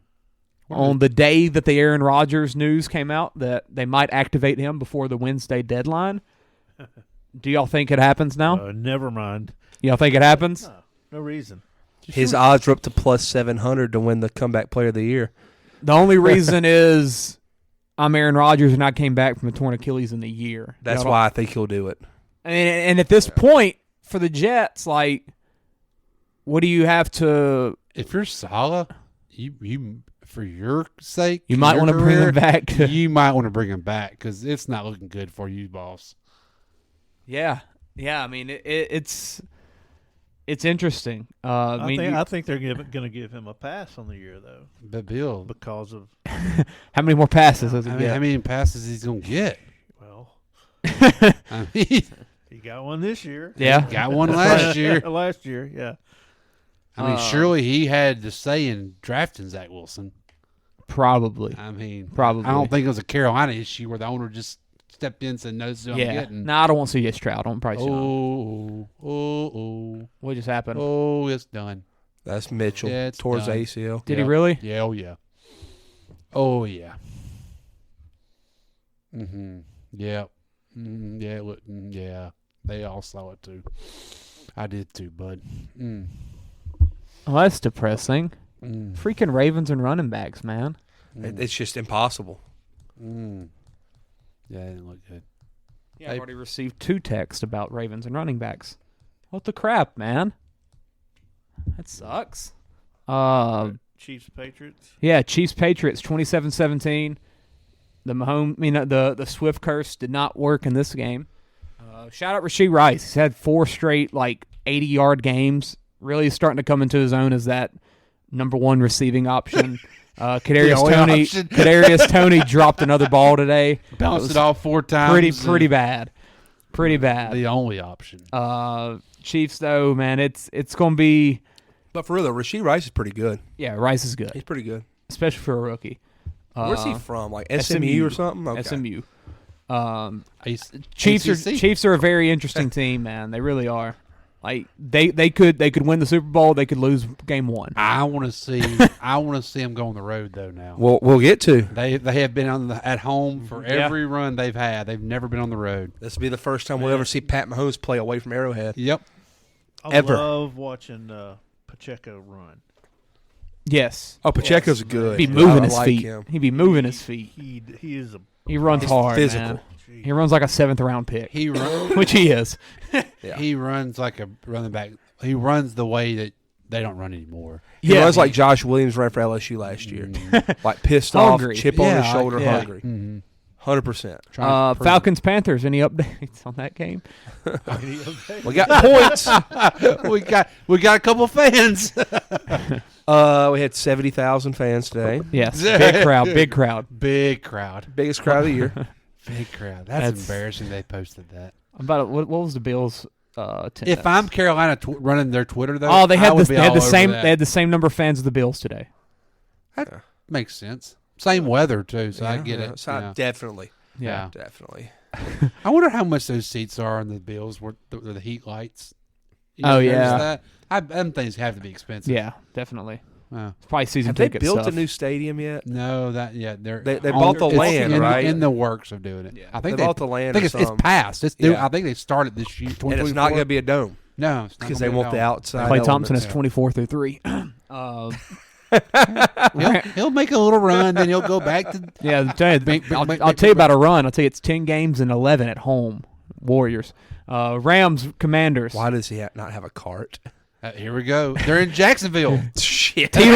On the day that the Aaron Rodgers news came out that they might activate him before the Wednesday deadline. Do y'all think it happens now? Never mind. Y'all think it happens? No reason. His odds are up to plus 700 to win the comeback player of the year. The only reason is I'm Aaron Rodgers and I came back from a torn Achilles in the year. That's why I think he'll do it. And at this point, for the Jets, like, what do you have to... If you're Saleh, you for your sake, you might want to bring him back. You might want to bring him back because it's not looking good for you, boss. Yeah. I mean, it's interesting. I think they're going to give him a pass on the year, though. But Bill, because of how many more passes does he get? How many passes he's going to get? Well, I mean, he got one this year. Yeah, he got one last year. Last year, yeah. I mean, surely he had to say in drafting Zach Wilson. Probably. I mean, probably. I don't think it was a Carolina issue where the owner just stepped in, said, "No, this is what I'm Yeah. getting." No, I don't want C.J. Stroud. I'm probably Oh. What just happened? Oh, it's done. That's Mitchell. It's Tore his done. ACL. Did he really? Yeah. Oh, yeah. Oh, yeah. Yeah. Yeah. Yeah. They all saw it too. I did too, bud. Oh, that's depressing. Freaking Ravens and running backs, man. It's just impossible. Yeah, it didn't look good. Yeah, I've already received 2 texts about Ravens and running backs. What the crap, man? That sucks. Chiefs Patriots. Yeah, Chiefs Patriots 27-17. The Swift curse did not work in this game. Shout out Rashee Rice. He's had 4 straight 80-yard games. Really starting to come into his own as that number 1 receiving option. Kadarius Toney dropped another ball today. Bounced it off 4 times. Pretty bad. Pretty bad. The only option. Chiefs though, man, it's going to be. But for real though, Rashee Rice is pretty good. Yeah, Rice is good. He's pretty good, especially for a rookie. Where's he from? SMU or something? Okay. SMU. Chiefs are a very interesting team, man. They really are. They could win the Super Bowl. They could lose game 1. I want to see them go on the road though. Now we'll get to. They have been at home for every run they've had. They've never been on the road. This will be the first time we'll ever see Pat Mahomes play away from Arrowhead. Yep. I love watching Pacheco run. Yes. Oh, Pacheco's good. He'd be moving his feet. He'd be moving his feet. He runs hard, physical. Man. He runs like a 7th-round pick. Which he is. Yeah. He runs like a running back. He runs the way that they don't run anymore. He runs like Josh Williams ran for LSU last year. Pissed hungry. off, chip on his shoulder, hungry. 100%. Falcons Panthers. Any updates on that game? We got points. we got a couple fans. We had 70,000 fans today. Yes, big crowd. Big crowd. Biggest crowd of the year. Big crowd. That's embarrassing. They posted that. What was the Bills? If I'm Carolina running their Twitter though, oh, they had the same number of fans as the Bills today. That makes sense. Same weather too, so I get it. Definitely. Yeah, definitely. I wonder how much those seats are in the Bills. Where the heat lights. Yeah, them things have to be expensive. Yeah, definitely. It's probably season ticket stuff. Have they built a new stadium yet? No, they bought the land, right? In the works of doing it. Yeah. I think they bought the land. I think it's passed. I think they started this year. And it's not going to be a dome. No, because they want the outside. Clay Thompson has 24-3. He'll make a little run, then he'll go back to. Yeah, I'll tell you about a run. I'll tell you it's 10 games and 11 at home. Warriors, Rams, Commanders. Why does he not have a cart? Here we go. They're in Jacksonville. Shit. T-Law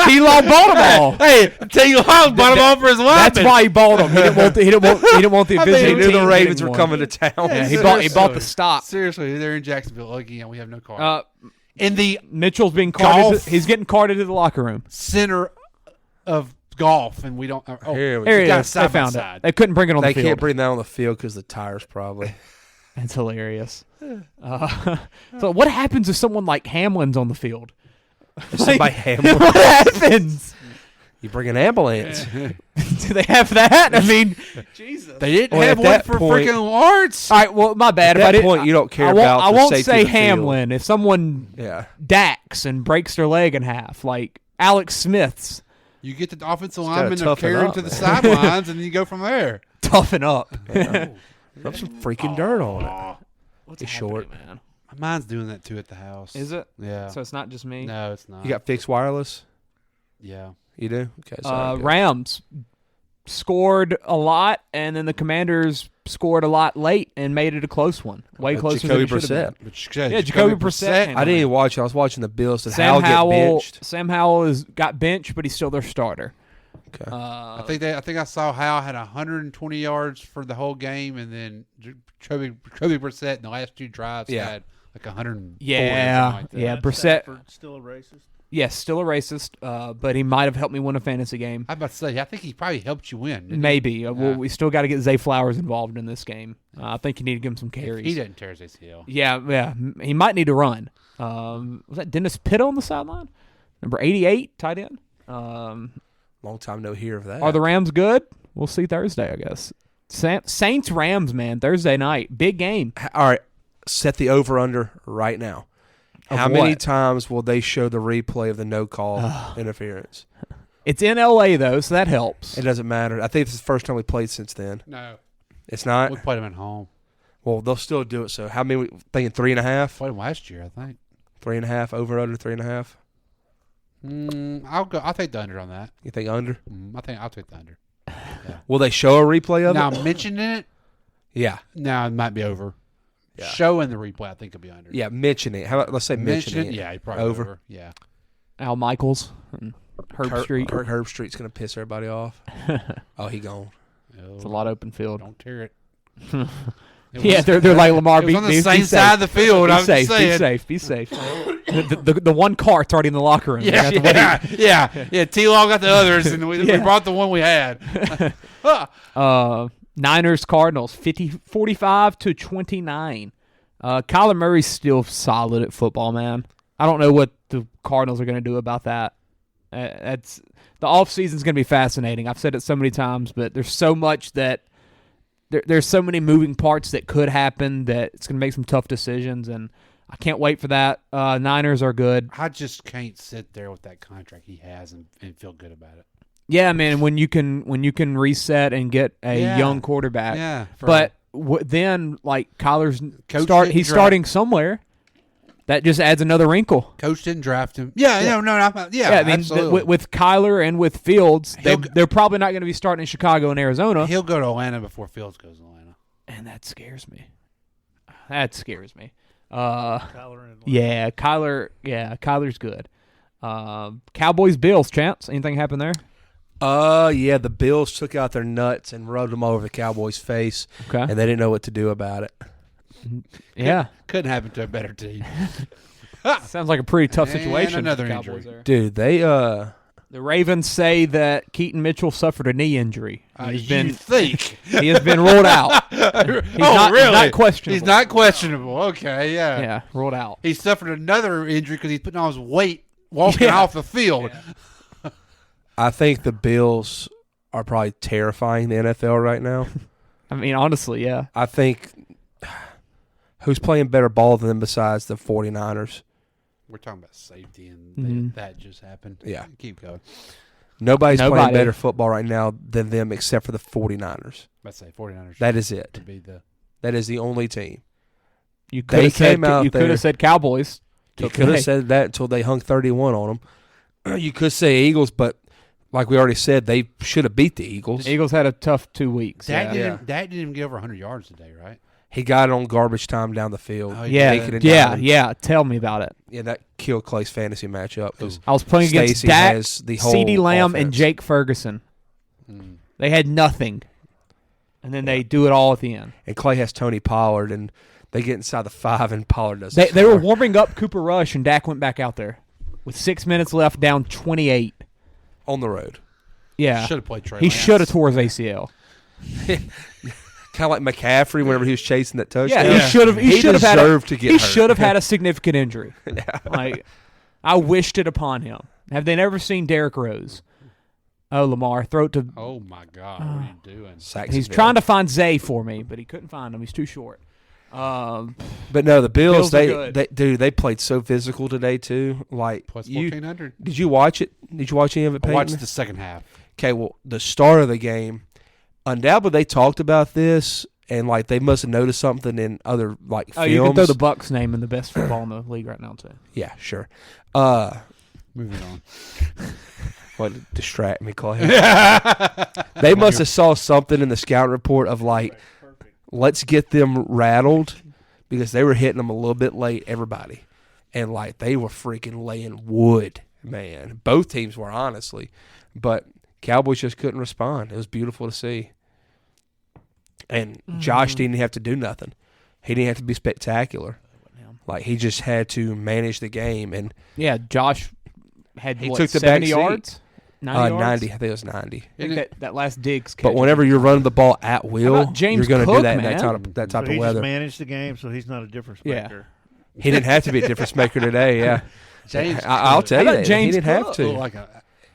bought them all. Hey, T-Law bought them all for his wife. That's why he bought them. He didn't want the visiting He knew team the Ravens were coming to town. Yeah, he bought the stock. Seriously, they're in Jacksonville again. We have no car. In the Mitchell's being carted. He's getting carted to the locker room. Center of golf, and we don't. Here he is. They found it. They couldn't bring it on the field. They can't bring that on the field because the tires probably. That's hilarious. So what happens if someone like Hamlin's on the field? Somebody Hamlin. What happens? You bring an ambulance. Do they have that? I mean, Jesus. They didn't have one for freaking Lawrence. All right, well, my bad. At that point, you don't care about I the won't safety say of the Hamlin. field. If someone dacks and breaks their leg in half, like Alex Smith's. You get the offensive lineman to carry him to the sidelines, and then you go from there. Toughen up. Rub some freaking dirt on it. It's short, man. Mine's doing that too at the house. Is it? Yeah. So it's not just me? No, it's not. You got fixed wireless? Yeah. You do? Okay. So Rams scored a lot, and then the Commanders scored a lot late and made it a close one. Way closer than it should have been. Yeah, Jacoby Brissett. I didn't even watch it. I was watching the Bills. Did Sam Howell get benched? Sam Howell got benched, but he's still their starter. Okay. I think I saw Howell had 120 yards for the whole game, and then Jacoby Brissett in the last 2 drives had like 140. Yeah, Brissett still a racist. Yes, still a racist, but he might have helped me win a fantasy game. I was about to say, I think he probably helped you win. Maybe. Well, we still got to get Zay Flowers involved in this game. I think you need to give him some carries. He didn't tear his ACL. Yeah. He might need to run. Was that Dennis Pitt on the sideline? Number 88, tight end? Long time no hear of that. Are the Rams good? We'll see Thursday, I guess. Saints Rams, man, Thursday night, big game. All right, set the over under right now. How many times will they show the replay of the no call interference? It's in LA though, so that helps. It doesn't matter. I think it's the first time we played since then. No, it's not. We played them at home. Well, they'll still do it. So how many? Thinking 3.5. Played them last year, I think. 3.5 over under 3.5. I'll take the under on that. You think under? I'll take the under. Yeah. Will they show a replay of now, it? Now mentioning it. Yeah. Now it might be over. Yeah. Showing the replay, I think it'll be under. Yeah, mention it. How about let's say mention it? Yeah, probably over. Yeah. Al Michaels and Herb Street. Herb Street's gonna piss everybody off. Oh, he gone. It's a lot of open field. Don't tear it. Yeah, they're like Lamar. It was on the same side of the field. Be safe. Be safe. The one cart's already in the locker room. Yeah. T-Law got the others, and we brought the one we had. Niners Cardinals 45-29. Kyler Murray's still solid at football, man. I don't know what the Cardinals are going to do about that. The offseason's going to be fascinating. I've said it so many times, but there's so much that there's so many moving parts that could happen that it's going to make some tough decisions, and I can't wait for that. Niners are good. I just can't sit there with that contract he has and feel good about it. Yeah, man. When you can reset and get a young quarterback, but then like Kyler's starting somewhere. That just adds another wrinkle. Coach didn't draft him. I mean, absolutely. With Kyler and with Fields, they're probably not going to be starting in Chicago and Arizona. He'll go to Atlanta before Fields goes to Atlanta, and that scares me. Kyler's good. Cowboys Bills, Chance. Anything happen there? Yeah, the Bills took out their nuts and rubbed them all over the Cowboys' face, and they didn't know what to do about it. Yeah, couldn't happen to a better team. Sounds like a pretty tough situation. And another injury, dude. The Ravens say that Keaton Mitchell suffered a knee injury. He has been ruled out. Really? He's not questionable. He's not questionable. Okay, yeah, ruled out. He suffered another injury because he's putting on his weight walking off the field. Yeah. I think the Bills are probably terrifying the NFL right now. I mean, honestly, yeah. I think who's playing better ball than them besides the 49ers? We're talking about safety, and that just happened. Yeah. Keep going. Nobody's playing better football right now than them except for the 49ers. Let's say 49ers. That is it. That is the only team. You could have said Cowboys. You could have said that until they hung 31 on them. You could say Eagles, but like we already said, they should have beat the Eagles. The Eagles had a tough 2 weeks. Dak didn't even get over 100 yards today, right? He got it on garbage time down the field. Oh, yeah. Tell me about it. Yeah, that killed Clay's fantasy matchup. I was playing against Dak, CeeDee Lamb, and Jake Ferguson. They had nothing, and then they do it all at the end. And Clay has Tony Pollard, and they get inside the 5, and Pollard doesn't. They were warming up Cooper Rush, and Dak went back out there with 6 minutes left, down 28 on the road. Yeah, should have played Trey He Lance. should have tore his ACL. Kind of like McCaffrey whenever he was chasing that touchdown. Yeah, he should have. He should have had. He should have had a significant injury. Like, I wished it upon him. Have they never seen Derrick Rose? Oh, Lamar, throw it to. Oh my God, what are you doing? He's trying to find Zay for me, but he couldn't find him. He's too short. But no, the Bills they played so physical today too. Like plus 1,400. Did you watch it? Did you watch any of it? Peyton? I watched the second half. Okay, well, the start of the game. Undoubtedly, they talked about this, and like they must have noticed something in other like films. You can throw the Bucs name in the best football in the league right now too. Yeah, sure. Moving on. What distract me, Clay? They must have saw something in the scout report of like, let's get them rattled because they were hitting them a little bit late. Everybody, and like they were freaking laying wood, man. Both teams were honestly, but Cowboys just couldn't respond. It was beautiful to see. And Josh didn't have to do nothing. He didn't have to be spectacular. Like he just had to manage the game. And yeah, Josh had took the 70 back yards? 90 yards? 90. I think it was 90. I think that last dig's catch. But whenever you're running the ball at will, James you're going to do that Cook, in that type of he weather. Just managed the game, so he's not a difference maker. He didn't have to be a difference maker today. Yeah, I'll tell you that. James he didn't have to.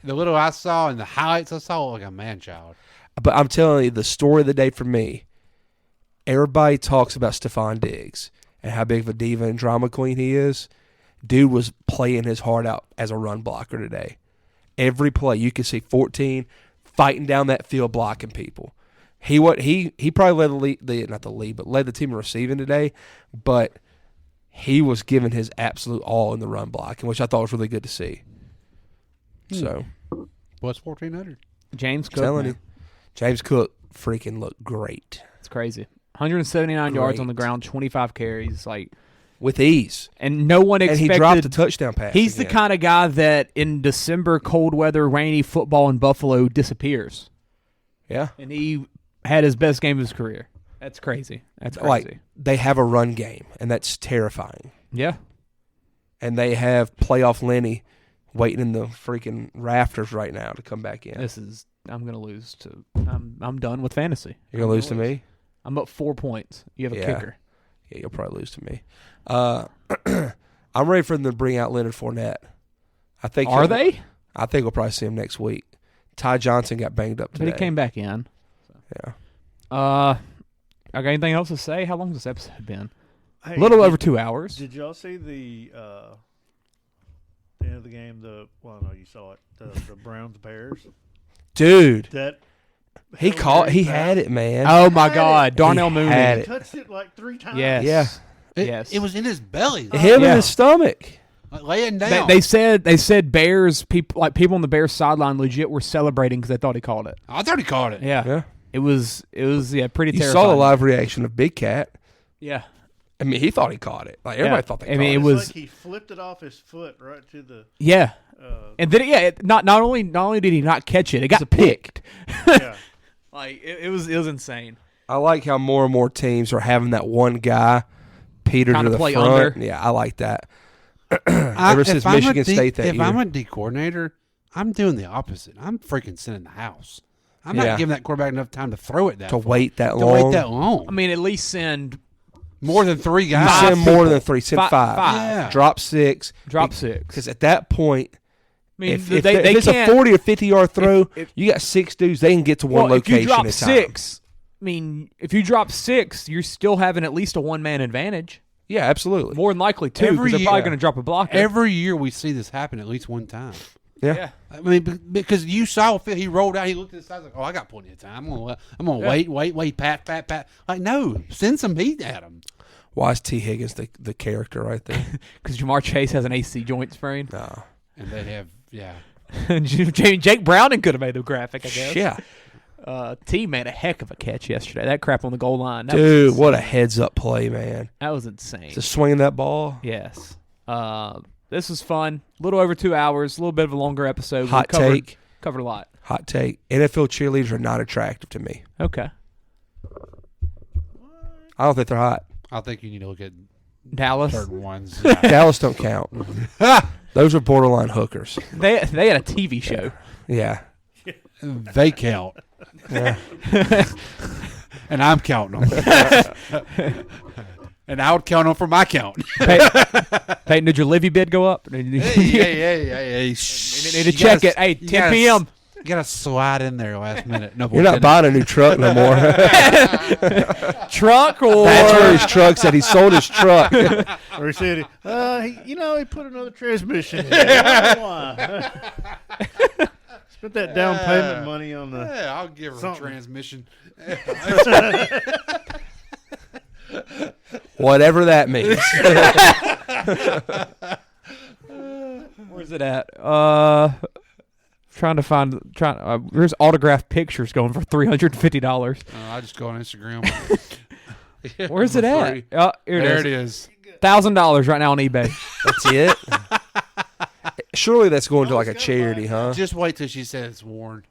The little I saw and the highlights I saw, like a man child. But I'm telling you, the story of the day for me, everybody talks about Stephon Diggs and how big of a diva and drama queen he is. Dude was playing his heart out as a run blocker today. Every play, you could see 14 fighting down that field blocking people. He probably led led the team in receiving today, but he was giving his absolute all in the run blocking, which I thought was really good to see. So, plus 1,400. James Cook. James Cook freaking looked great. It's crazy. 179 yards on the ground, 25 carries, with ease, and no one expected. And he dropped a touchdown pass. He's the kind of guy that in December, cold weather, rainy football in Buffalo disappears. Yeah, and he had his best game of his career. That's crazy. That's crazy. They have a run game, and that's terrifying. Yeah, and they have playoff Lenny waiting in the freaking rafters right now to come back in. I'm gonna lose to. I'm done with fantasy. You're gonna lose to me. I'm up 4 points. You have a kicker. Yeah, you'll probably lose to me. I'm ready for them to bring out Leonard Fournette. I think. Are they? I think we'll probably see him next week. Ty Johnson got banged up today. But he came back in. So. Yeah. I got anything else to say? How long has this episode been? Hey, a little over 2 hours. Did y'all see the end of the game? No, you saw it. The Browns Bears. Dude, he had it, man. Oh my God, Darnell Mooney had it. Touched it like 3 times. Yes, yeah. It was in his belly. Him in his stomach. Laying down. They said Bears people on the Bears sideline legit were celebrating because they thought he called it. I thought he called it. Yeah. It was pretty terrifying. You saw the live reaction of Big Cat. Yeah. I mean, he thought he caught it. Like everybody thought they caught it. It was like he flipped it off his foot right to the. Yeah. And then not only did he not catch it, it got picked. Yeah. It was insane. I like how more and more teams are having that one guy Peter to the front. Under. Yeah, I like that. Ever since Michigan State that year. If I'm a D coordinator, I'm doing the opposite. I'm freaking sitting in the house. I'm not giving that quarterback enough time to throw it wait that long. I mean, at least send more than 3 guys. Send more than 3. Send 5. Yeah. Drop 6. Drop 6. Because at that point, I mean, if it's a 40 or 50 yard throw, you got 6 dudes. They can get to one location if you drop at a 6, I mean, if you drop 6, you're still having at least a 1-man advantage. Yeah, absolutely. More than likely, too, because they're probably going to drop a blocker. Every year we see this happen at least one time. Yeah. I mean, because you saw he rolled out, he looked at the side like, "Oh, I got plenty of time. I'm gonna wait, pat." Like, no, send some heat at him. Why is T. Higgins the character right there? Because Jamar Chase has an AC joint sprain. No, and they have Jake Browning could have made the graphic, I guess. Yeah. T made a heck of a catch yesterday. That crap on the goal line. Dude, what a heads-up play, man. That was insane. Just swinging that ball. Yes. This was fun. A little over 2 hours. A little bit of a longer episode. Hot take. Covered a lot. Hot take. NFL cheerleaders are not attractive to me. Okay. I don't think they're hot. I think you need to look at Dallas. Certain ones. Dallas don't count. Those are borderline hookers. They had a TV show. Yeah. They count. Yeah. And I'm counting them. And I would count them for my count. Peyton, did your Livy bid go up? Hey. Need to check it. Hey, 10 p.m. You got to slide in there last minute. No, you're not buying a new truck no more. Truck or? That's where his truck said he sold his truck. Or he said, he put another transmission in. Why? Spent that down payment money on the. Yeah, I'll give her a transmission. Whatever that means. Where's it at? There's autographed pictures going for $350. I just go on Instagram. Where's it at? Oh, There it is. $1,000 right now on eBay. That's it? Surely that's going to like a charity, huh? Just wait till she says it's worn.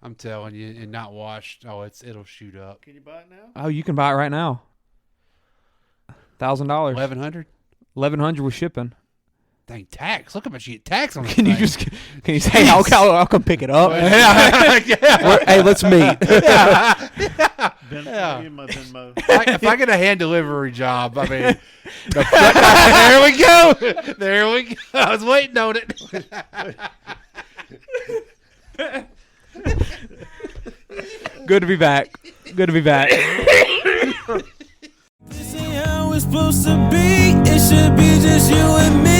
I'm telling you, and not washed. Oh, it'll shoot up. Can you buy it now? Oh, you can buy it right now. $1,000. $1,100. $1,100 with shipping. Dang, tax! Look how much you get tax on. Can you say I'll come pick it up? Hey, let's meet. If I get a hand delivery job, I mean, there we go. I was waiting on it. Good to be back. Good to be back. This ain't how it's supposed to be. It should be just you and me.